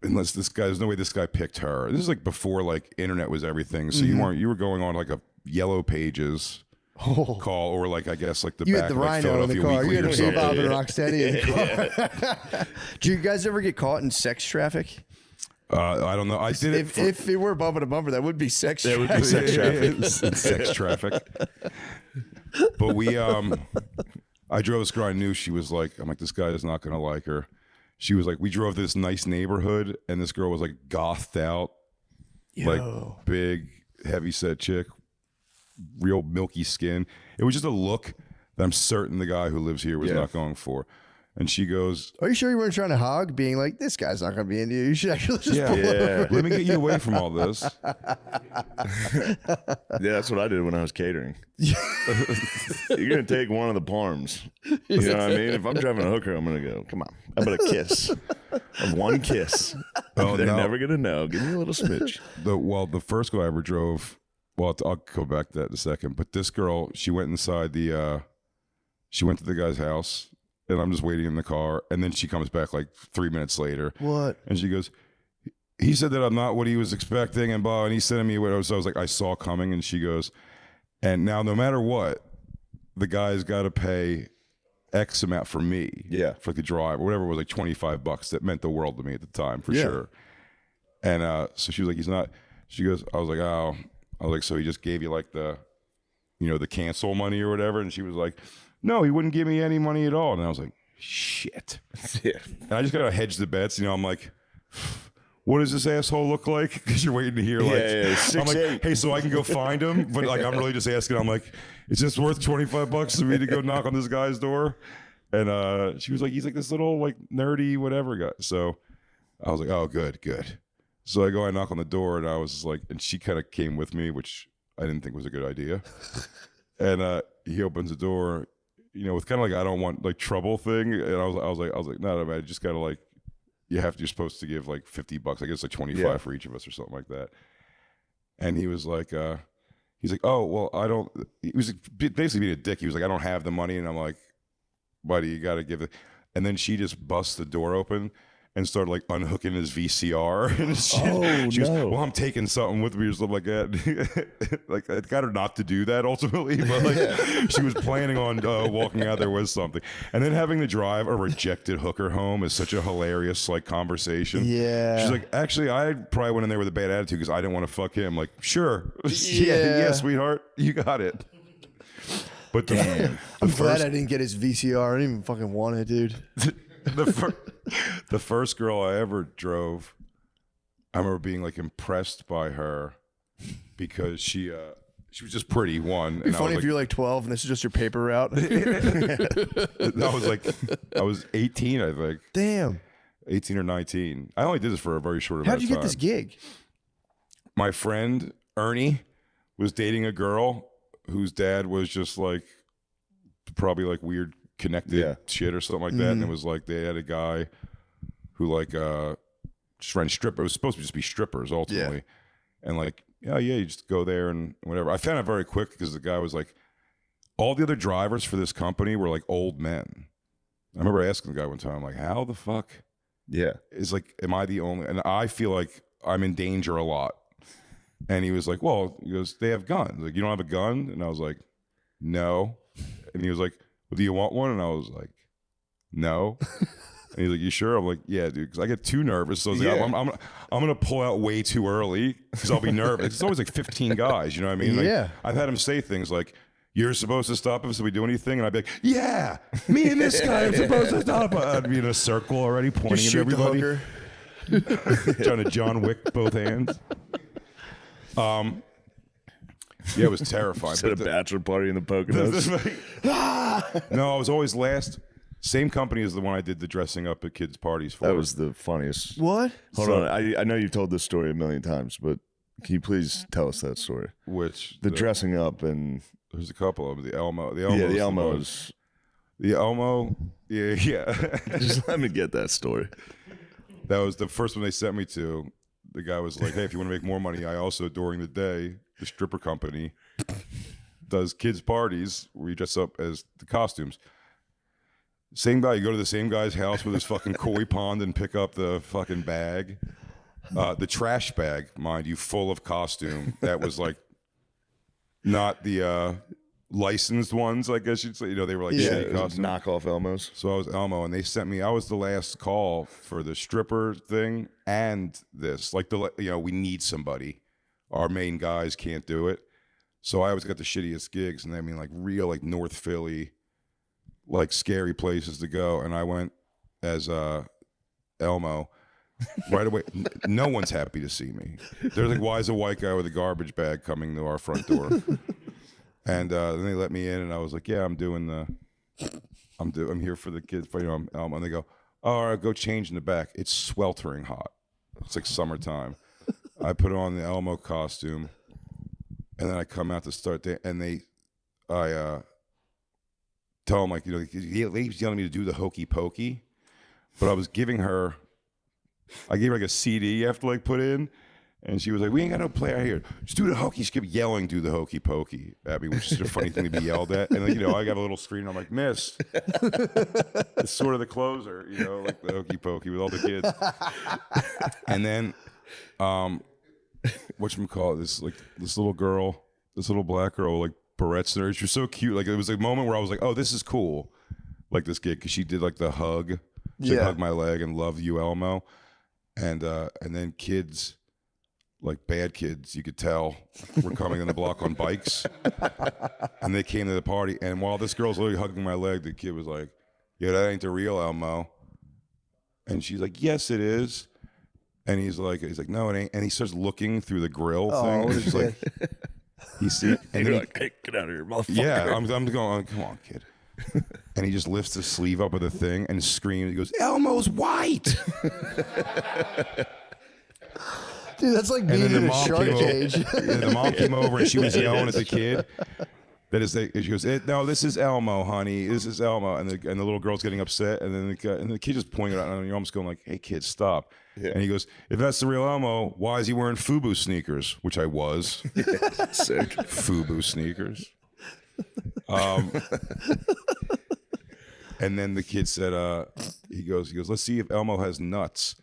there's no way this guy picked her. This is like before like internet was everything. So you were going on like a Yellow Pages call, or like, I guess like the you back had the of like Rhino in the Philadelphia car. Weekly You had or the something. Bob and Rocksteady in the car. Do you guys ever get caught in sex traffic? I don't know. I did it. If it were bumper to bumper, that would be sex traffic. That would be sex traffic. Sex traffic. But I drove this girl. I knew she was like, I'm like, this guy is not going to like her. She was like, we drove to this nice neighborhood, and this girl was like gothed out, like big, heavy set chick, real milky skin. It was just a look that I'm certain the guy who lives here was not going for. And she goes, are you sure you weren't trying to hog, being like, this guy's not going to be into you? You should actually just pull over. Let me get you away from all this. That's what I did when I was catering. You're going to take one of the parms. You know what I mean? If I'm driving a hooker, I'm going to go, come on, how about a kiss? One kiss. Oh, They're no. never going to know. Give me a little smidge. The first girl I ever drove, well, I'll go back to that in a second. But this girl, she went inside she went to the guy's house. And I'm just waiting in the car. And then she comes back like 3 minutes later. What? And she goes, he said that I'm not what he was expecting. And blah. And he's sending me what I was like, I saw coming. And she goes, and now no matter what, the guy's got to pay X amount for me. Yeah. For the drive or whatever it was, like $25. That meant the world to me at the time, for sure. And so she was like, he's not. She goes, I was like, oh. I was like, so he just gave you like the cancel money or whatever. And she was like, no, he wouldn't give me any money at all. And I was like, shit. And I just got to hedge the bets. I'm like, what does this asshole look like? Because you're waiting to hear like, I'm like, hey, so I can go find him. But like, I'm really just asking. I'm like, is this worth $25 for me to go knock on this guy's door? And she was like, he's like this little like nerdy whatever guy. So I was like, oh, good. So I knock on the door, and I was like, and she kind of came with me, which I didn't think was a good idea. And he opens the door, with kind of like, I don't want like trouble thing. And I was like, no, man, I just gotta like, you're supposed to give like $50. I guess like 25 for each of us or something like that. And he was like, oh, well, I don't, he was basically being a dick. He was like, I don't have the money. And I'm like, buddy, you got to give it. And then she just busts the door open and started like unhooking his VCR. And she goes, well, I'm taking something with me or something like that. Like, it got her not to do that ultimately, but like she was planning on walking out there with something. And then having to drive a rejected hooker home is such a hilarious like conversation. Yeah. She's like, actually, I probably went in there with a bad attitude because I didn't want to fuck him. Like, sure. Yeah, sweetheart, you got it. But I'm glad I didn't get his VCR. I didn't even fucking want it, dude. The first girl I ever drove, I remember being like impressed by her because she was just pretty. One, It'd be funny if you're like 12 and this is just your paper route. I was 18, I think. Damn. 18 or 19. I only did this for a very short amount of time. How'd you get this gig? My friend Ernie was dating a girl whose dad was just like probably like weird connected shit or something like that. And it was like they had a guy who like just ran strippers. It was supposed to just be strippers ultimately. And like, you just go there and whatever. I found out very quick because the guy was like, all the other drivers for this company were like old men. I remember asking the guy one time, like, how the fuck is like, am I the only, and I feel like I'm in danger a lot. And he was like, well, he goes, they have guns. Like, you don't have a gun? And I was like, no. And he was like, well, do you want one? And I was like, no. And he's like, you sure? I'm like, yeah, dude, because I get too nervous. So I was like, I'm going to pull out way too early because I'll be nervous. It's always like 15 guys, you know what I mean? Like, I've had him say things like, you're supposed to stop us if we do anything? And I'd be like, yeah, me and this guy are supposed to stop. I'd be in a circle already pointing at everybody. trying to John Wick both hands. Yeah, it was terrifying. At a bachelor party in the Poconos. No, I was always last. Same company as the one I did the dressing up at kids' parties for. That was the funniest. What? Hold on. I know you've told this story a million times, but can you please tell us that story? Which The dressing up and there's a couple of them. The Elmo. The yeah, the Elmos. Elmos. The Elmo. Yeah. Just let me get that story. That was the first one they sent me to. The guy was like, "Hey, if you want to make more money, I also during the day the stripper company does kids parties where you dress up as the costumes." Same guy, you go to the same guy's house with his fucking koi pond and pick up the fucking bag, the trash bag, mind you, full of costume. That was like not the licensed ones, I guess you'd say. You know, they were like shitty costumes. Knockoff Elmos. So I was Elmo, and they sent me. I was the last call for the stripper thing and this. Like we need somebody. Our main guys can't do it, so I always got the shittiest gigs, and I mean like real like North Philly, like scary places to go. And I went as Elmo right away. No one's happy to see me. They're like, "Why is a white guy with a garbage bag coming to our front door?" And then they let me in, and I was like, "Yeah, I'm here for the kids, but I'm Elmo." And they go, "Oh, all right, go change in the back. It's sweltering hot. It's like summertime." I put on the Elmo costume, and then I come out to start, and I tell him like, you know, he was yelling at me to do the hokey pokey, but I was giving her, I gave her like a CD you have to like put in. And she was like, "We ain't got no player here. Just do the hokey." She kept yelling, "Do the hokey pokey" at me, which is a funny thing to be yelled at. And then, you know, I got a little screen. I'm like, "Miss." It's sort of the closer, you know, like the hokey pokey with all the kids. And then, whatchamacallit, this little girl, this little black girl, like barrettes in her. She was so cute. Like it was a moment where I was like, "Oh, this is cool." Like this gig, because she did like the hug. She hugged my leg and loved you, Elmo. And then kids. Like bad kids, you could tell, were coming on the block on bikes, and they came to the party. And while this girl's literally hugging my leg, the kid was like, "Yeah, that ain't the real Elmo." And she's like, "Yes, it is." And he's like, "No, it ain't." And he starts looking through the grill thing. And she's like, and You're like, "Hey, get out of here, motherfucker!" Yeah, I'm going, "Come on, kid." And he just lifts his sleeve up with a thing and screams. He goes, "Elmo's white." Dude, that's like being in a shark cage. The mom came over and she was yelling at the kid. She goes, "No, this is Elmo, honey. This is Elmo." And the little girl's getting upset, and then the kid just pointing it out, and you're almost going like, "Hey, kid, stop." Yeah. And he goes, "If that's the real Elmo, why is he wearing FUBU sneakers?" Which I was. Sick. FUBU sneakers. And then the kid said, he goes, "Let's see if Elmo has nuts."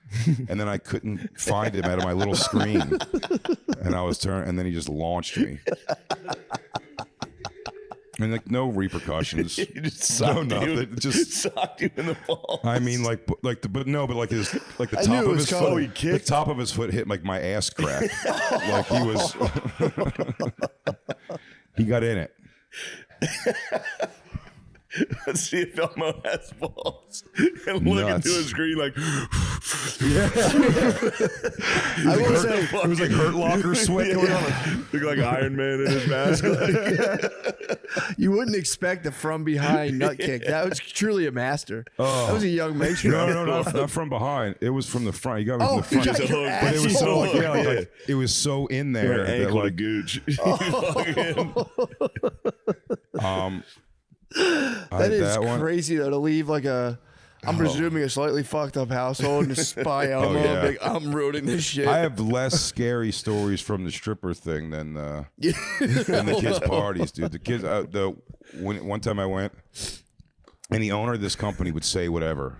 And then I couldn't find him out of my little screen. And I was and then he just launched me. And like no repercussions. You just socked nothing. Just socked you in the balls. I mean, like the I top knew it of was his coming. foot. The top of his foot hit like my ass crack. Like he was. He got in it. Let's see if Elmo has balls. And look into his screen like, Yeah. I will say, It was like Hurt Locker sweat going on. look like Iron Man in his mask. you wouldn't expect a from behind nut kick. That was truly a master. That was a young matron. No, not from behind. It was from the front. You got me from the front. you got your But it was ass so beat. like it was so in there that Ankle to like gooch. That is that one. crazy though, to leave like I'm presuming a slightly fucked up household and just spy Elmo. yeah. Big, I'm ruining this shit. I have less scary stories from the stripper thing than the kids' parties, dude. The kids. One time I went, and the owner of this company would say whatever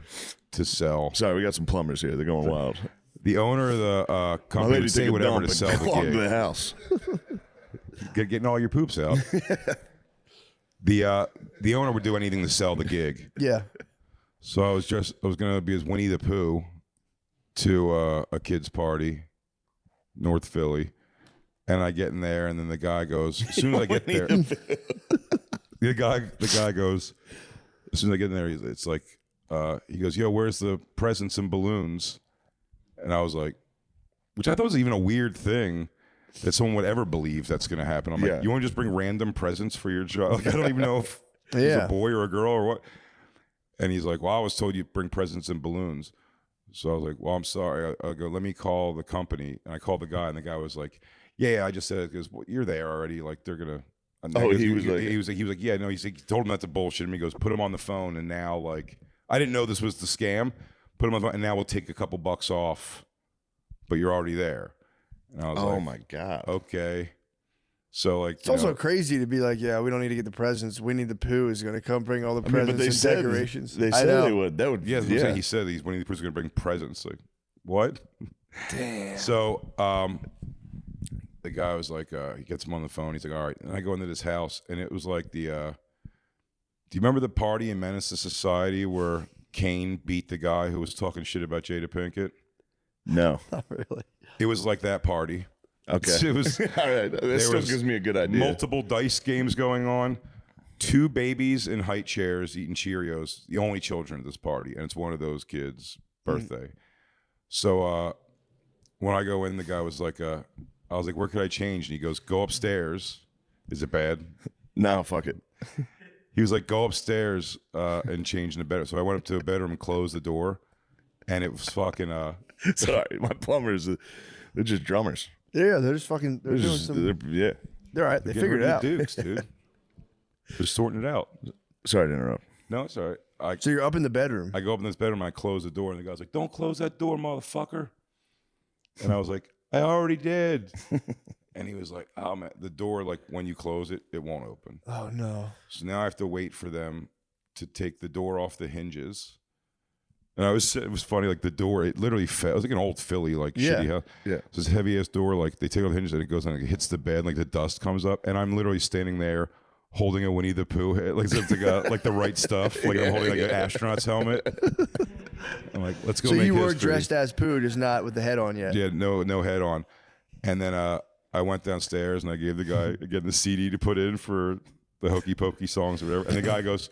to sell. Sorry, we got some plumbers here. They're going wild. The owner of the company would say whatever to sell the to gig. the house. Getting all your poops out. The owner would do anything to sell the gig. yeah. So I was gonna be as Winnie the Pooh to a kid's party, North Philly, and I get in there, and then the guy goes, as soon as I get there, the guy goes, as soon as I get in there, it's like, he goes, "Yo, where's the presents and balloons?" And I was like, which I thought was even a weird thing that someone would ever believe that's going to happen. I'm like, you want to just bring random presents for your child? Like, I don't even know if it's a boy or a girl or what. And he's like, well, I was told you bring presents and balloons. So I was like, well, I'm sorry. I go, let me call the company. And I called the guy, and the guy was like, yeah, I just said it because well, you're there already. Like, they're going to. He was like, yeah, no, he told him not to bullshit him. He goes, put him on the phone. And now, like, I didn't know this was the scam. Put him on the phone, and now we'll take a couple bucks off, but you're already there. And I was like, oh my God. Okay. So like, it's also crazy to be like, yeah, we don't need to get the presents. Winnie the Pooh is going to come bring all the presents and decorations. They said they would. That would. Yeah, he said Winnie the Pooh's going to bring presents. Like, what? Damn. So the guy was like, he gets him on the phone. He's like, all right. And I go into this house, and it was like the. Do you remember the party in Menace to Society where Kane beat the guy who was talking shit about Jada Pinkett? No, Not really. It was like that party. Okay. It was. All right. That still gives me a good idea. Multiple dice games going on. 2 babies in high chairs eating Cheerios. The only children at this party, and it's one of those kids' birthday. So when I go in, the guy was like, I was like, where could I change? And he goes, go upstairs. Is it bad? No, fuck it. He was like, go upstairs and change in the bedroom. So I went up to a bedroom and closed the door, and it was fucking. Sorry, my plumbers. They're just drummers. Yeah, they're just fucking. They're doing some. Yeah. They're all right. They figured it out. Dukes, dude. They're sorting it out. Sorry to interrupt. No, it's all right. So you're up in the bedroom. I go up in this bedroom and I close the door, and the guy's like, don't close that door, motherfucker. And I was like, I already did. And he was like, oh, man, the door, like when you close it, it won't open. Oh no. So now I have to wait for them to take the door off the hinges. And it was funny, like the door, it literally fell. It was like an old Philly, like shitty house. Yeah. So this heavy ass door, like they take off the hinges and it goes and it hits the bed, like the dust comes up, and I'm literally standing there holding a Winnie the Pooh head, like it's like the right stuff, like I'm holding like an astronaut's helmet. I'm like, let's go. So make you were history. dressed as Pooh, just not with the head on yet. Yeah, no head on. And then I went downstairs and I gave the guy again the CD to put in for the Hokey Pokey songs or whatever. And the guy goes,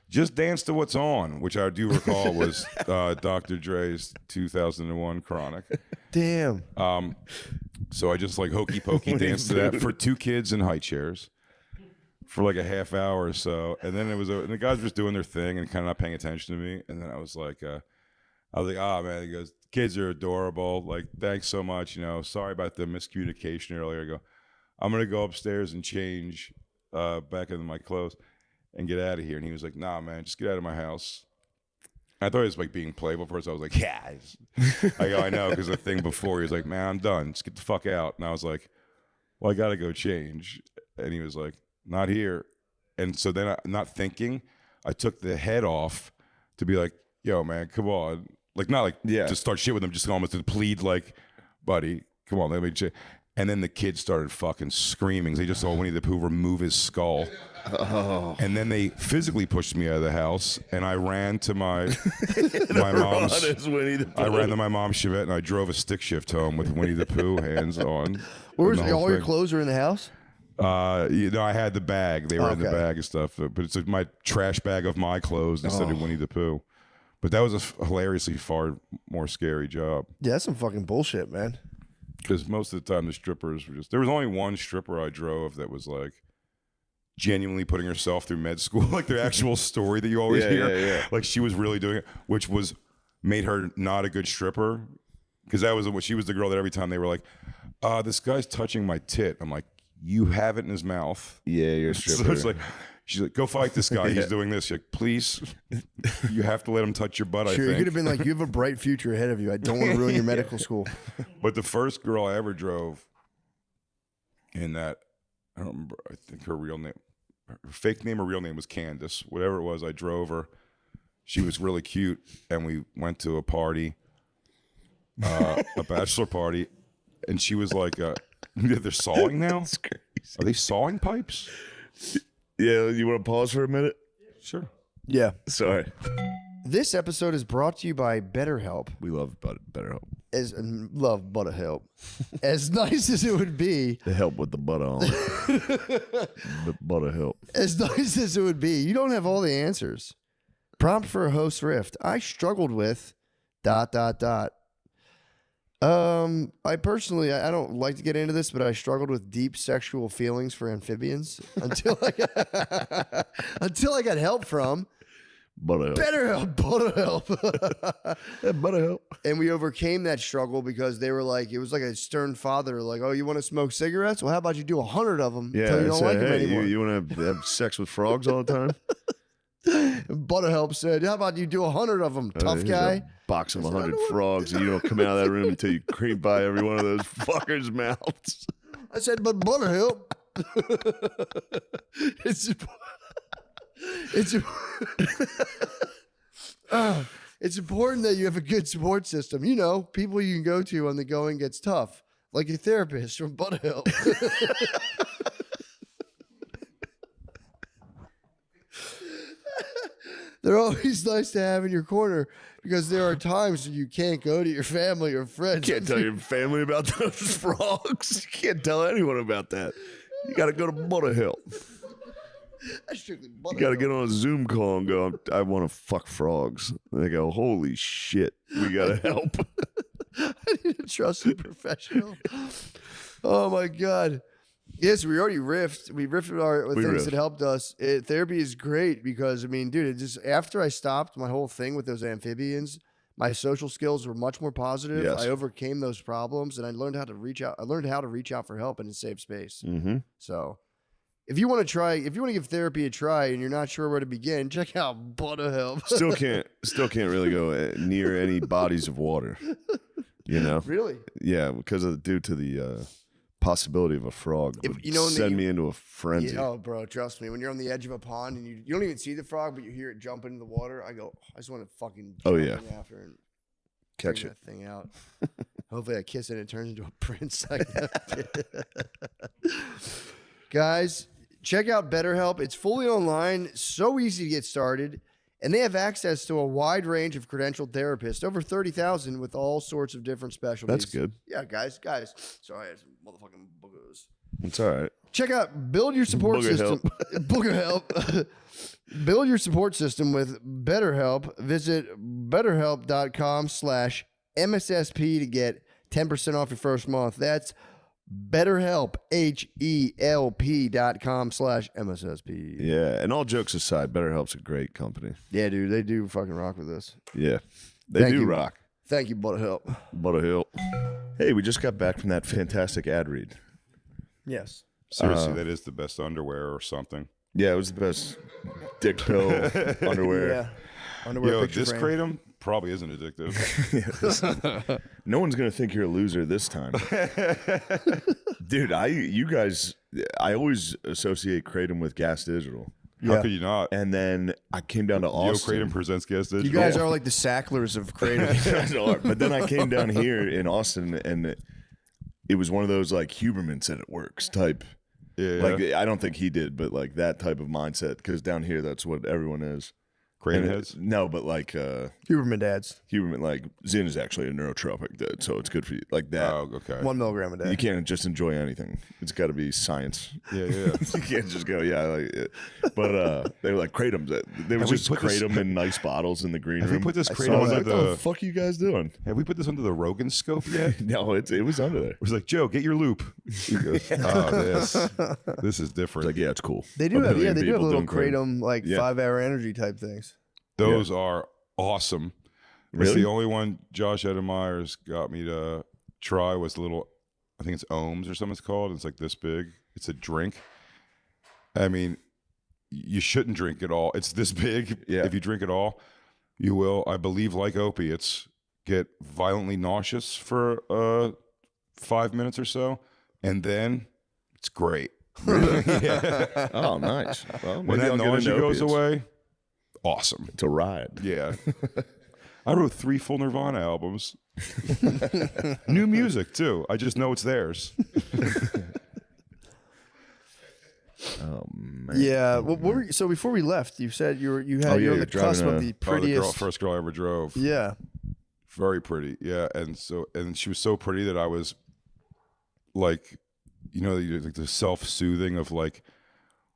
just dance to what's on, which I do recall was Dr. Dre's 2001 Chronic. Damn. So I just like hokey pokey danced to that for 2 kids in high chairs for like a half hour or so. And then and the guys were just doing their thing and kind of not paying attention to me. And then I was like, oh man, he goes, kids are adorable. Like, thanks so much. You know, sorry about the miscommunication earlier. I go, I'm going to go upstairs and change back into my clothes and get out of here. And he was like, nah, man, just get out of my house. I thought he was like being playful first. I was like, yeah. I go, I know, because the thing before, he was like, man, I'm done. Just get the fuck out. And I was like, well, I got to go change. And he was like, not here. And so then, not thinking, I took the head off to be like, yo, man, come on. Like, not like to start shit with him, just almost to plead like, buddy, come on, let me check. And then the kids started fucking screaming. They just saw Winnie the Pooh remove his skull. Oh. And then they physically pushed me out of the house, and I ran to my mom's. I ran to my mom's Chevette, and I drove a stick shift home with Winnie the Pooh hands on. Where was all your clothes are in the house? You know, I had the bag. They were in the bag and stuff, but it's like my trash bag of my clothes instead of Winnie the Pooh. But that was a hilariously far more scary job. Yeah, that's some fucking bullshit, man. Because most of the time the strippers were there was only one stripper I drove that was like genuinely putting herself through med school, like the actual story that you always hear. Yeah. Like she was really doing it, which made her not a good stripper. Because that was she was the girl that every time they were like, this guy's touching my tit. I'm like, you have it in his mouth. Yeah, you're a stripper. So it's like, she's like, go fight this guy. He's doing this. She's like, please, you have to let him touch your butt, I think. You could have been like, you have a bright future ahead of you. I don't want to ruin your medical school. But the first girl I ever drove in that, I don't remember, I think her real name, her fake name or real name was Candace. Whatever it was, I drove her. She was really cute. And we went to a party, a bachelor party. And she was like, they're sawing now? That's crazy. Are they sawing pipes? Yeah, you want to pause for a minute? Sure. Yeah. Sorry. This episode is brought to you by BetterHelp. We love BetterHelp. Love ButterHelp. As nice as it would be. To help with the butter on the ButterHelp. As nice as it would be, you don't have all the answers. Prompt for a host rift. I struggled with ... I personally, I don't like to get into this, but I struggled with deep sexual feelings for amphibians until I got help from BetterHelp. BetterHelp. And we overcame that struggle because they were like, it was like a stern father, like, oh, you want to smoke cigarettes? Well, how about you do 100 of them Yeah, until you don't say, like them hey, anymore? you want to have sex with frogs all the time? BetterHelp said, how about you do 100 of them, tough Here's guy? a box of 100 frogs, and you don't come out of that room until you creep by every one of those fuckers' mouths. I said, but BetterHelp. It's important that you have a good support system. You know, people you can go to when the going gets tough, like your therapist from BetterHelp. They're always nice to have in your corner because there are times when you can't go to your family or friends. You can't tell your family about those frogs. You can't tell anyone about that. You got to go to BetterHelp. That's strictly You got to get on a Zoom call and go, I want to fuck frogs. And they go, holy shit, we got to help. I need a trusted professional. Oh my God. Yes, we already riffed. We riffed with things that helped us. Therapy is great because, I mean, dude, it just after I stopped my whole thing with those amphibians, my social skills were much more positive. Yes. I overcame those problems and I learned how to reach out. I learned how to reach out for help in a safe space. Mm-hmm. So if you want to give therapy a try and you're not sure where to begin, check out BetterHelp. Still can't really go near any bodies of water. You know? Really? Yeah, because due to the possibility of a frog would send me into a frenzy. Yeah, oh, bro, trust me. When you're on the edge of a pond and you don't even see the frog, but you hear it jump into the water, I go, I just want to fucking jump in after and Catch bring it. that thing out. Hopefully I kiss it and it turns into a prince. Guys, check out BetterHelp. It's fully online, so easy to get started. And they have access to a wide range of credentialed therapists, over 30,000 with all sorts of different specialties. That's good. Yeah, guys. Sorry, I had some motherfucking boogers. It's all right. Check out Build Your Support System. Booger Help. Build your support system with BetterHelp. Visit betterhelp.com/MSSP to get 10% off your first month. That's BetterHelp, HELP.com/MSSP. Yeah, and all jokes aside, BetterHelp's a great company. Yeah, dude, they do fucking rock with this. Yeah, they Thank do you. rock. Thank you, BetterHelp. BetterHelp. Hey, we just got back from that fantastic ad read. Yes. Seriously, that is the best underwear or something. Yeah, it was the best dick pill underwear. Yeah. Underwear Yo, picture this frame. kratom probably isn't addictive. No one's gonna think you're a loser this time, dude. You guys, I always associate kratom with Gas Digital, How Yeah. could you not? and then I came down to Yo, Austin. kratom presents Gas Digital. You guys are like the Sacklers of Kratom. You guys are. But then I came down here in Austin, and it was one of those like Huberman said it works type. Yeah, Like I don't think he did, but like that type of mindset. Because down here, that's what everyone is. kratom And heads. no, but like Huberman dads. Huberman, like Zin is actually a neurotropic, dude, so it's good for you. Like that. Oh, okay. 1 milligram a day. You can't just enjoy anything. It's got to be science. Yeah. You can't just go, yeah, I like it. But they were like kratom. They were Have we just put this- kratom in nice bottles in the green Have we room. put this I kratom was under like, what the the? fuck are you guys doing? Have we put this under the Rogan scope yet? No, it was under there. It was like, Joe, get your loop. He goes, oh, this is different. It's like, yeah, it's cool. They do A have, million they do have people little doing kratom like Yeah. 5-hour energy type things. Those are awesome. It's Really? the only one Josh Edemeyer's got me to try was the little, I think it's Ohms or something it's called. It's like this big. It's a drink. I mean, you shouldn't drink it all. It's this big. Yeah. If you drink it all, you will, I believe, like opiates, get violently nauseous for 5 minutes or so. And then it's great. Yeah. Oh, nice. Well, When maybe that I'll get into nausea goes opiates. away, awesome. It's a ride. Yeah. I wrote 3 full Nirvana albums. New music, too. I just know it's theirs. Oh man. Yeah. So before we left, you said you're on the you're cusp driving of the Oh, the prettiest. first girl I ever drove. Yeah. Very pretty. Yeah. And she was so pretty that I was like, like the self-soothing of like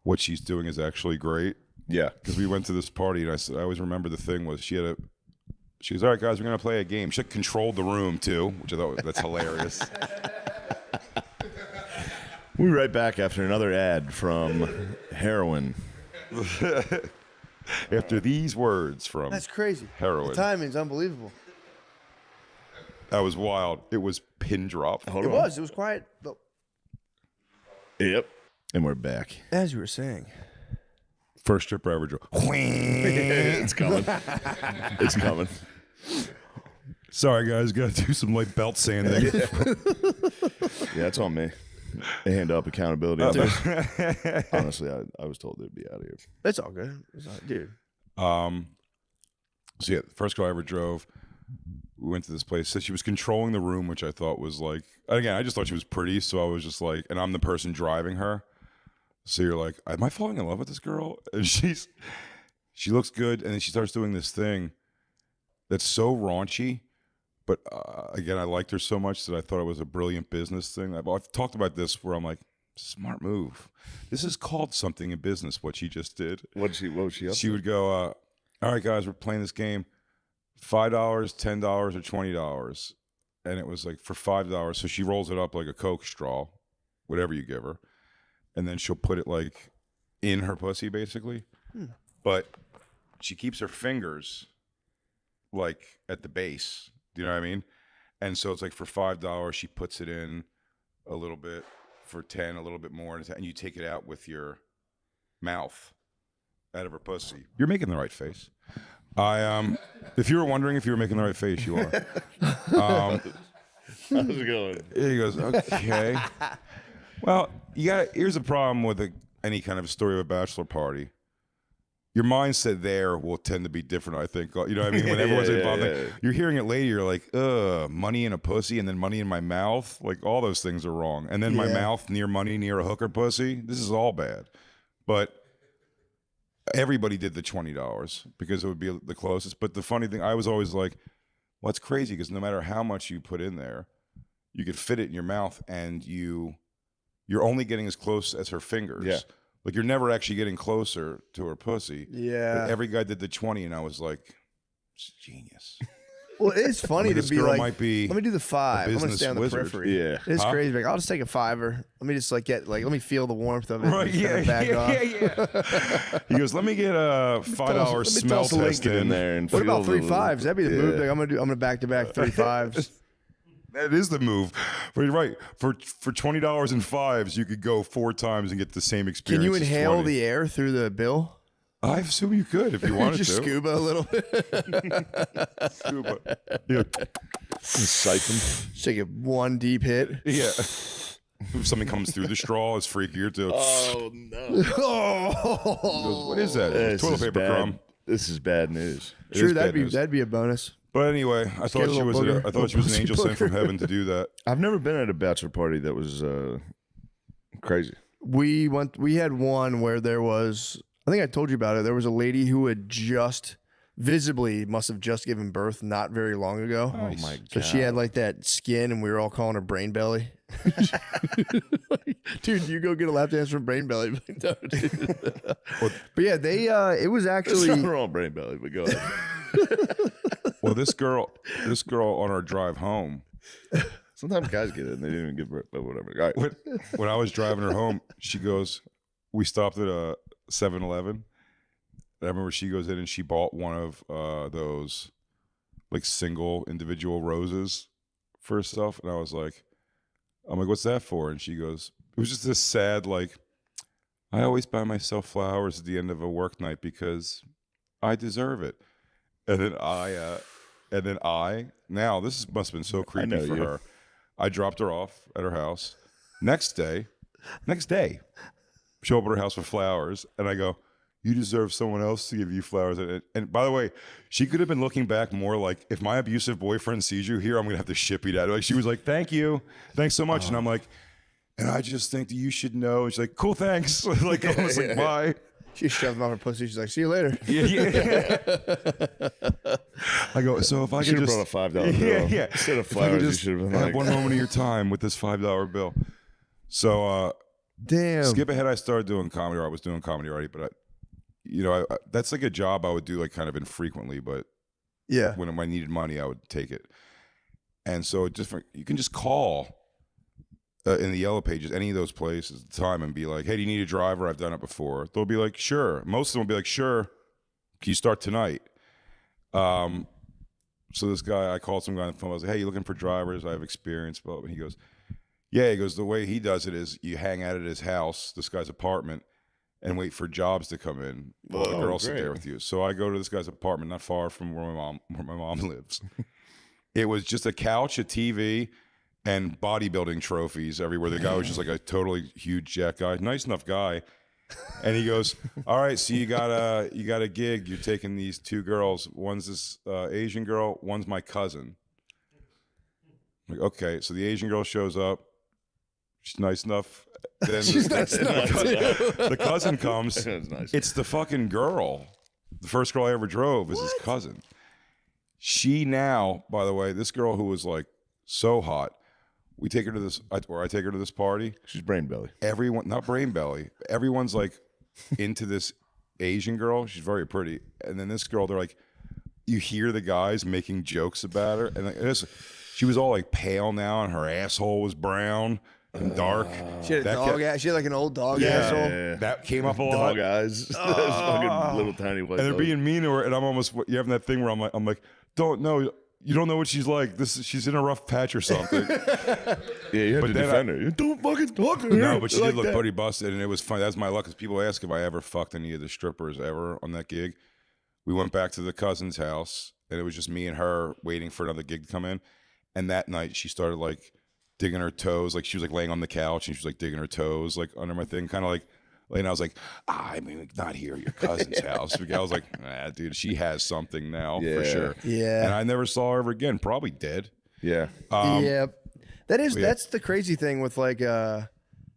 what she's doing is actually great. Yeah. Because we went to this party and I always remember the thing was she She goes, all right, guys, we're going to play a game. She controlled the room, too, which I thought that's hilarious. We'll be right back after another ad from heroin. After these words from That's crazy. heroin. The timing's unbelievable. That was wild. It was pin drop. It was quiet. But Yep. And we're back. as you were saying. First stripper I ever drove. It's coming. It's coming. Sorry, guys. Got to do some light belt sanding. Yeah, it's on me. Hand up accountability. On this. Honestly, I was told they'd be out of here. It's all good. It's all, dude. So yeah, the first girl I ever drove, we went to this place. So she was controlling the room, which I thought was like, again, I just thought she was pretty. So I was just like, and I'm the person driving her. So you're like, am I falling in love with this girl? And she looks good. And then she starts doing this thing that's so raunchy. But again, I liked her so much that I thought it was a brilliant business thing. I've talked about this where I'm like, smart move. This is called something in business, what she just did. What was she up She to? would go, all right, guys, we're playing this game. $5, $10, or $20. And it was like for $5. So she rolls it up like a Coke straw, whatever you give her. And then she'll put it like in her pussy, basically. But she keeps her fingers like at the base. Do you know what I mean? And so it's like for $5, she puts it in a little bit. For 10, a little bit more. And you take it out with your mouth out of her pussy. You're making the right face. If you were wondering if you were making the right face, you are. How's it going? He goes, okay. Well, here's the problem with any kind of story of a bachelor party. Your mindset there will tend to be different, I think. You know what I mean? When everyone's involved, like, you're hearing it later, you're like, money in a pussy and then money in my mouth. Like, all those things are wrong. And then my mouth near money, near a hooker pussy. This is all bad. But everybody did the $20 because it would be the closest. But the funny thing, I was always like, well, it's crazy because no matter how much you put in there, you could fit it in your mouth and you're only getting as close as her fingers. Yeah. Like, you're never actually getting closer to her pussy. Yeah. But every guy did the 20, and I was like, it's genius. Well, it's funny This to be girl like, might be let me do the 5. I'm gonna business stay on the wizard. periphery. Yeah. It's Huh? crazy. Like, I'll just take a $5. Let me just let me feel the warmth of it. Right, and just kinda back off. yeah. He goes, let me get a $5 smell Toss a link test in there and What about feel 3 the- 5s? That'd be the move. Yeah. Like, I'm gonna back to back 3 5s. That is the move. But you're right. For $20 in 5s, you could go 4 times and get the same Can experience. you as inhale 20. the air through the bill? I assume you could if you wanted Just to. scuba a little bit. Scuba. Yeah. Siphon. Just take a one deep hit. Yeah. If something comes through the straw, it's freakier too. Oh no! Oh, What is that? This Toilet is paper bad. crumb. This is bad news. It True, is bad news. that'd be a bonus. But anyway, I get thought a she little was booger. I thought she was an Little angel pussy sent from booger. heaven to do that. I've never been at a bachelor party that was crazy. We had one where there was, I think I told you about it. There was a lady who had must have just given birth not very long ago. Oh my god! So she had like that skin, and we were all calling her brain belly. Dude, you go get a lap dance from brain belly. Like, no, dude. But yeah, it was It's actually not wrong, brain belly, but go ahead. Well, this girl on our drive home, Sometimes guys get it and they didn't even give birth, but whatever. All right. when I was driving her home, she goes, we stopped at a 7-Eleven. I remember she goes in and she bought one of those like single individual roses for herself. And I'm like, what's that for? And she goes, it was just this sad, like, I always buy myself flowers at the end of a work night because I deserve it. And then now this must have been so creepy know for you. her. I dropped her off at her house. Next day, show up at her house with flowers. And I go, you deserve someone else to give you flowers. And by the way, she could have been looking back more like, if my abusive boyfriend sees you here, I'm going to have to ship you that. Like, she was like, thank you. Thanks so much. And I'm like, and I just think that you should know. And she's like, cool, thanks. Like, almost like, bye. she shoved him off her pussy. She's like, see you later. Yeah. I go, so if I Should could have just. brought a $5 bill. Yeah. Instead of If I could flowers, you just should have been have like, one moment of your time with this $5 bill. So, Damn. skip ahead. I started doing comedy, or I was doing comedy already, but that's like a job I would do like kind of infrequently, but Yeah. When I needed money, I would take it. And so you can just call in the Yellow Pages, any of those places at the time, and be like, hey, do you need a driver? I've done it before. They'll be like, sure. Most of them will be like, sure. Can you start tonight? So this guy, I called some guy on the phone. I was like, hey, you looking for drivers? I have experience. But he goes, yeah. He goes, the way he does it is you hang out at his house, this guy's apartment, and wait for jobs to come in while the girls sit there with you. So I go to this guy's apartment, not far from where my mom lives. It was just a couch, a TV, and bodybuilding trophies everywhere. The guy was just like a totally huge jack guy, nice enough guy. And he goes, all right, so you got a gig. You're taking these 2 girls. One's this Asian girl. One's my cousin. I'm like, okay. So the Asian girl shows up. She's nice enough. Then She's nice enough, the cousin comes. That's nice. It's the fucking girl. The first girl I ever drove is his cousin. She now, by the way, this girl who was like so hot, we take her to this, or I take her to this party. She's brain belly. Everyone, not brain belly. Everyone's like into this Asian girl. She's very pretty. And then this girl, they're like, you hear the guys making jokes about her. And she was all like pale now, and her asshole was brown and dark. She had a dog ass. She had like an old dog Yeah. asshole. Yeah. That came up a lot. Dog eyes. Those fucking little tiny white And they're dogs. being mean to her. And I'm almost, you having that thing where I'm like, don't know. You don't know what she's like. She's in a rough patch or something. Yeah, you had to then defend her. You don't fucking talk to her. No, but she like did look that. pretty busted, and it was funny. That's my luck, because people ask if I ever fucked any of the strippers ever on that gig. We went back to the cousin's house, and it was just me and her waiting for another gig to come in. And that night, she started like digging her toes, like she was like laying on the couch, and she was like digging her toes like under my thing, kind of like. And I was like, I mean, not here at your cousin's house. I was like, dude, she has something now for sure. Yeah. And I never saw her ever again. Probably dead. Yeah. Yeah. yeah. That's the crazy thing with like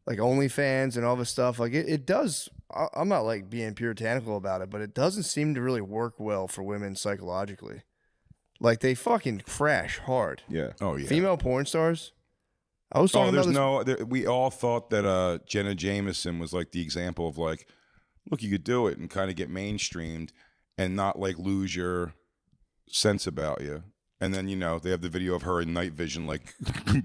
OnlyFans and all this stuff. Like it does. I'm not like being puritanical about it, but it doesn't seem to really work well for women psychologically. Like they fucking crash hard. Yeah. Oh yeah. Female porn stars. I was Oh, talking there's about this. we all thought that Jenna Jameson was like the example of like, look, you could do it and kind of get mainstreamed and not like lose your sense about you. And then, they have the video of her in night vision, like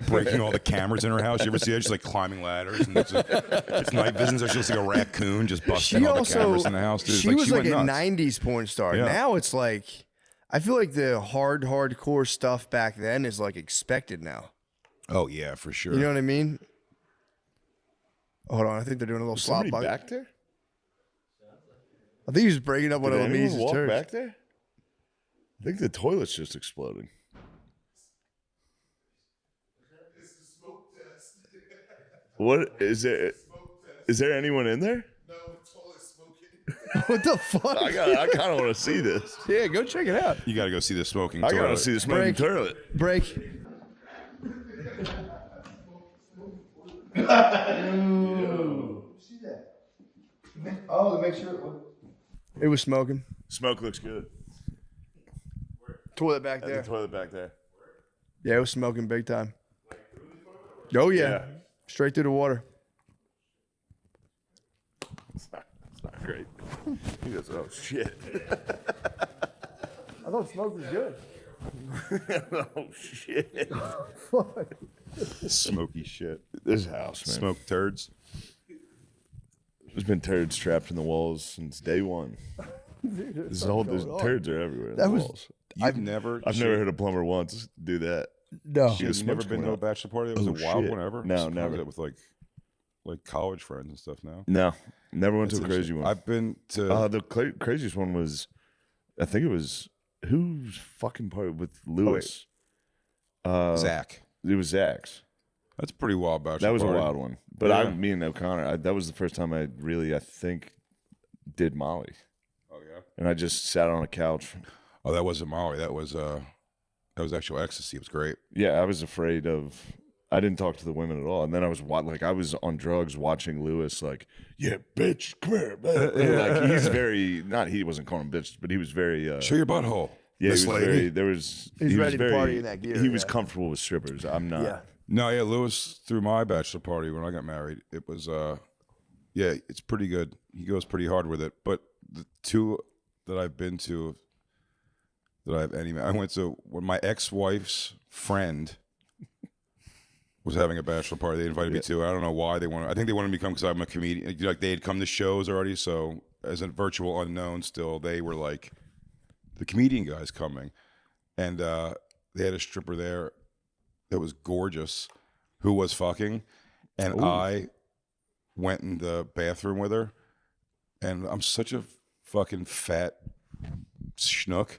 breaking all the cameras in her house. You ever see her? She's like climbing ladders. And it's night vision, so she looks like a raccoon just busting all the cameras in the house. Dude. She was like a went nuts. 90s porn star. Yeah. Now it's like, I feel like the hardcore stuff back then is like expected now. Oh, yeah, for sure. You know what I mean? Hold on, I think they're doing a little slop Somebody bucket. back there? I think he's breaking up one Did of anyone Lemaise's walk turds. back there? I think the toilet's just exploding. What is there? Is there anyone in there? No, the toilet's smoking. What the fuck? I kind of want to see this. Yeah, go check it out. You got to go see the smoking I toilet. gotta see the smoking Break. toilet. Break. Oh, to make sure it was smoking. Smoke looks good. Toilet back The there. toilet back there. Yeah, it was smoking big time. Oh yeah, Yeah. straight through the water. It's not great. He goes, oh shit. I thought smoke was good. Oh shit. Smoky shit. This house, man. Smoked turds. There's been turds trapped in the walls since day one. This whole turds are everywhere. In That the was- walls. I've never heard a plumber once do that. No. You've never been to a bachelor party that was Oh, a wild shit. one ever? No, Just kinda never. With like college friends and stuff now. No, never went to a crazy one. I've been to. The craziest one was, I think it was who's fucking party with Lewis. Zach. It was Zach's. That's a pretty wild bachelor That was party. a wild one. But Yeah. me and O'Connor, that was the first time I really, I think, did Molly. Oh yeah. And I just sat on a couch. Oh, that wasn't Molly. That was actual ecstasy. It was great. Yeah, I was afraid of. I didn't talk to the women at all, and then I was I was on drugs watching Lewis. Like, yeah, bitch, come here. And, like he's very not. He wasn't calling him bitch, but he was very. Show your butthole. Yeah, Miss he was lady. very. There was. He's he was ready to very, party in that gear, He was yeah. comfortable with strippers. I'm not. Yeah. No, yeah, Lewis threw my bachelor party when I got married. It was yeah, it's pretty good. He goes pretty hard with it. But the two that I've been to, Did I have any? I went to when my ex-wife's friend was having a bachelor party. They invited me to. I don't know why they wanted. I think they wanted me to come because I'm a comedian. Like they had come to shows already. So as a virtual unknown, still they were like the comedian guy's coming, and they had a stripper there that was gorgeous, who was fucking, and I went in the bathroom with her, and I'm such a fucking fat schnook.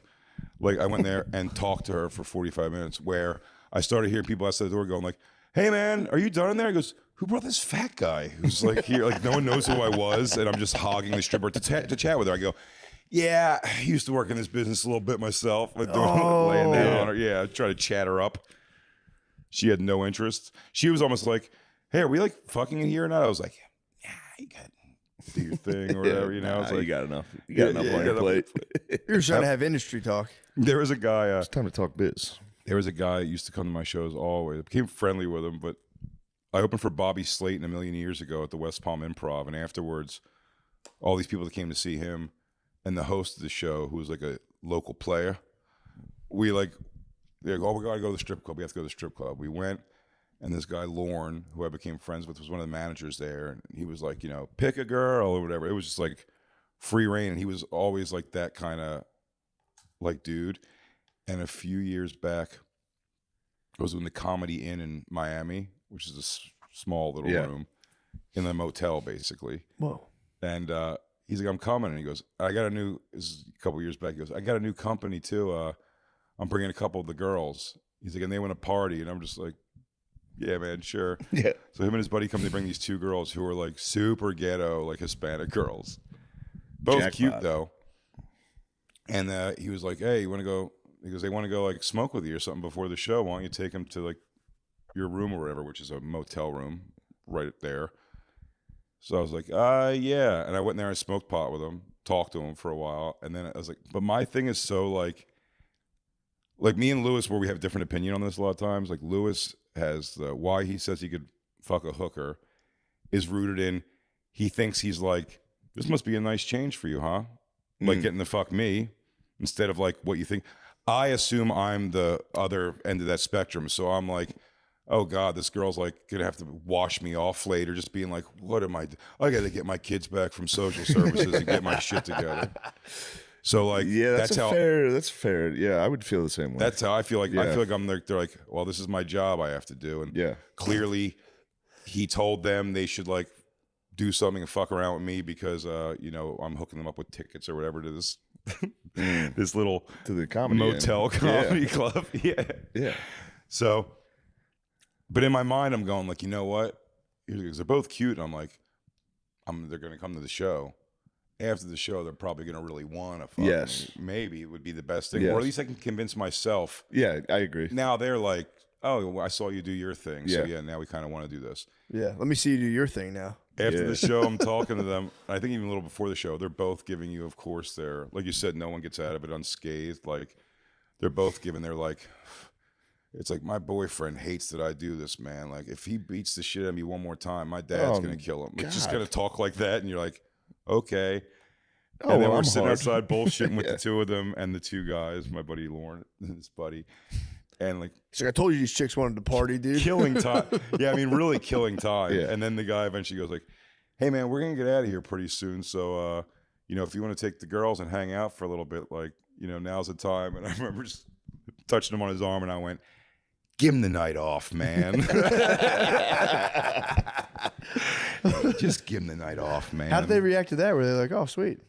Like I went there and talked to her for 45 minutes, where I started hearing people outside the door going like, "Hey man, are you done in there?" He goes, "Who brought this fat guy who's like here?" Like no one knows who I was, and I'm just hogging the stripper to chat with her. I go, "Yeah, I used to work in this business a little bit myself." Like laying down on her. Yeah, I tried to chat her up. She had no interest. She was almost like, "Hey, are we like fucking in here or not?" I was like, "Yeah, you got to do your thing or whatever." You know, it's like you got enough. You got enough on your plate. You're trying to have industry talk. There was a guy. It's time to talk biz. There was a guy who used to come to my shows always. I became friendly with him, but I opened for Bobby Slayton a million years ago at the West Palm Improv, and afterwards, all these people that came to see him and the host of the show, who was like a local player, we like, they're like, "Oh, we gotta go to the strip club. We have to go to the strip club." We went, and this guy Lorne, who I became friends with, was one of the managers there, and he was like, you know, pick a girl or whatever. It was just like free reign, and he was always like that kind of like dude. And a few years back, I was in the Comedy Inn in Miami, which is a small little room in a motel, basically. Whoa. And he's like, "I'm coming." And he goes, "I got a new," this is a couple years back, he goes, "I got a new company too. I'm bringing a couple of the girls." He's like, "And they want to party." And I'm just like, "Yeah, man, sure." Yeah. So him and his buddy come to bring these two girls who are like super ghetto, like Hispanic girls. Both Jackpot. cute though. And he was like, "Hey, you want to go?" He goes, "They want to go like smoke with you or something before the show. Why don't you take them to like your room or whatever," which is a motel room right there. So I was like, yeah. And I went in there and smoked pot with him, talked to him for a while. And then I was like, but my thing is so like me and Lewis, where we have different opinion on this a lot of times, like Lewis has the why he says he could fuck a hooker is rooted in he thinks he's like, this must be a nice change for you, huh? Like getting to fuck me instead of like what you think. I assume I'm the other end of that spectrum. So I'm like, oh God, this girl's like gonna have to wash me off later, just being like, what am I gotta get my kids back from social services and get my shit together. So like, Yeah, that's how fair. That's fair. Yeah, I would feel the same way. that's how I feel like. I Yeah. feel like I'm like, they're like, well, this is my job I have to do. And Yeah. clearly he told them they should like do something and fuck around with me because you know, I'm hooking them up with tickets or whatever to this this little to the comedy motel end. comedy club. Yeah. Yeah. So, but in my mind, I'm going like, you know what? Because they're both cute. And I'm like, they're going to come to the show. After the show, they're probably going to really want to fuck Yes. me. Maybe it would be the best thing. Yes. Or at least I can convince myself. Yeah, I agree. Now they're like, oh, well, I saw you do your thing. So Yeah. yeah, now we kind of want to do this. Yeah. Let me see you do your thing now. After Yeah. the show, I'm talking to them. I think even a little before the show, they're both giving you, of course, their, like you said, no one gets out of it unscathed. Like they're both giving their like, it's like, my boyfriend hates that I do this, man. Like if he beats the shit out of me one more time, my dad's Oh, going to kill him. It's just God. going to talk like that. And you're like, okay. Oh, And then well, we're I'm sitting hard. outside bullshitting with Yeah. the two of them and the two guys, my buddy Lauren and his buddy. And like He's like, I told you these chicks wanted to party, dude. killing time. Yeah, I mean, really killing time. Yeah. And then the guy eventually goes like, hey man, we're gonna get out of here pretty soon. So you know, if you want to take the girls and hang out for a little bit, like, you know, now's the time. And I remember just touching him on his arm and I went, give him the night off, man. Just give him the night off, man. How did they react to that? Were they like, oh, sweet?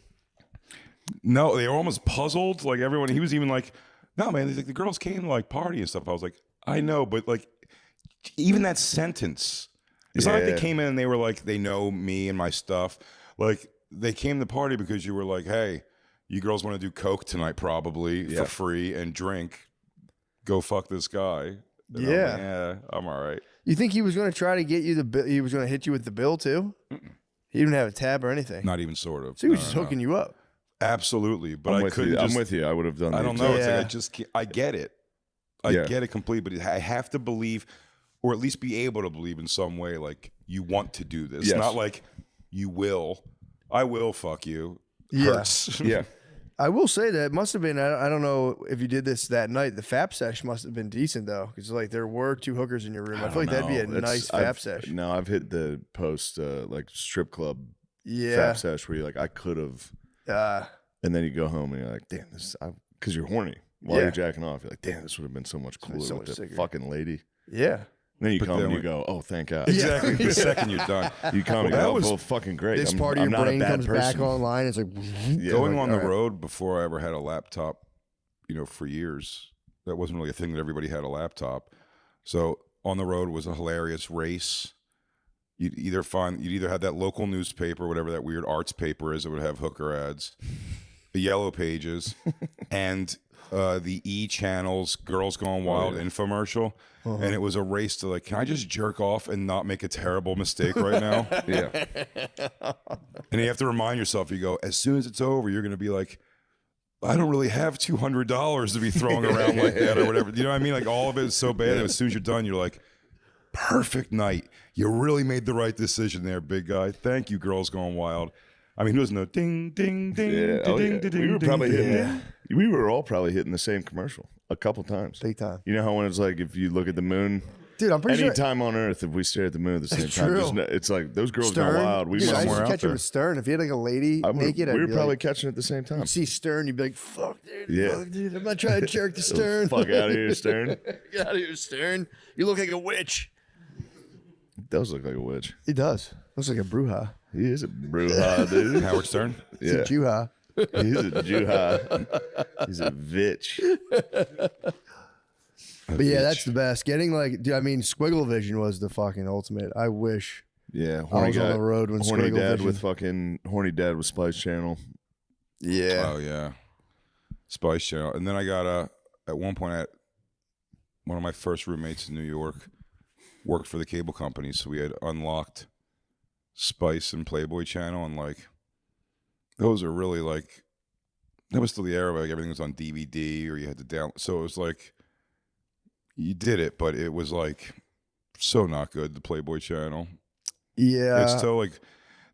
No, they were almost puzzled. Like everyone, he was even like, no, man, like, the girls came to like party and stuff. I was like, I know, but like even that sentence, it's not like they Yeah. came in and they were like, they know me and my stuff. Like they came to party because you were like, hey, you girls want to do coke tonight probably Yeah. for free and drink. Go fuck this guy. And I'm like, Yeah. yeah, I'm all right. You think he was going to try to get you the bill? He was going to hit you with the bill too? He didn't have a tab or anything. Not even sort of. So he was No, just no, hooking you up. no. Absolutely. But I'm I with couldn't you. just, I'm with you. I would have done I the don't know. exact- It's like Yeah. I just can't, I get it. I Yeah. get it completely, but I have to believe, or at least be able to believe in some way, like you want to do this. Yes. Not like you will. I will fuck you. Yeah. Hurts. Yeah. I will say that it must have been. I don't know if you did this that night. The FAP sesh must have been decent though, because like there were 2 hookers in your room. I feel like that'd be a nice FAP sesh. No, I've hit the post like strip club Yeah. FAP sesh where you're like, I could have, and then you go home and you're like, damn, this, because you're horny while you're jacking off. You're like, damn, this would have been so much cooler so with much the sicker. fucking lady. Yeah. And then you But come then and you we- go, oh, thank God. Exactly. The second you're done. You come and Well, go, that was- well, fucking great. This I'm, part of I'm your not a brain bad comes back person. online. It's like Going like, on the all right. road before I ever had a laptop, for years, that wasn't really a thing that everybody had a laptop. So on the road was a hilarious race. You'd either have that local newspaper, whatever that weird arts paper is, that would have hooker ads, the Yellow Pages, and the E channels, Girls Gone Wild infomercial. And it was a race to like, can I just jerk off and not make a terrible mistake right now? Yeah. And you have to remind yourself, you go, as soon as it's over, you're going to be like, I don't really have $200 to be throwing around like that or whatever. You know what I mean? Like all of it is so bad. And as soon as you're done, you're like, perfect night. You really made the right decision there, big guy. Thank you, Girls Gone Wild. I mean, there was no ding, ding, ding, Yeah, ding, yeah. ding, We were ding, probably ding. hitting. We were all probably hitting the same commercial a couple times. Big time. You know how when it's like if you look at the moon, Dude, I'm pretty any sure. time on Earth, if we stare at the moon at the same time, true. there's no, it's like those girls Stern. go wild. We Dude, I must used somewhere to out catch him there. with Stern. If he had like a lady naked, we I'd were be probably like, catching it at the same time. you'd see Stern, you'd be like, fuck, dude. Yeah. Fuck, dude. I'm not trying to jerk the Stern. Fuck out of here, Stern. Get out of here, Stern. You look like a witch. He does look like a witch. He does. Looks like a bruja. He is a bruja, dude. Howard Stern? He's Yeah, a Juha. he's a juha. He's a bitch. But yeah, that's the best. Getting like, dude, I mean, Squiggle Vision was the fucking ultimate. I wish Yeah, I was on the road when horny Squiggle dad Vision. with fucking horny dad with Spice Channel. Yeah. Oh, yeah. Spice Channel. And then I got at one point, one of my first roommates in New York worked for the cable company. So we had unlocked Spice and Playboy Channel. And like, those are really like, that was still the era where like everything was on DVD or you had to download. So it was like, you did it, but it was like so not good, the Playboy Channel. Yeah. It's so like,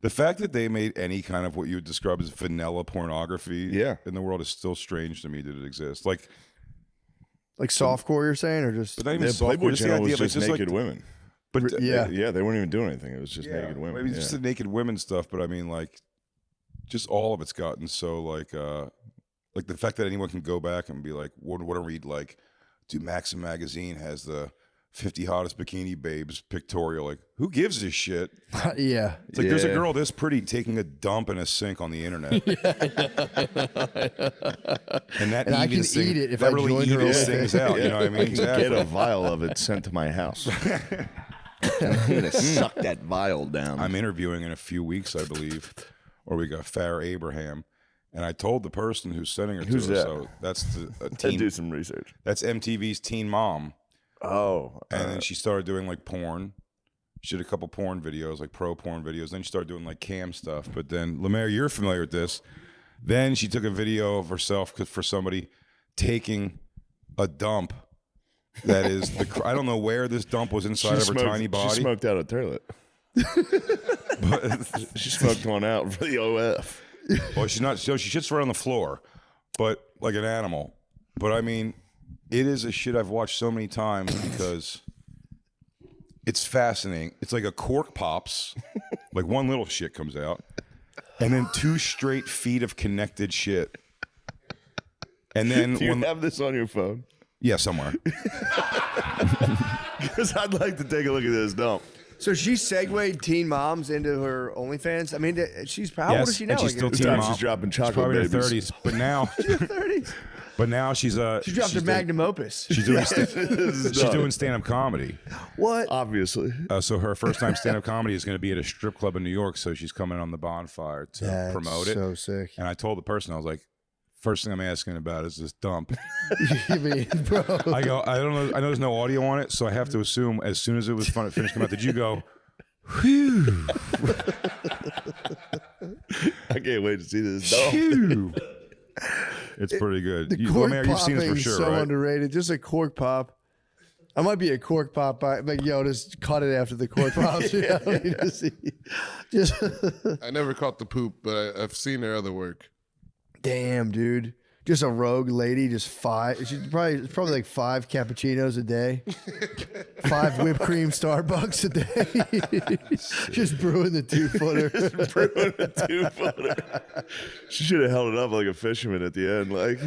the fact that they made any kind of what you would describe as vanilla pornography in the world is still strange to me that it exists. Like softcore, you're saying, or just but not even The softcore, Playboy just the Channel idea was of it's just just naked like, women. but yeah. Yeah, they weren't even doing anything. It was just naked women. Maybe just the naked women stuff, but I mean, like, just all of it's gotten so like the fact that anyone can go back and be like, what do I read? Like, dude, Maxim magazine has the 50 hottest bikini babes pictorial. Like, who gives a shit? yeah. It's like there's a Yeah. girl this pretty taking a dump in a sink on the internet, and that And I can evens thing- eat it if that I really join her evens OnlyFans. things out. You know what I mean? I can Exactly. get a vial of it sent to my house. I'm gonna suck that vial down. I'm interviewing in a few weeks, I believe, or we got Farrah Abraham, and I told the person who's sending her Who's to us, that? so that's I teen. do some research. That's MTV's Teen Mom, Oh, and then she started doing like porn. She did a couple porn videos, like pro porn videos. Then she started doing like cam stuff. But then, Lemaire, you're familiar with this. Then she took a video of herself for somebody taking a dump. That is I don't know where this dump was inside of her tiny body. She smoked out a toilet. She smoked one out for the OF. Well, she's not. So she shits right on the floor, but like an animal. But I mean, it is a shit I've watched so many times because it's fascinating. It's like a cork pops, like one little shit comes out, and then 2 straight feet of connected shit. And then Do you when have this on your phone? yeah, somewhere. Because I'd like to take a look at this dump. So she segued teen moms into her OnlyFans. I mean, she's how old Yes, is she now? and she's Like, still This teen time mom. she's dropping She's chocolate probably in her babies. 30s, but now, 30s. but now she's She dropped she's her doing- magnum opus. She's doing This is she's dumb. doing stand-up comedy. What? Obviously. So her first time stand-up comedy is going to be at a strip club in New York. So she's coming on the Bonfire to That's promote it. So sick. And I told the person, I was like, first thing I'm asking about is this dump. I mean, bro. I go, I don't know. I know there's no audio on it, so I have to assume as soon as it was finished coming out, did you go, whew, I can't wait to see this dump. phew? It's pretty good. The You, cork Lemaire, you've seen this popping for sure, so right? underrated. Just a cork pop. I might be a cork pop, but yo, just cut it after the cork pops. You know? You just I never caught the poop, but I've seen their other work. Damn, dude. Just a rogue lady, just five. It's probably like 5 cappuccinos a day, 5 whipped cream Starbucks a day. Just brewing the 2-footer. Brewing a 2-footer. She should have held it up like a fisherman at the end. Like,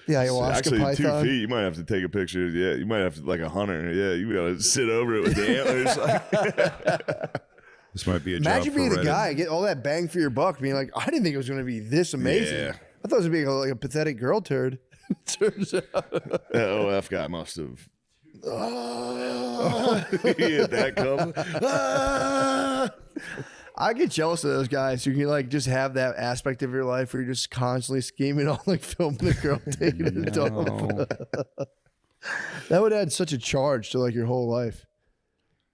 The ayahuasca actually, python. 2 feet. You might have to take a picture. Yeah, you might have to, like a hunter. Yeah, you gotta sit over it with the antlers. Like, This might be a Imagine job for being the Reddit. guy, get all that bang for your buck, being like, I didn't think it was going to be this amazing. Yeah. I thought it was going to be like a pathetic girl turd. Turns out. that OF guy must have. He had that come. I get jealous of those guys who can like just have that aspect of your life where you're just constantly scheming on like filming the girl taking a dump. That would add such a charge to like your whole life.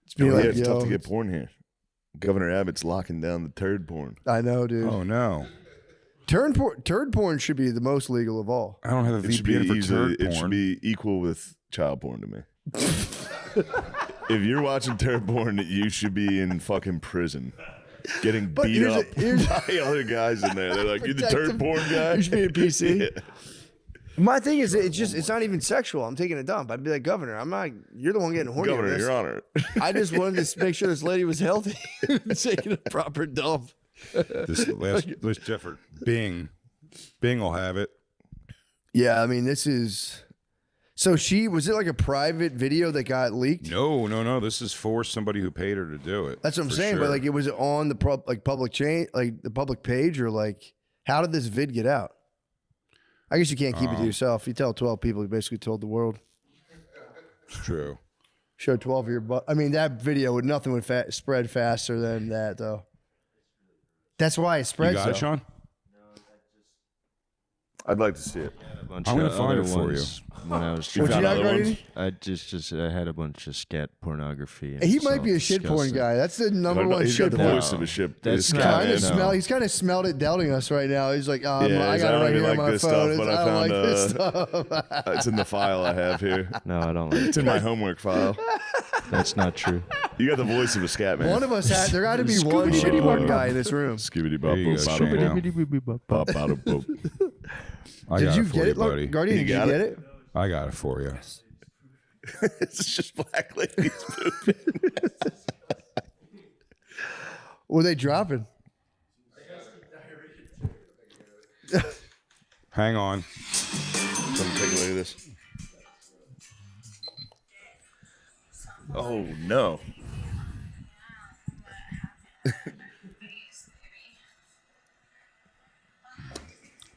It's be Yeah, like, it's yo, tough to get porn here. Governor Abbott's locking down the turd porn. I know, dude. Oh no, Turd porn should be the most legal of all. I don't have a It should be VPN for easily, turd it should porn. be equal with child porn to me. If you're watching turd porn, you should be in fucking prison. Getting But beat here's up here's by other guys in there. They're like, "You're the Protective- turd porn guy." You should be a PC. Yeah. My thing is, it's not even sexual. I'm taking a dump. I'd be like, Governor, I'm not. You're the one getting horny. Governor, over this. Your Honor. I just wanted to make sure this lady was healthy, taking a proper dump. This last effort, Bing will have it. Yeah, I mean, this is. So was it like a private video that got leaked? No. This is for somebody who paid her to do it. That's what I'm for saying. sure. But like, it was on the public chain, like the public page, or like, how did this vid get out? I guess you can't keep it to yourself. You tell 12 people, you basically told the world. It's true. Show 12 of your butt. I mean, that video nothing would spread faster than that, though. That's why it You spreads. got it, Sean? I'd like to see it. I'm I'm gonna find it for you. When I was You What found you got, other Gardini? ones? I had a bunch of scat pornography. and He it's might all be a shit porn disgusting. guy. That's the number one He's shit got the porn. voice of a ship. That's This not- guy, Kind man. of no. He's kind of smelled it doubting us right now. He's like, I Yeah, got it I right don't here even on like my this phone. stuff, but I I don't like found, this stuff. It's in the file I have here. No, I don't like It's in my homework file. That's not true. You got the voice of a scat man. One of us had. There got to be one shit porn guy in this room. Skibbity There you go, bop Shane. bop bop bop. I Did got you it for get you, it, buddy. Guardian? You Did you got get it? it? I got it for you. It's just black ladies pooping. Were they dropping? Hang on. Let me take a look at this. Oh no.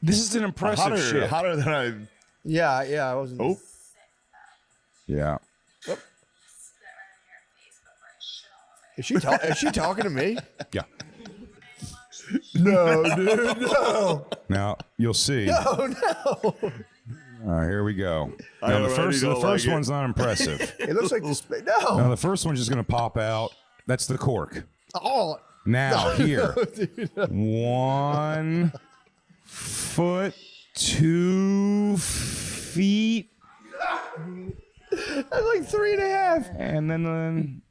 This is an impressive shit. Hotter than I. Yeah, I wasn't. Oh, Yeah. Is she talking to me? Yeah. No, dude, no. Now you'll see. Oh no! All right, here we go. I Now the already first don't like it. one's not impressive. It looks like the Now no. the first one's just gonna pop out. That's the cork. Oh, Now here, dude. 1 foot 2 feet, That's like 3.5. and then.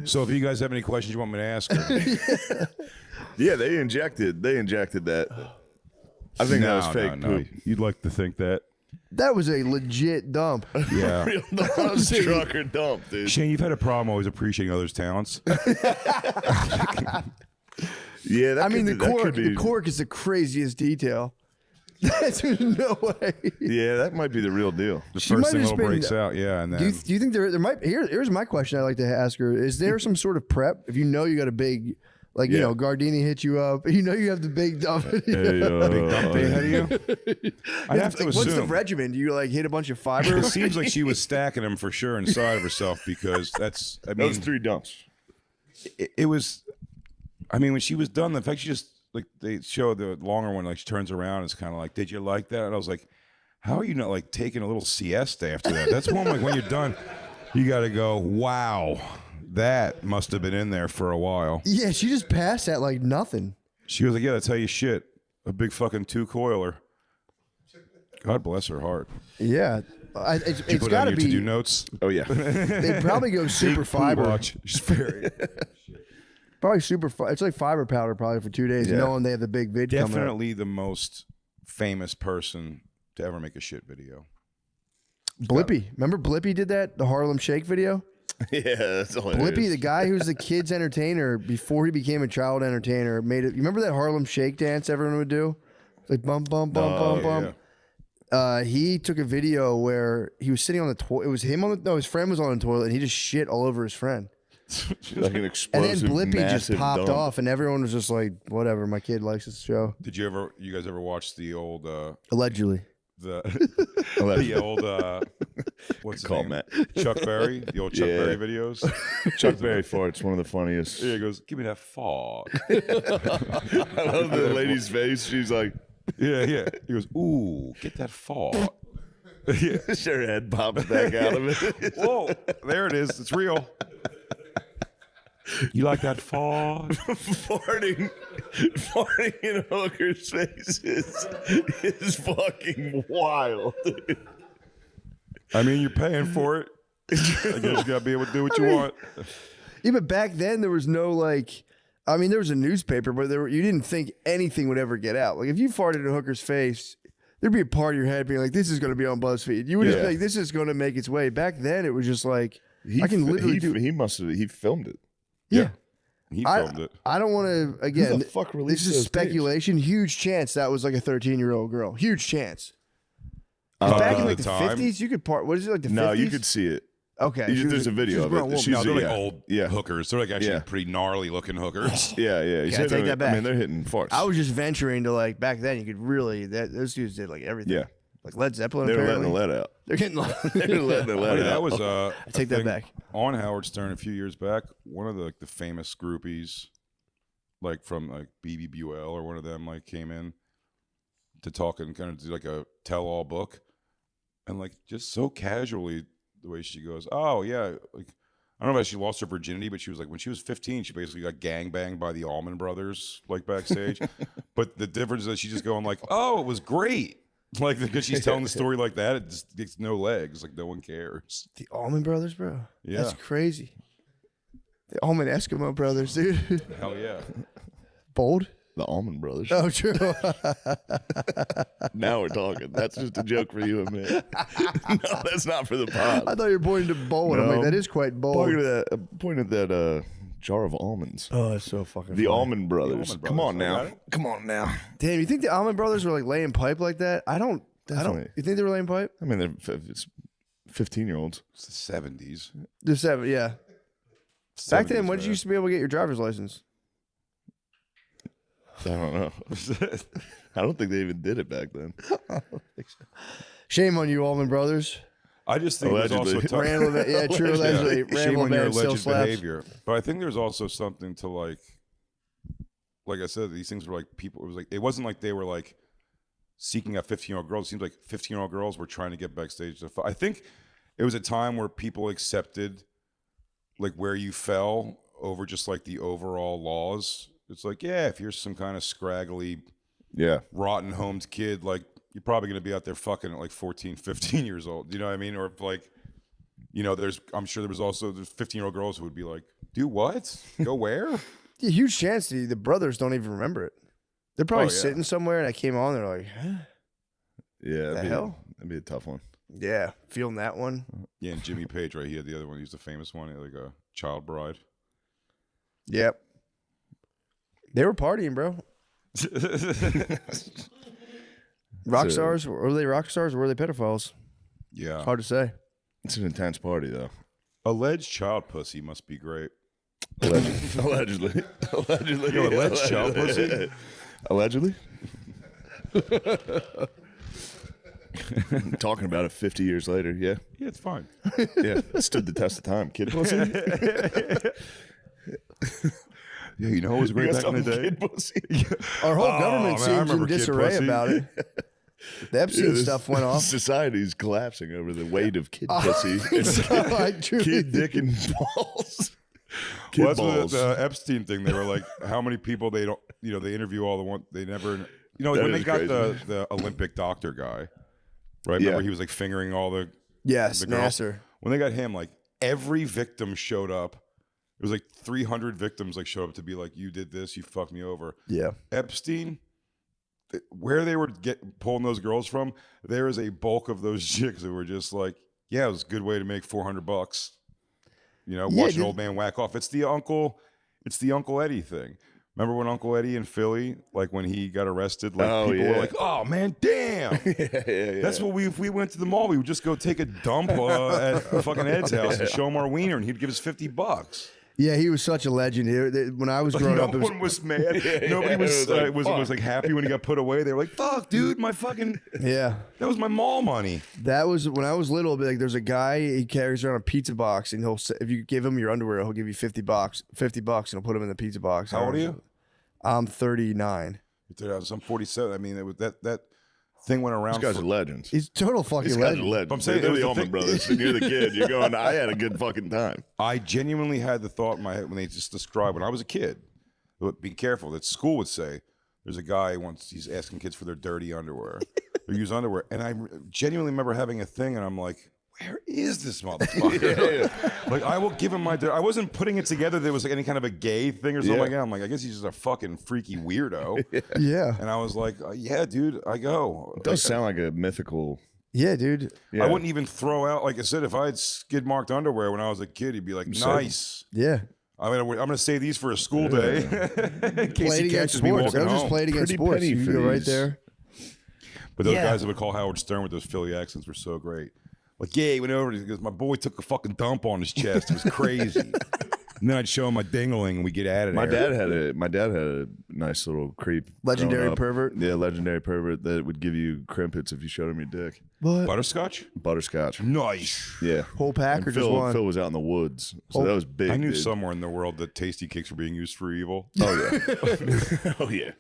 So if you guys have any questions you want me to ask her, yeah. They injected that. I think that was fake poop. You'd like to think that. That was a legit dump. Yeah. Real truck or dump, dude. Shane, you've had a problem always appreciating others' talents. Yeah, that I mean, could, the that cork. could be, The cork is the craziest detail. There's no way. Yeah, that might be the real deal. The She first might thing have little been- breaks out, yeah, and then Do you think there might here's my question I'd like to ask her. Is there some sort of prep if you know you got a big you Yeah. know, Gardini hit you up, you know you have the big dump. Hey, big dump day ahead of you. I have to Like, what's the assume. regimen? Do you like hit a bunch of fiber? It seems like she was stacking them for sure inside of herself because that's. I That was mean, 3 dumps. it was. I mean, when she was done, the fact she just like they show the longer one, like she turns around, it's kind of like, "Did you like that?" And I was like, "How are you not like taking a little siesta after that?" That's one like when you're done, you got to go. Wow, that must have been in there for a while. Yeah, she just passed at like nothing. She was like, "Yeah, that's how you shit a big fucking 2-coiler." God bless her heart. Yeah, Did you it's put got on to your to-do be. notes? Oh, yeah. They probably go super Big poo fiber. watch. She's very. Probably it's like fiber powder probably for 2 days, Yeah. knowing they have the big vid coming up. Definitely the most famous person to ever make a shit video. Blippy. Remember Blippy did that? The Harlem Shake video? Yeah, that's hilarious. Blippy, the guy who was the kid's entertainer before he became a child entertainer, made it. You remember that Harlem Shake dance everyone would do? It's like bum, bum, bum, bum, bum. Yeah. He took a video where he was sitting on the toilet. It was him on the, no, his friend was on the toilet and he just shit all over his friend. Like an And then explosive, Blippy just massive popped dump. off and everyone was just like, whatever, my kid likes this show. Did you guys ever watch the old Allegedly. the Allegedly. the old what's his Call name? Matt. Chuck Berry, the old Chuck Yeah. Berry videos. Chuck Berry farts, one of the funniest. Yeah, he goes, "Give me that fart." I love the lady's face. She's like, Yeah. He goes, "Ooh, get that fart." Yeah. her head pops back out of it. Whoa, there it is. It's real. You like that fart? farting in a hooker's face is fucking wild. I mean, you're paying for it. I guess you gotta be able to do what you want. Yeah, but back then there was no like, I mean, there was a newspaper, but you didn't think anything would ever get out. Like if you farted in a hooker's face, there'd be a part of your head being like, this is going to be on BuzzFeed. You would just be like, this is going to make its way. Back then it was just like, I can literally do. He filmed it. Yeah. He filmed it. I don't want to, again, the fuck this released is those speculation. Huge chance that was like a 13-year-old girl. Huge chance. 'Cause back in At like the the time? 50s, you could part, what is it, like the 50s? No, you could see it. Okay. There's a video of it. She's No, they're like yeah. old Yeah. hookers. They're like actually Yeah. pretty gnarly looking hookers. Yeah. I take that back. I mean, they're hitting farts. I was just venturing to like, back then you could really, those dudes did like everything. Yeah. Like Led Zeppelin, They were apparently. letting the lead out. They're getting They were letting the lead out. That was I take that thing back. on Howard Stern a few years back. One of the famous groupies, like from like BB Buell or one of them, like came in to talk and kind of do like a tell-all book, and like just so casually the way she goes, "Oh yeah," like I don't know if she lost her virginity, but she was like when she was 15, she basically got gangbanged by the Allman Brothers like backstage. But the difference is that she's just going like, "Oh, it was great." Like because she's telling the story like that, it just gets no legs. Like no one cares. The Allman Brothers, bro. Yeah. That's crazy. The Allman Eskimo Brothers, dude. Hell yeah. Bold? The Allman Brothers. Oh, true. Now we're talking. That's just a joke for you and me. No, that's not for the pod. I thought you were pointing to bold. I'm No. like, that is quite bold. Point at that jar of almonds. Oh, that's so fucking The funny. Allman Brothers. Allman Come on Brothers, I now. got it. Come on now. Damn, you think the Allman Brothers were like laying pipe like that? I don't. Definitely. You think they were laying pipe? I mean, it's 15-year-olds. It's the 70s. The 7, yeah. Back then, 70s, when did you used to be able to get your driver's license? I don't know. I don't think they even did it back then. Shame on you, Allman Brothers. I just think there's also Allegedly. Randall, yeah, true. Allegedly, shame Randall on your Van still alleged slaps. behavior. But I think there's also something to like I said, these things were like people. It was like it wasn't like they were like seeking out 15-year-old girls. It seems like 15-year-old girls were trying to get backstage. I think it was a time where people accepted like where you fell over just like the overall laws. It's like, yeah, if you're some kind of scraggly, Yeah. rotten homed kid, like you're probably going to be out there fucking at like 14, 15 years old. You know what I mean? Or if like, you know, I'm sure there was also 15-year-old girls who would be like, do what? Go where? Yeah, huge chance the brothers don't even remember it. They're probably Oh, yeah. sitting somewhere and I came on. They're like, huh? Yeah. The hell? That'd be a tough one. Yeah, feeling that one. Yeah, and Jimmy Page, right? He had the other one. He was the famous one. He had like a child bride. Yep. They were partying, bro. Rock So- stars? Were they rock stars or were they pedophiles? Yeah. Hard to say. It's an intense party, though. Alleged child pussy must be great. Allegedly. Allegedly. Yo, alleged child pussy? Allegedly. Talking about it 50 years later, yeah. Yeah, it's fine. Yeah. It stood the test of time. Kid pussy. Yeah, you know, it was great You got back in the something, day. Kid pussy. Our whole Oh, government man, I seems in remember Kid disarray Pussy. about it. The Epstein this stuff went off. Society's collapsing over the weight of kid pussy. So I truly Kid dick and balls. Kid Well, that's what balls. the Epstein thing. They were like, how many people they don't, you know, they interview all the one they never, you know, That when they is got crazy. the Olympic doctor guy, right? Yeah. Remember he was like fingering all the Yes, the girl. Nasser. When they got him, like every victim showed up. was like 300 victims like showed up to be like, you did this, you fucked me over. Yeah. Epstein, where they were pulling those girls from, there is a bulk of those chicks that were just like, yeah, it was a good way to make $400. You know, watch an old man whack off. It's the Uncle Eddie thing. Remember when Uncle Eddie in Philly, like when he got arrested, like people were like, "Oh man, damn!" That's what if we went to the mall, we would just go take a dump at fucking Ed's house and show him our wiener, and he'd give us $50. Yeah, he was such a legend. When I was growing up, No one was mad. Nobody was like happy when he got put away. They were like, "Fuck, dude, my fucking yeah, that was my mall money." that was when I was little. Like, there's a guy, he carries around a pizza box, and if you give him your underwear, he'll give you $50, and he'll put them in the pizza box. How old are you? I'm 39. I'm 47. I mean, it was that thing went around. These guys are legends. He's total fucking These guys are legend. legends. I'm saying they're it was the the Allman thing- Brothers, and you're the kid. You're going, I had a good fucking time. I genuinely had the thought in my head when they just described when I was a kid. But be careful that school would say there's a guy once he's asking kids for their dirty underweir, their used underwear, and I genuinely remember having a thing, and I'm like, where is this motherfucker? Like, I will give him my. I wasn't putting it together. There was like any kind of a gay thing or something like that. I'm like, I guess he's just a fucking freaky weirdo. Yeah. And I was like, yeah, dude, I go. It does sound like a mythical. Yeah, dude. Yeah. I wouldn't even throw out, like I said, if I had skid marked underwear when I was a kid, he'd be like, nice. Yeah. I mean, I'm going to say these for a school day in case Played he against catches me sports. walking That was just home. played against Pretty sports. penny You for go right these. there. But those Yeah. guys that would call Howard Stern with those Philly accents were so great. Like, yeah, he went over and he goes, my boy took a fucking dump on his chest. It was crazy. And then I'd show him my dingling and we get at it. My dad had a nice little creep. Legendary growing up. pervert? Yeah, legendary pervert that would give you crimpets if you showed him your dick. What? Butterscotch? Butterscotch. Nice. Yeah. Whole pack And or just one? Phil was out in the woods, so that was big. I knew dude. somewhere in the world that tasty cakes were being used for evil. Oh yeah. Oh yeah.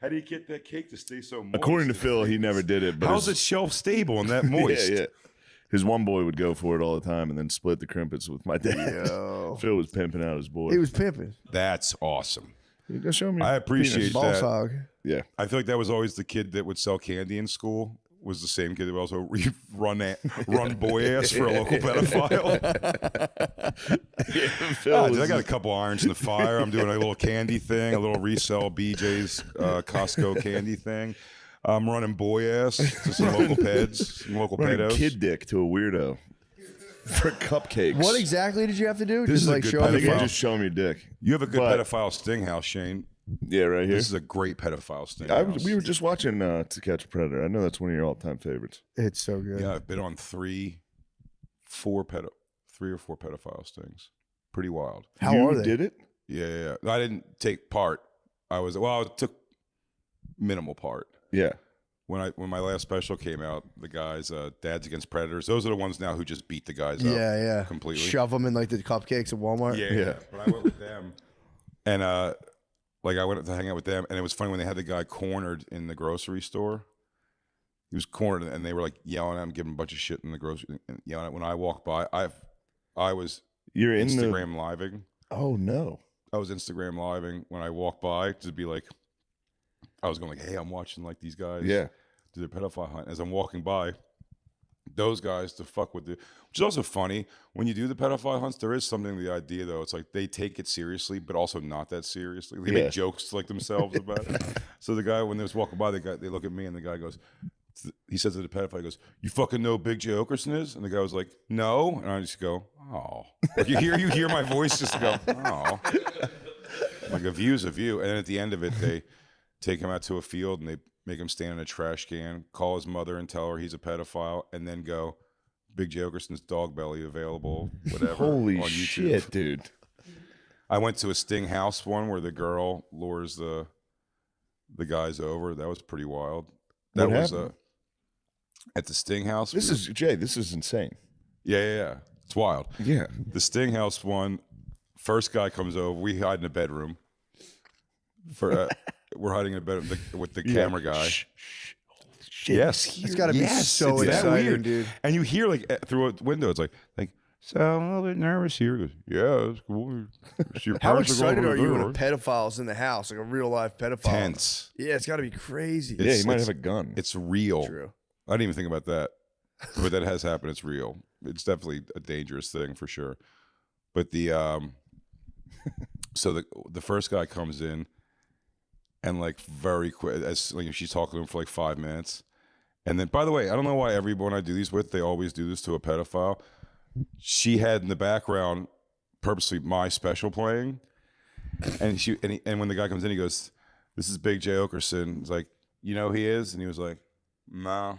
How do you get that cake to stay so moist? According to Phil, he never did it. But How's his- it shelf stable and that moist? Yeah. His one boy would go for it all the time and then split the crimpets with my dad. Yo. Phil was pimping out his boy. He was pimping. That's awesome. You go show me. I appreciate Ball that. hog. Yeah. I feel like that was always the kid that would sell candy in school. Was the same kid that would also run boy ass for a local pedophile. Phil Dude, I was got a couple irons in the fire. I'm doing a little candy thing, a little resell BJ's Costco candy thing. I'm running boy ass to some local peds, some local running pedos. kid dick to a weirdo for cupcakes. What exactly did you have to do? This just is a like good show I him think the I pedophile. just show him your dick. You have a good But- pedophile sting house, Shane. Yeah, right here. This is a great pedophile sting house. We were just watching To Catch a Predator. I know that's one of your all-time favorites. It's so good. Yeah, I've been on three or four pedophile stings. Pretty wild. How you are they? did it? Yeah. I didn't take part. I took minimal part. Yeah. When my last special came out, the guys, Dads Against Predators, those are the ones now who just beat the guys up. Yeah. completely. Shove them in like the cupcakes at Walmart. Yeah. But I went with them, and like I went to hang out with them, and it was funny when they had the guy cornered in the grocery store. He was cornered, and they were like yelling at him, giving him a bunch of shit in the grocery, and yelling at him. When I walked by, I was You're in Instagram living. Oh no. I was Instagram living when I walked by to be like, I was going like, hey, I'm watching like these guys Yeah. do their pedophile hunt. As I'm walking by, those guys to fuck with which is also funny. When you do the pedophile hunts, there is something to the idea though. It's like they take it seriously, but also not that seriously. They Yeah. make jokes like themselves about it. So the guy, when they was walking by, they look at me and the guy goes, he says to the pedophile, he goes, you fucking know who Big J. Okerson is? And the guy was like, no. And I just go, oh. Like you hear my voice just go, oh. Like a view's a view. And then at the end of it, they take him out to a field and they make him stand in a trash can, call his mother and tell her he's a pedophile, and then go, Big J. Okerson's dog belly available, whatever, Holy on YouTube. shit, dude. I went to a Sting House one where the girl lures the guys over. That was pretty wild. That What was happened? at the Sting House. This is Jay. This is insane. Yeah. It's wild. Yeah. The Sting House one, first guy comes over. We hide in a bedroom. We're hiding in a bedroom with the camera guy. Yes, It's got to be so it's that exciting, weird, dude. And you hear like through a window, it's like, so I'm a little bit nervous here. He goes, yeah, it's cool. Your How parents excited going are over you the when a door. pedophile's in the house, like a real life pedophile? Tense. Yeah, it's got to be crazy. Yeah, he might it's- have a gun. It's real. True. I didn't even think about that, but that has happened. It's real. It's definitely a dangerous thing for sure. But the So the first guy comes in, and like very quick, as like she's talking to him for like 5 minutes, and then by the way, I don't know why everyone I do these with, they always do this to a pedophile. She had in the background purposely My Special playing, and and when the guy comes in, he goes, "This is Big J Okerson." He's like, "You know who he is?" And he was like, "No."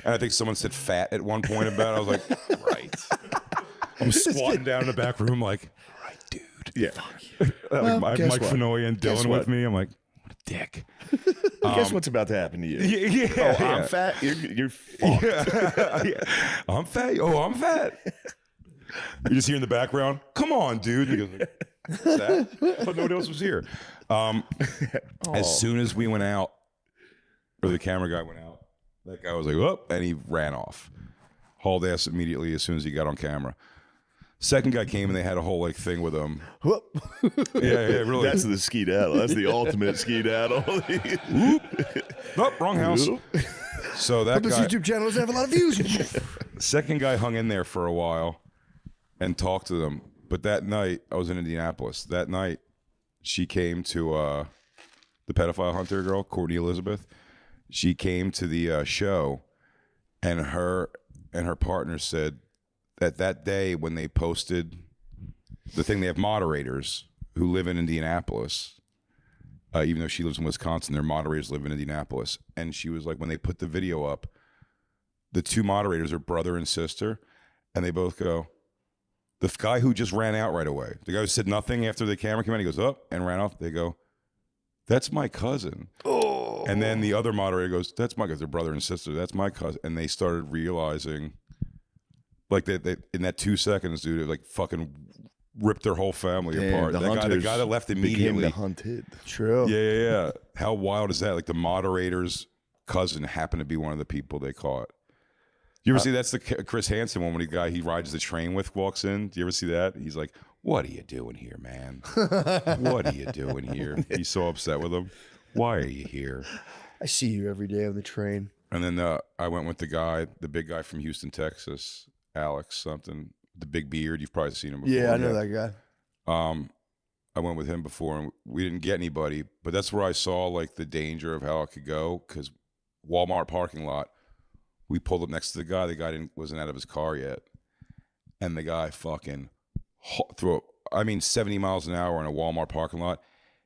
And I think someone said fat at one point about it. I was like, right. I'm squatting down in the back room like, right, dude. Yeah. Like, I have guess Mike what? Fenoy and Guess Dylan what? with me. I'm like, what a dick. Guess what's about to happen to you? Yeah. Oh, I'm fat. You're fucked. Yeah. I'm fat. Oh, I'm fat. You just hear in the background, "Come on, dude." And he goes, like, "What's that?" But nobody else was here. As soon as we went out, or the camera guy went out, that guy was like, "Oh," and he ran off. Hauled ass immediately as soon as he got on camera. Second guy came and they had a whole like thing with him. Yeah, really. That's the skedaddle. That's the ultimate skedaddle. Nope, wrong house. So that This guy, YouTube channel doesn't have a lot of views. second guy hung in there for a while and talked to them. But that night, I was in Indianapolis. That night, she came to the pedophile hunter girl, Courtney Elizabeth. She came to the show, and her partner said that day when they posted the thing, they have moderators who live in Indianapolis. Even though she lives in Wisconsin, their moderators live in Indianapolis. And she was like, when they put the video up, the two moderators are brother and sister, and they both go, the guy who just ran out right away, the guy who said nothing after the camera came out, he goes up and ran off. They go, "That's my cousin." Oh. And then the other moderator goes, "That's my cousin." They're brother and sister. "That's my cousin." And they started realizing, like they in that 2 seconds, dude, it like fucking ripped their whole family apart. The guy that left immediately. The hunted. True. Yeah. How wild is that? Like the moderator's cousin happened to be one of the people they caught. You ever see that's the Chris Hansen one when the guy he rides the train with walks in? Do you ever see that? He's like, "What are you doing here, man? What are you doing here?" He's so upset with him. "Why are you here?" I see you every day on the train. And then I went with the big guy from Houston, Texas, Alex something, the big beard. You've probably seen him before. Yeah, I know that guy. I went with him before, and we didn't get anybody. But that's where I saw like the danger of how it could go. Because Walmart parking lot, we pulled up next to the guy. The guy wasn't out of his car yet, and the guy fucking threw 70 miles an hour in a Walmart parking lot.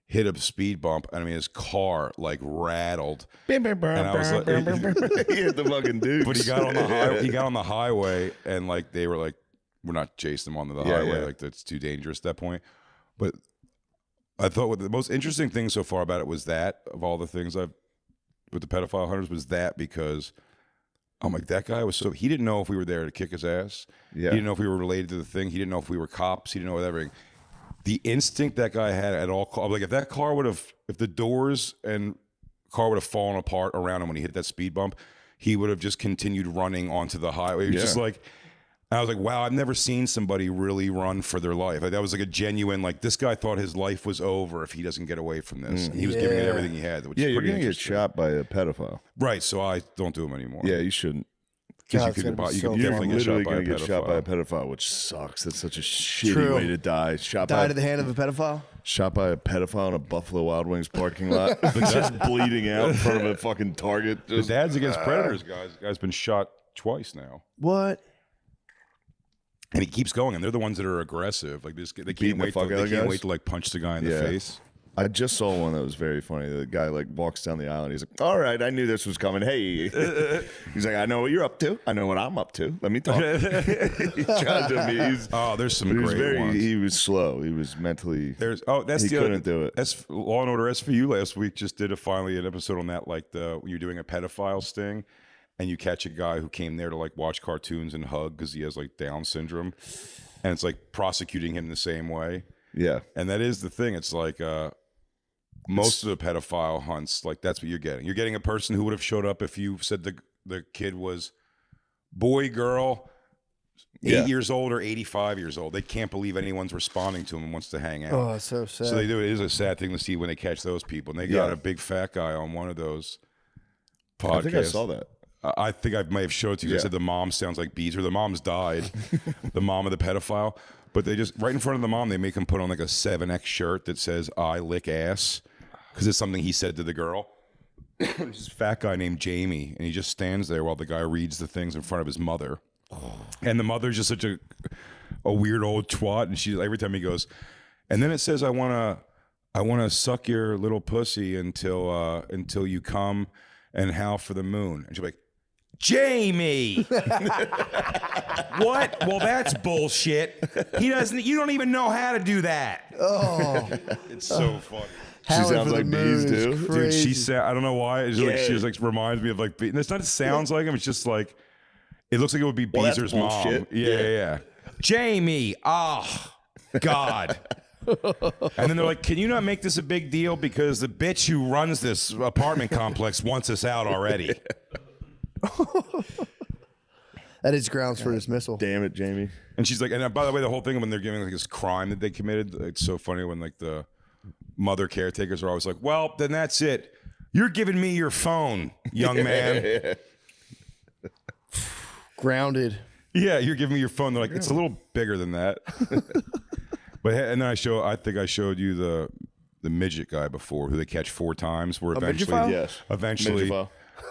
Hit a speed bump, and I mean his car like rattled. And I was like, He hit the fucking dude. but he got on the highway. He got on the highway, and like they were like, "We're not chasing him onto the highway. Yeah. Like that's too dangerous at that point." But I thought what the most interesting thing so far about it was that of all the things I've with the pedophile hunters was that because I'm like that guy was he didn't know if we were there to kick his ass. Yeah. He didn't know if we were related to the thing. He didn't know if we were cops. He didn't know everything. The instinct that guy had at all, like if that car if the doors and car would have fallen apart around him when he hit that speed bump, he would have just continued running onto the highway. It was just like, I was like, wow, I've never seen somebody really run for their life. Like, that was like a genuine, like this guy thought his life was over if he doesn't get away from this. And he was giving it everything he had, which is you're pretty gonna get interesting. shot by a pedophile. Right, so I don't do them anymore. Yeah, you shouldn't. Because God, you it's could, gonna be you so could You're definitely get literally shot by a gonna get shot by a pedophile. pedophile, which sucks. That's such a shitty True. way to die. Shot Died by at the hand of a pedophile? shot by a pedophile in a Buffalo Wild Wings parking lot, just bleeding out in front of a fucking Target. The Just, Dads Against Predators guy's been shot twice now. What? And he keeps going, and they're the ones that are aggressive. Like they Beating can't the wait. fuck out of They can't guys? wait to like punch the guy in the Yeah. face. I just saw one that was very funny. The guy like walks down the aisle and he's like, "All right, I knew this was coming. Hey," he's like, "I know what you're up to. I know what I'm up to. Let me talk." He tried to me. There's some He was great ones. He was slow. He was mentally. That's he the couldn't other, do it. Law and Order SVU last week just did finally an episode on that, like when you're doing a pedophile sting, and you catch a guy who came there to like watch cartoons and hug because he has like Down syndrome, and it's like prosecuting him the same way. Yeah, And that is the thing. It's like most of the pedophile hunts, like that's what you're getting. You're getting a person who would have showed up if you said the kid was boy, girl, 8 years old or 85 years old. They can't believe anyone's responding to him and wants to hang out. Oh, it's so sad. So they do. It is a sad thing to see when they catch those people. And they got a big fat guy on one of those podcasts. I think I saw that. I think I may have showed it to you. I said the mom sounds like Beezer. The mom's died. The mom of the pedophile. But they just, right in front of the mom, they make him put on like a 7X shirt that says, I lick ass. Because it's something he said to the girl. There's this fat guy named Jamie. And he just stands there while the guy reads the things in front of his mother. And the mother's just such a weird old twat. And she, every time he goes, and then it says, I want to suck your little pussy until you come and howl for the moon. And she'll be like, Jamie. What? Well, that's bullshit. He doesn't. You don't even know how to do that. Oh, It's so funny. She sounds like Bees too. Dude, she said, I don't know why. It's like, she just like reminds me of like, and it's not, it sounds like him. It's just like, it looks like it would be Beezer's mom. bullshit. Yeah. Jamie. Oh, God. And then they're like, can you not make this a big deal? Because the bitch who runs this apartment complex wants us out already. that is grounds for dismissal. Damn it, Jamie. And she's like, and by the way, the whole thing when they're giving like this crime that they committed, it's so funny when like the mother caretakers are always like, well, then that's it. You're giving me your phone, young man. Grounded. Yeah, you're giving me your phone. They're like, it's a little bigger than that. But and then I think I showed you the midget guy before, who they catch 4 times. Where eventually, Yes. eventually,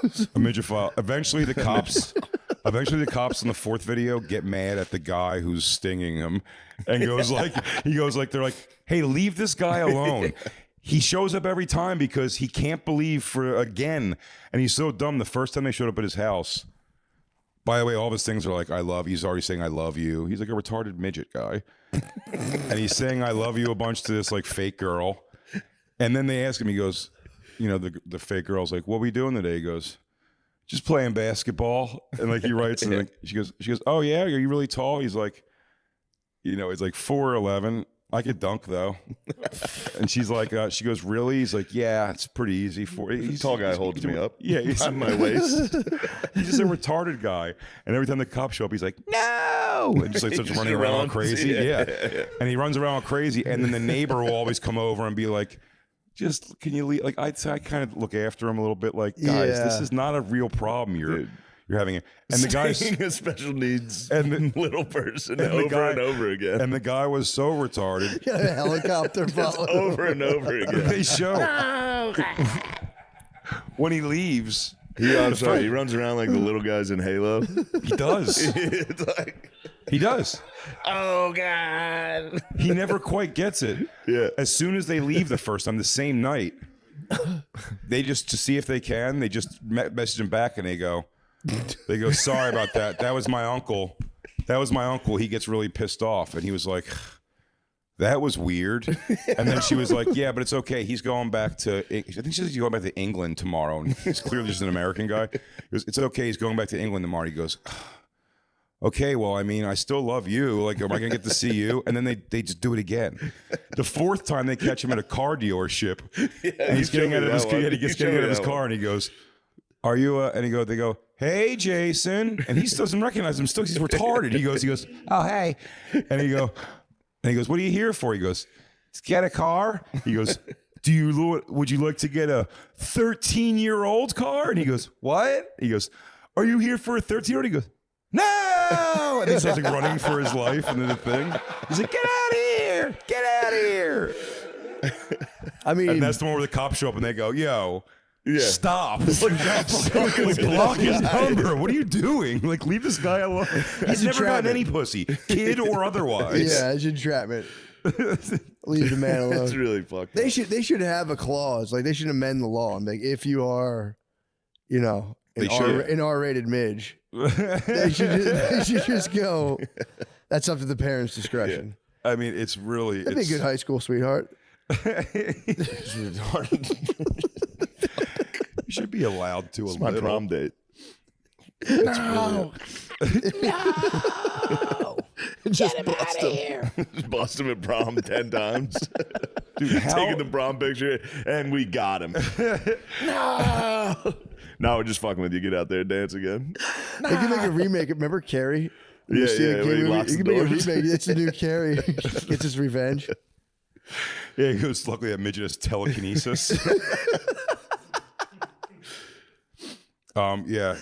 Midget a midget file. Eventually, the cops in the 4th video get mad at the guy who's stinging him, and they're like, hey, leave this guy alone. He shows up every time because he can't believe and he's so dumb. The first time they showed up at his house. By the way, all of his things are like, I love you. He's already saying, I love you. He's like a retarded midget guy. And he's saying, I love you a bunch to this like fake girl. And then they ask him, he goes, you know, the fake girl's like, what are we doing today? He goes, just playing basketball. And like he writes, and like, she goes, oh yeah, are you really tall? He's like, you know, he's like 4'11". I could dunk though. And she's like, she goes, really? He's like, yeah, it's pretty easy for you. He's tall guy holds me up. Yeah, he's on my waist. He's just a retarded guy. And every time the cops show up, he's like, no! And just like starts running around all crazy. Yeah. And he runs around all crazy. And then the neighbor will always come over and be like, just, can you leave? Like, I kind of look after him a little bit like, guys, this is not a real problem you're having it. And the guy's a special needs and little person and over again. And the guy was so retarded. Got a helicopter following over and over again. They show when he leaves. He runs around like the little guys in Halo. He does. It's like, he does. Oh God. He never quite gets it. Yeah. As soon as they leave the first time, the same night, they just, to see if they can, they just message him back and they go, sorry about that. That was my uncle. He gets really pissed off. And he was like, that was weird. And then she was like, yeah, but it's okay. He's going back to, I think she said he's going back to England tomorrow. And he's clearly just an American guy. He goes, it's okay. He's going back to England tomorrow. He goes, okay, well, I mean, I still love you. Like, am I going to get to see you? And then they just do it again. The 4th time they catch him at a car dealership. And he's getting out of his car and he goes, are you, and they go, hey, Jason. And he doesn't recognize him still. He's retarded. He goes, oh, hey. And he goes, what are you here for? He goes, to get a car. He goes, would you like to get a 13-year-old car? And he goes, what? He goes, are you here for a 13-year-old? He goes, no. And he starts like running for his life. And then the thing, he's like, get out of here. Get out of here. I mean, and that's the one where the cops show up and they go, yo, stop. Like, block his number. What are you doing? Like, leave this guy alone. He's never gotten any pussy, kid or otherwise. Yeah, it's entrapment. Leave the man alone. That's really fucked They up. they should have a clause. Like, they should amend the law and be like, if you are, you know, an R-rated midge, they should just go, that's up to the parents' discretion. Yeah. I mean, it's really... That'd be a good high school sweetheart. You should be allowed to It's my prom date. No. Just bust him. Just bust him at prom 10 times. Dude, taking the prom picture, and we got him. No, we're just fucking with you. Get out there and dance again. They can make a remake. Remember Carrie? Yeah, yeah. When he locks You the can make a doors. remake. It's the new Carrie. Gets his revenge. Yeah, he goes, luckily that midget has telekinesis. Yeah,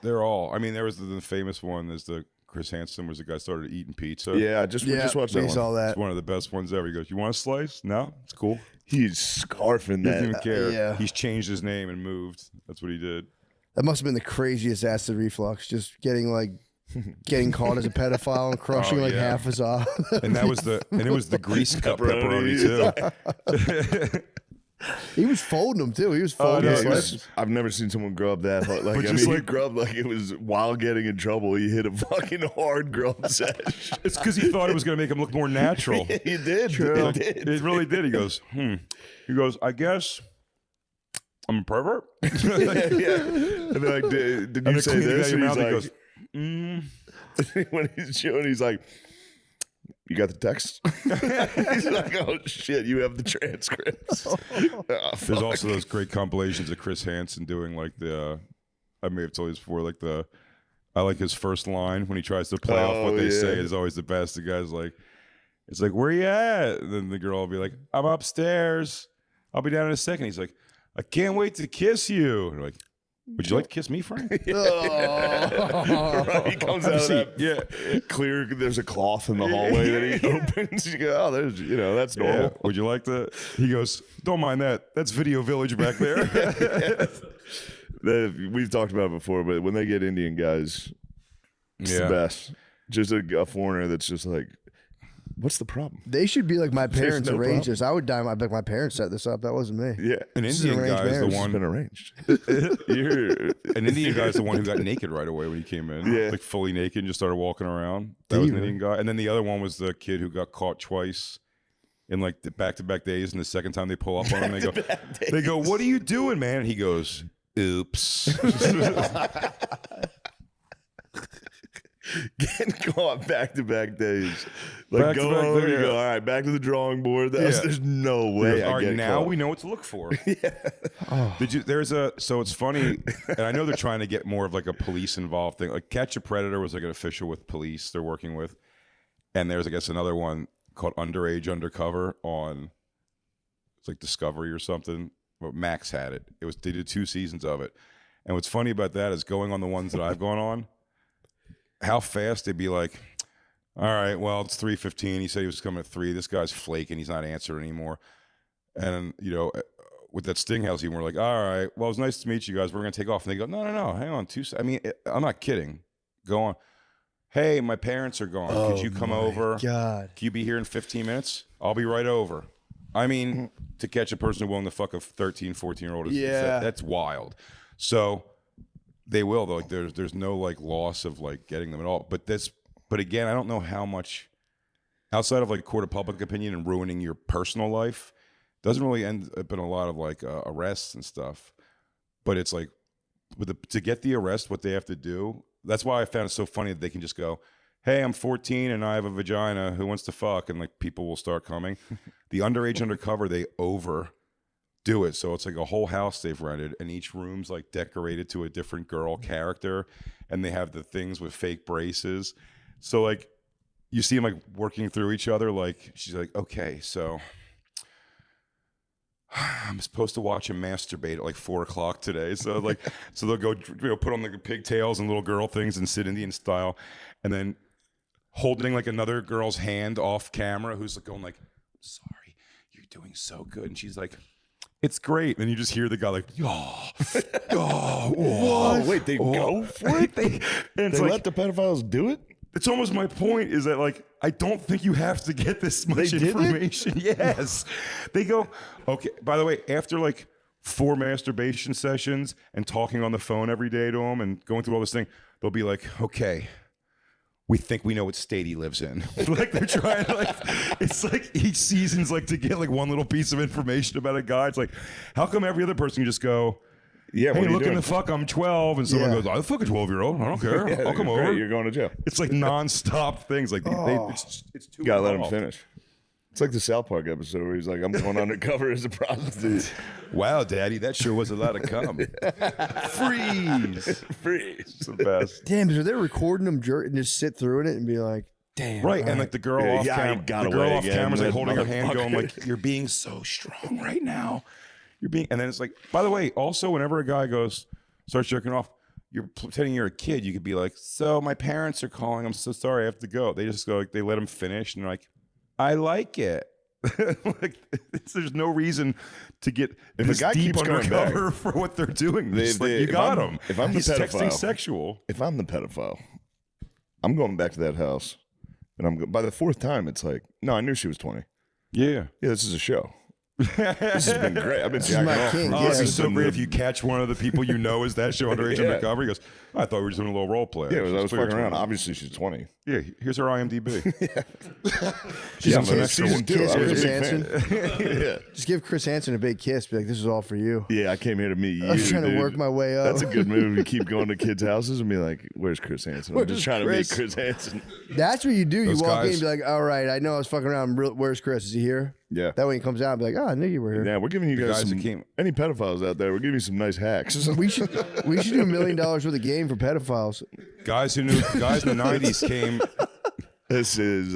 they're all. I mean, there was the famous one. There's the Chris Hansen was the guy started eating pizza. Yeah, we just watched that we one. saw that. It's one of the best ones ever. He goes, "You want a slice? No, it's cool." He's scarfing He doesn't that. even care. yeah. He's changed his name and moved. That's what he did. That must have been the craziest acid reflux. Just getting caught as a pedophile and crushing Oh, yeah. half his eye. And it was the grease cup pepperoni too. He was folding them too. He was folding. no, his it legs. was- I've never seen someone grub that hard. Like, But I just mean, he like- grubbed like it was while getting in trouble. He hit a fucking hard grub sesh. It's because he thought it was going to make him look more natural. He did. True. It did. It really did. He goes, He goes, I guess I'm a pervert. Yeah. And they're like, did And you then say cleaning this? out your And mouth, he's he like, goes, when he's showing, he's like, you got the text? He's like, oh shit, you have the transcripts. Oh, There's fuck. also those great compilations of Chris Hansen doing like I may have told you this before, like I like his first line when he tries to play off what they say is always the best. The guy's like, it's like, where you at? And then the girl will be like, I'm upstairs. I'll be down in a second. He's like, I can't wait to kiss you. And they're like, would you like to kiss me, Frank? Right, he comes out of that clear. There's a cloth in the hallway that he opens. You go, oh, there's, that's normal. Yeah. Would you like to? He goes, don't mind that. That's Video Village back there. We've talked about it before, but when they get Indian guys, it's the best. Just a foreigner that's just like, what's the problem? They should be like my parents no arranged problem. this. I would die. I bet my parents set this up. That wasn't me. Yeah, An This is Indian arranged guy is the marriage. it's one. been arranged. An Indian guy is the one who got naked right away when he came in. Yeah. Like fully naked and just started walking around. That was an Indian guy. And then the other one was the kid who got caught twice in like the back-to-back days. And the second time they pull up on him, they go, what are you doing, man? And he goes, oops. Getting caught back-to-back days. Like, Back to go back home, there, you go, yeah. all right, back to the drawing board. There's no He way goes, I all right, get now caught. we know what to look for. So it's funny, and I know they're trying to get more of like a police involved thing. Like Catch a Predator was like an official with police they're working with. And there's, I guess, another one called Underage Undercover on, it's like Discovery or something. Well, Max had it. They did 2 seasons of it. And what's funny about that is going on the ones that I've gone on, how fast they'd be like, all right, well, it's 3:15. He said he was coming at 3. This guy's flaking. He's not answering anymore. And, with that Stinghouse, we're like, all right, well, it was nice to meet you guys. We're going to take off. And they go, no, hang on. I mean, I'm not kidding. Go on. Hey, my parents are gone. Could you come over? God. Can you be here in 15 minutes? I'll be right over. I mean, to catch a person willing to fuck a 13, 14-year-old, that's wild. So they will, though. Like, there's no like loss of like getting them at all. But again, I don't know how much outside of like court of public opinion and ruining your personal life doesn't really end up in a lot of like arrests and stuff. But it's like to get the arrest, what they have to do. That's why I found it so funny that they can just go, hey, I'm 14 and I have a vagina. Who wants to fuck? And like people will start coming. The Underage Undercover, they overdo it. So it's like a whole house they've rented and each room's like decorated to a different girl character. And they have the things with fake braces. So like you see them like working through each other. Like she's like, okay, so I'm supposed to watch him masturbate at like 4:00 today. So like, so they'll go, put on like the pigtails and little girl things and sit Indian style, and then holding like another girl's hand off camera, who's like going like, "Sorry, you're doing so good," and she's like, "It's great." And you just hear the guy like, Oh, wait, they go for it? They They let the pedophiles do it? It's almost my point is that like I don't think you have to get this much They did it? information. Yes. They go, okay, by the way, after like 4 masturbation sessions and talking on the phone every day to him and going through all this thing, they'll be like, okay, we think we know what state he lives in. Like they're trying to like, it's like each season's like to get like one little piece of information about a guy. It's like, how come every other person can just go, Yeah, hey, what are you looking doing? to fuck, I'm 12. And someone Yeah. goes, I'll fuck a 12-year-old. I don't care. Yeah, I'll come great, over. You're going to jail. It's like nonstop things. Like it's too You gotta let him involved. finish. It's like the South Park episode where he's like, I'm going undercover as a prostitute. Wow, Daddy, that sure was a lot of cum. Freeze. Freeze. It's the best. Damn, so they're recording them and just sit through it and be like, damn. Right, and like the girl Yeah, off yeah, camera, he got the girl away off again, camera's like that holding her hand, going motherfucker. like, "You're being so strong right now. You're being." And then it's like, by the way, also whenever a guy goes, starts jerking off. You're pretending you're a kid. You could be like, so my parents are calling. I'm so sorry. I have to go. They just go like, they let him finish, and they're like, I like it. Like, there's no reason to get If a this guy deep keeps going undercover for what they're doing. Just like, you if got I'm- him. if I'm the He's texting pedophile- sexual. If I'm the pedophile, I'm going back to that house, and by the fourth time, it's like, no, I knew she was 20. Yeah. Yeah, this is a show. This has been great. I've been is jacking my off. king. for Oh, Yeah, it'd be years. so great if you catch one of the people you know is that show underage Yeah. undercover. He goes, I thought we were just doing a little role play. Yeah, I was She's fucking around. 20. Obviously, she's 20. Yeah, here's her IMDb. She's Yeah, on some kiss- extra one too. kiss I was a Chris big fan. Yeah. Just give Chris Hansen a big kiss. Be like, this is all for you. Yeah, I came here to meet you. I was trying to dude. work my way up. That's a good move. You keep going to kids' houses and be like, "Where's Chris Hansen? I'm Where's just trying Chris? to meet Chris Hansen." That's what you do. You Those walk in guys- and be like, all right, I know I was fucking around. Where's Chris? Is he here? Yeah. That way he comes out and be like, oh, I knew you were here. Yeah, we're giving you guys guys some. that came- Any pedophiles out there? We're giving you some nice hacks. We should do $1 million worth of game for pedophiles. Guys in the 90s came. This is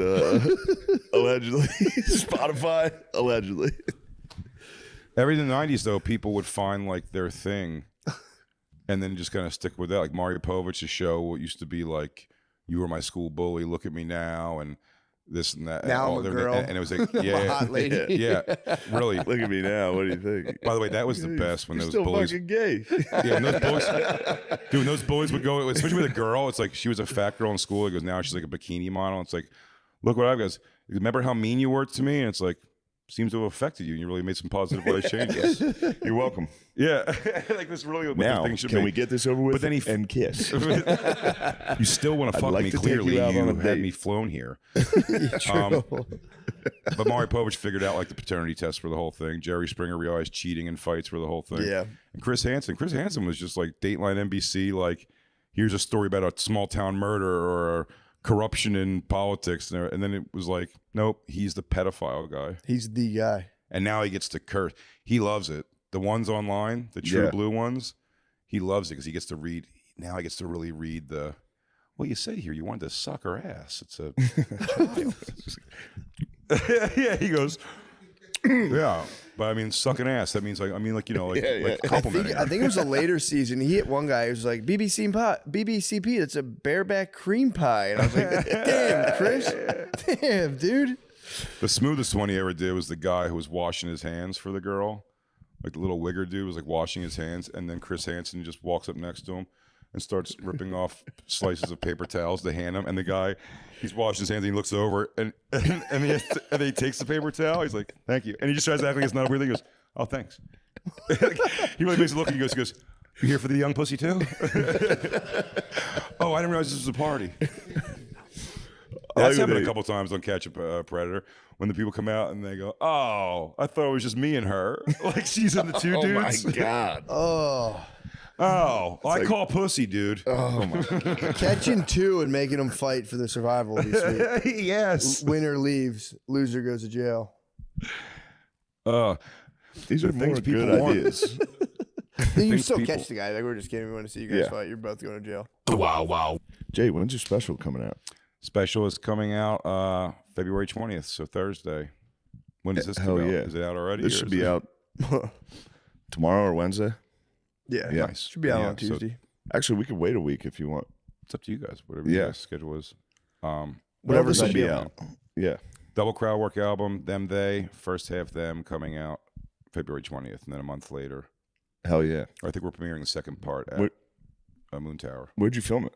allegedly Spotify. Allegedly. Every in the 90s, though, people would find like their thing and then just kind of stick with that. Like Maury Povich's show used to be like, you were my school bully, look at me now, and this and that. Now and I'm a girl. And it was like, I'm a yeah, hot lady. yeah, really. Look at me now. What do you think? By the way, that was the best when You're those still bullies. fucking gay. Yeah, and those bullies, dude, when those bullies would go, especially with a girl, it's like she was a fat girl in school. It goes, now she's like a bikini model. It's like, look what I've got. Remember how mean you were to me? And it's like, seems to have affected you, and you really made some positive life changes. You're welcome. Yeah, like this really what Now, the thing should can be. we get this over with But then he and kiss? You still want to I'd fuck like me? to take Clearly, you out on a had date. me flown here. True. But Maury Povich figured out like the paternity test for the whole thing. Jerry Springer realized cheating in fights for the whole thing. Yeah. And Chris Hansen was just like Dateline NBC. Like, here's a story about a small town murder or corruption in politics, and then it was like, nope, he's the pedophile guy. He's the guy. And now he gets to curse. He loves it. The ones online, the true Yeah. blue ones, he loves it because he gets to read. Now he gets to really read the. Well, you say here you wanted to suck her ass. It's a. Yeah, he goes. Yeah, but I mean, sucking ass. That means like like Yeah. complimenting. I think it was a later season. He hit one guy who was like, BBCP, that's a bareback cream pie. And I was like, damn, Chris. Damn, dude. The smoothest one he ever did was the guy who was washing his hands for the girl. Like the little wigger dude was like washing his hands, and then Chris Hansen just walks up next to him and starts ripping off slices of paper towels to hand him. And the guy, he's washing his hands, and he looks over, and then he takes the paper towel. He's like, "Thank you," and he just tries to act like it's not a weird thing. He goes, "Oh, thanks." He really makes it look. He goes, "You here for the young pussy too?" Oh, I didn't realize this was a party. That's happened a couple times on Catch a Predator when the people come out and they go, "Oh, I thought it was just me and her." Like she's in the two Oh my dudes. god. Oh, Oh, I call pussy, dude. Oh my god. catching two and making them fight for their survival will be sweet. Yes. Winner leaves, loser goes to jail. These are The things more people good want. ideas. Then you Think still people- catch the guy. Like, we're just kidding. We want to see you guys Yeah. fight. You're both going to jail. Jay, when's your special coming out? Special is coming out February 20th, so Thursday. When does this Hell come out? yeah. Is it out already? This or should is be it- out tomorrow or Wednesday. Yeah. Yeah. Nice. Should be out Yeah, on so Tuesday. Actually, we could wait a week if you want. it's up to you guys. Whatever Yeah. your guys' schedule is. Whatever This will side be you're out. Yeah. Double Crowd Work album, Them They, first half Them coming out February 20th, and then a month later. Hell yeah. I think we're premiering the second part at Where- Moon Tower. Where'd you film it?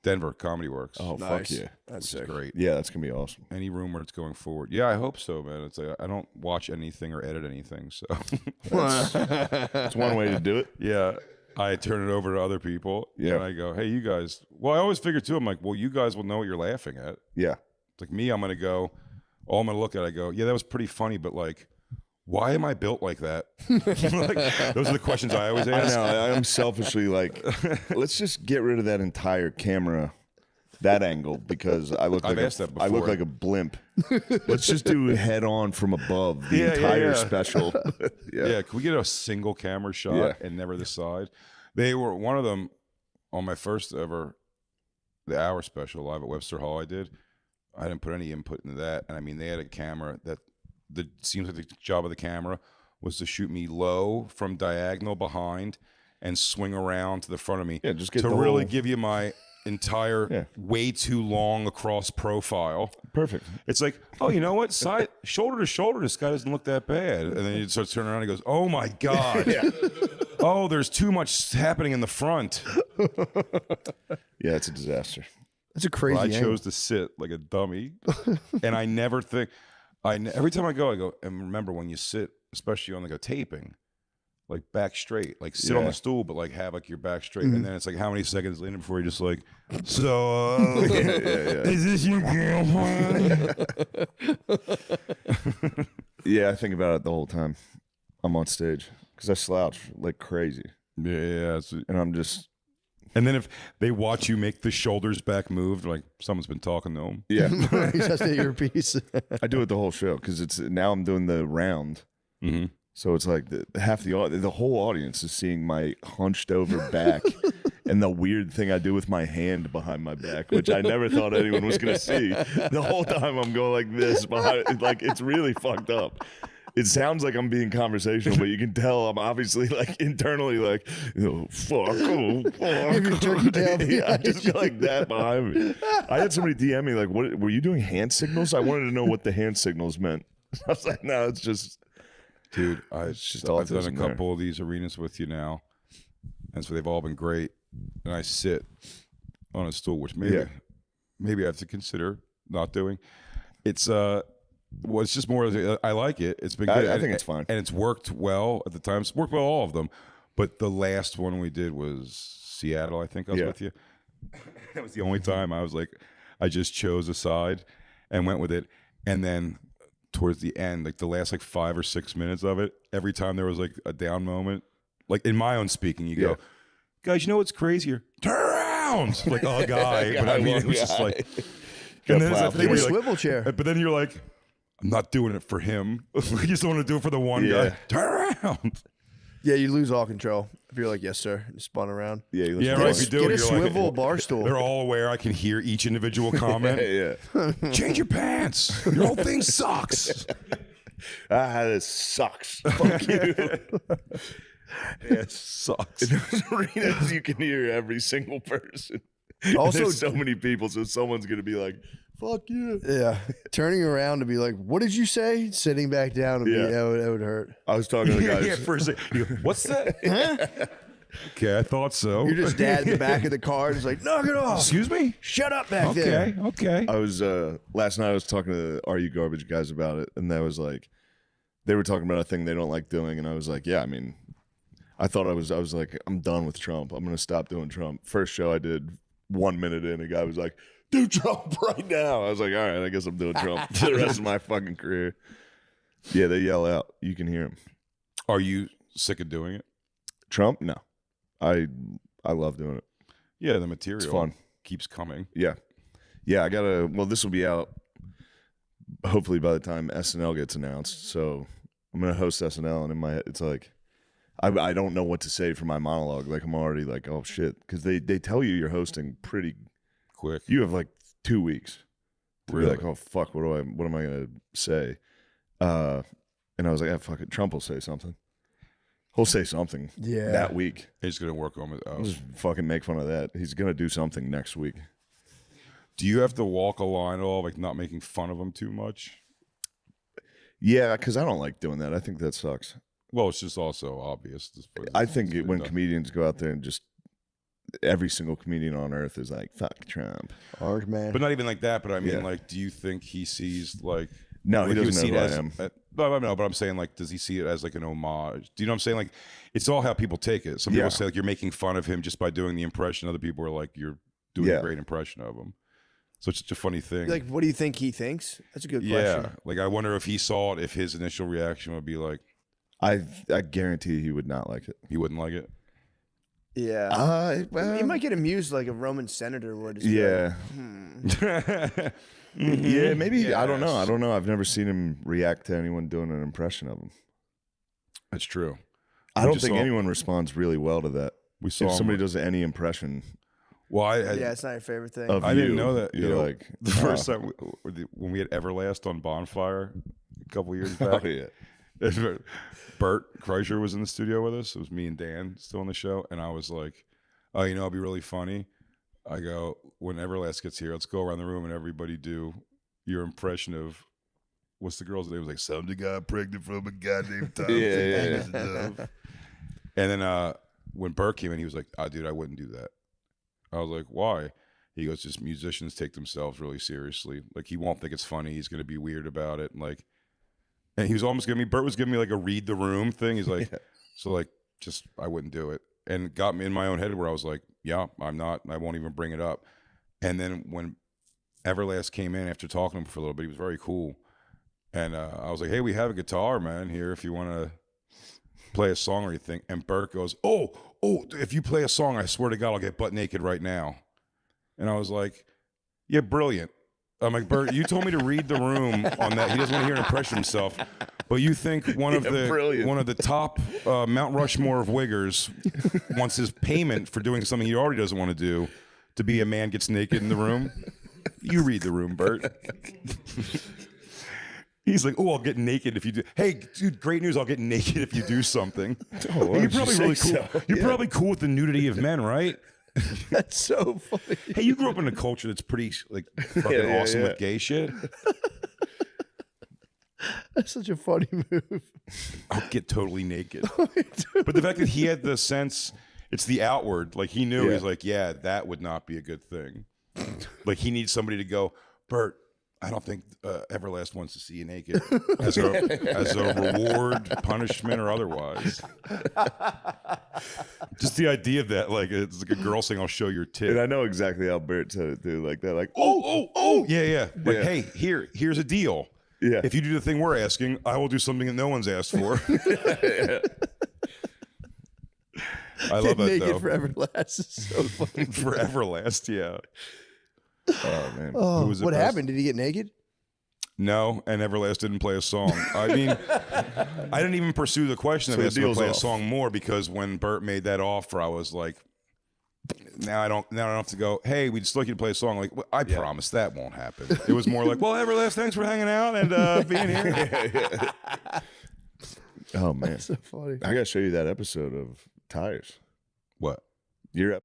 Denver, Comedy Works. Oh, Nice. fuck yeah. That's which is sick. great. Yeah, that's going to be awesome. Any room where it's going forward. Yeah, I hope so, man. It's like I don't watch anything or edit anything, so That's one way to do it. yeah, I turn it over to other people. Yeah. And I go, hey, you guys. Well, I always figure too. I'm like, well, you guys will know what you're laughing at. Yeah. It's like me, I'm gonna go. All I'm gonna look at, I go, yeah, that was pretty funny, but like, why am I built like that? Like, those are the questions I always I ask. know. I'm selfishly like, let's just get rid of that entire camera, that angle, because I look I've like asked that I look before. like a blimp. Let's just do head on from above the Yeah, yeah, entire yeah. special. Yeah, can we get a single camera shot Yeah. and never the side? They were one of them on my first ever the hour special live at Webster Hall. I didn't put any input into that, and I mean they had a camera that seems like the job of the camera was to shoot me low from diagonal behind, and swing around to the front of me Yeah, just get to the really whole- give you my entire way too long across profile. Perfect. It's like, oh, you know what? Side shoulder to shoulder, this guy doesn't look that bad. And then he starts turning around and he goes, oh my God. Oh, there's too much happening in the front. Yeah, it's a disaster. That's a crazy Well, I angle. chose to sit like a dummy. And I never think, every time I go, and remember when you sit, especially on like a taping, like back straight, like sit on the stool, but like have like your back straight. And then it's like how many seconds later before you're just like, so is this your girlfriend? Yeah, I think about it the whole time I'm on stage because I slouch like crazy, Yeah. and I'm just And then if they watch you make the shoulders back move, like someone's been talking to them. yeah. He has the earpiece. I do it the whole show because it's now I'm doing the round. Mm-hmm. So it's like the whole audience is seeing my hunched over back and the weird thing I do with my hand behind my back, which I never thought anyone was going to see. The whole time I'm going like this behind, like it's really fucked up. It sounds like I'm being conversational, but you can tell I'm obviously like internally like, fuck, oh, fuck. turkey tail Yeah, I just feel like that behind me. I had somebody DM me like, "What were you doing hand signals?" I wanted to know what the hand signals meant. I was like, "No, it's just." Dude, just I've done a autism there. couple of these arenas with you now, and so they've all been great. And I sit on a stool, which maybe I have to consider not doing. It's it's just more. I like it. It's been good. I think it's fine. and it's worked well at the time. It's worked well all of them, but the last one we did was Seattle. I think I was with you. That was the only time I was like, I just chose a side and went with it, and then. Towards the end, like the last like 5 or 6 minutes of it, every time there was like a down moment, like in my own speaking, you go, guys, you know what's crazier? Turn around, like oh guy, but I mean it was just like, and then there's that thing Get a where you're swivel chair. like, but then you're like, I'm not doing it for him. You just want to do it for the one Yeah. guy. Turn around. Yeah, you lose all control if you're like, yes, sir, and spun around. Yeah, Yeah, right. If you do Get it, a you're like, swivel bar stool. they're all aware. I can hear each individual comment. yeah. Change your pants. Your whole thing sucks. This sucks. Fuck you. It sucks. In those arenas, you can hear every single person. Also- There's so many people, so someone's gonna be like, "Fuck you." Yeah, turning around to be like, "What did you say?" Sitting back down, and Yeah. that would hurt. I was talking to the guys. Yeah, for a second. You go, what's that? Okay, I thought so. You're just dad in the back of the car, just like, knock it off. Excuse me? Shut up back there. Okay. I was last night. I was talking to the Are You Garbage guys about it, and that was like, they were talking about a thing they don't like doing, and I was like, yeah, I mean, I was like, I'm done with Trump. I'm gonna stop doing Trump. First show I did, 1 minute in, a guy was like, do Trump right now. I was like, all right, I guess I'm doing Trump for the rest of my fucking career. Yeah, they yell out. You can hear them. Are you sick of doing it? Trump? No, I love doing it. Yeah, the material It's fun. keeps coming. Yeah. I gotta. Well, this will be out hopefully by the time SNL gets announced. So I'm gonna host SNL, and in my head, it's like I don't know what to say for my monologue. Like I'm already like, oh shit, because they tell you you're hosting pretty Quick. You have like 2 weeks to Really? be like, oh fuck, what am I gonna say? And I was like, fuck it, Trump will say something. He'll say something Yeah. that week. He's going to work on it. I'll just fucking make fun of that. He's gonna do something next week. Do you have to walk a line at all, like not making fun of him too much? Yeah, because I don't like doing that. I think that sucks. Well, it's just also obvious. I think It's been when done. comedians go out there and just every single comedian on earth is like, fuck Trump. Orange man. But not even like that. But I mean, Yeah. like, do you think he sees like? No, he like, would doesn't see know it who as, I am. No, but I'm saying like, does he see it as like an homage? Do you know what I'm saying? Like, it's all how people take it. Some Yeah. people say like you're making fun of him just by doing the impression. Other people are like you're doing Yeah. a great impression of him. So it's such a funny thing. like, what do you think he thinks? That's a good yeah, question. like I wonder if he saw it, if his initial reaction would be like I guarantee he would not like it. he wouldn't like it. Yeah. Well, You might get amused like a Roman senator would. Just be yeah, like, yeah, maybe. Yes. I don't know. I've never seen him react to anyone doing an impression of him. That's true. I We don't just think saw- anyone responds really well to that. We saw If him somebody with- does any impression Well, I yeah, it's not your favorite thing. of I you, didn't know that. You're You know, like the first time when we had Everlast on Bonfire a couple years oh back, yeah, Bert Kreischer was in the studio with us. It was me and Dan still on the show. And I was like, oh, you know, it'd be really funny. I go, when Everlast gets here, let's go around the room and everybody do your impression of, what's the girl's name? It was like, somebody got pregnant from a guy named Tom. Yeah. And then when Bert came in, he was like, oh, dude, I wouldn't do that. I was like, why? He goes, just musicians take themselves really seriously. Like, he won't think it's funny. He's going to be weird about it. And he was almost giving me, Bert was giving me like a read the room thing. He's like, so like, just, I wouldn't do it. And got me in my own head where I was like, yeah, I'm not. I won't even bring it up. And then when Everlast came in after talking to him for a little bit, he was very cool. And I was like, hey, we have a guitar, man, here if you want to play a song or anything. And Bert goes, oh, if you play a song, I swear to God, I'll get butt naked right now. And I was like, yeah, brilliant. I'm like, Bert, you told me to read the room on that. He doesn't want to hear an impression of himself. But you think one of the top Mount Rushmore of wiggers wants his payment for doing something he already doesn't want to do to be a man gets naked in the room? You read the room, Bert. He's like, oh, I'll get naked if you do. Hey, dude, great news. I'll get naked if you do something. Oh, you're probably really cool. So? You're probably cool with the nudity of men, right? That's so funny. Hey, you grew up in a culture that's pretty like fucking awesome with gay shit. That's such a funny move. I'll get totally naked. But the fact that he had the sense, it's the outward. Like he knew, he's like, yeah, that would not be a good thing. Like he needs somebody to go, Bert, I don't think Everlast wants to see you naked as a reward, punishment, or otherwise. Just the idea of that, like it's like a girl saying, "I'll show your tit." And I know exactly how Bert said it too, like that, like yeah. Like, hey, here's a deal. Yeah. If you do the thing we're asking, I will do something that no one's asked for. I love that Naked though. for Everlast is so funny. For Everlast, yeah. Oh man. Oh, Who was the what best? happened? Did he get naked? No, and Everlast didn't play a song. I mean, I didn't even pursue the question of So the asking to deal's play a off. song more because when Bert made that offer, I was like, now I don't have to go, hey, we'd just like you to play a song. Like, well, I promise that won't happen. It was more like, well, Everlast, thanks for hanging out and being here. Oh man. So funny. I gotta show you that episode of Tires. What? Your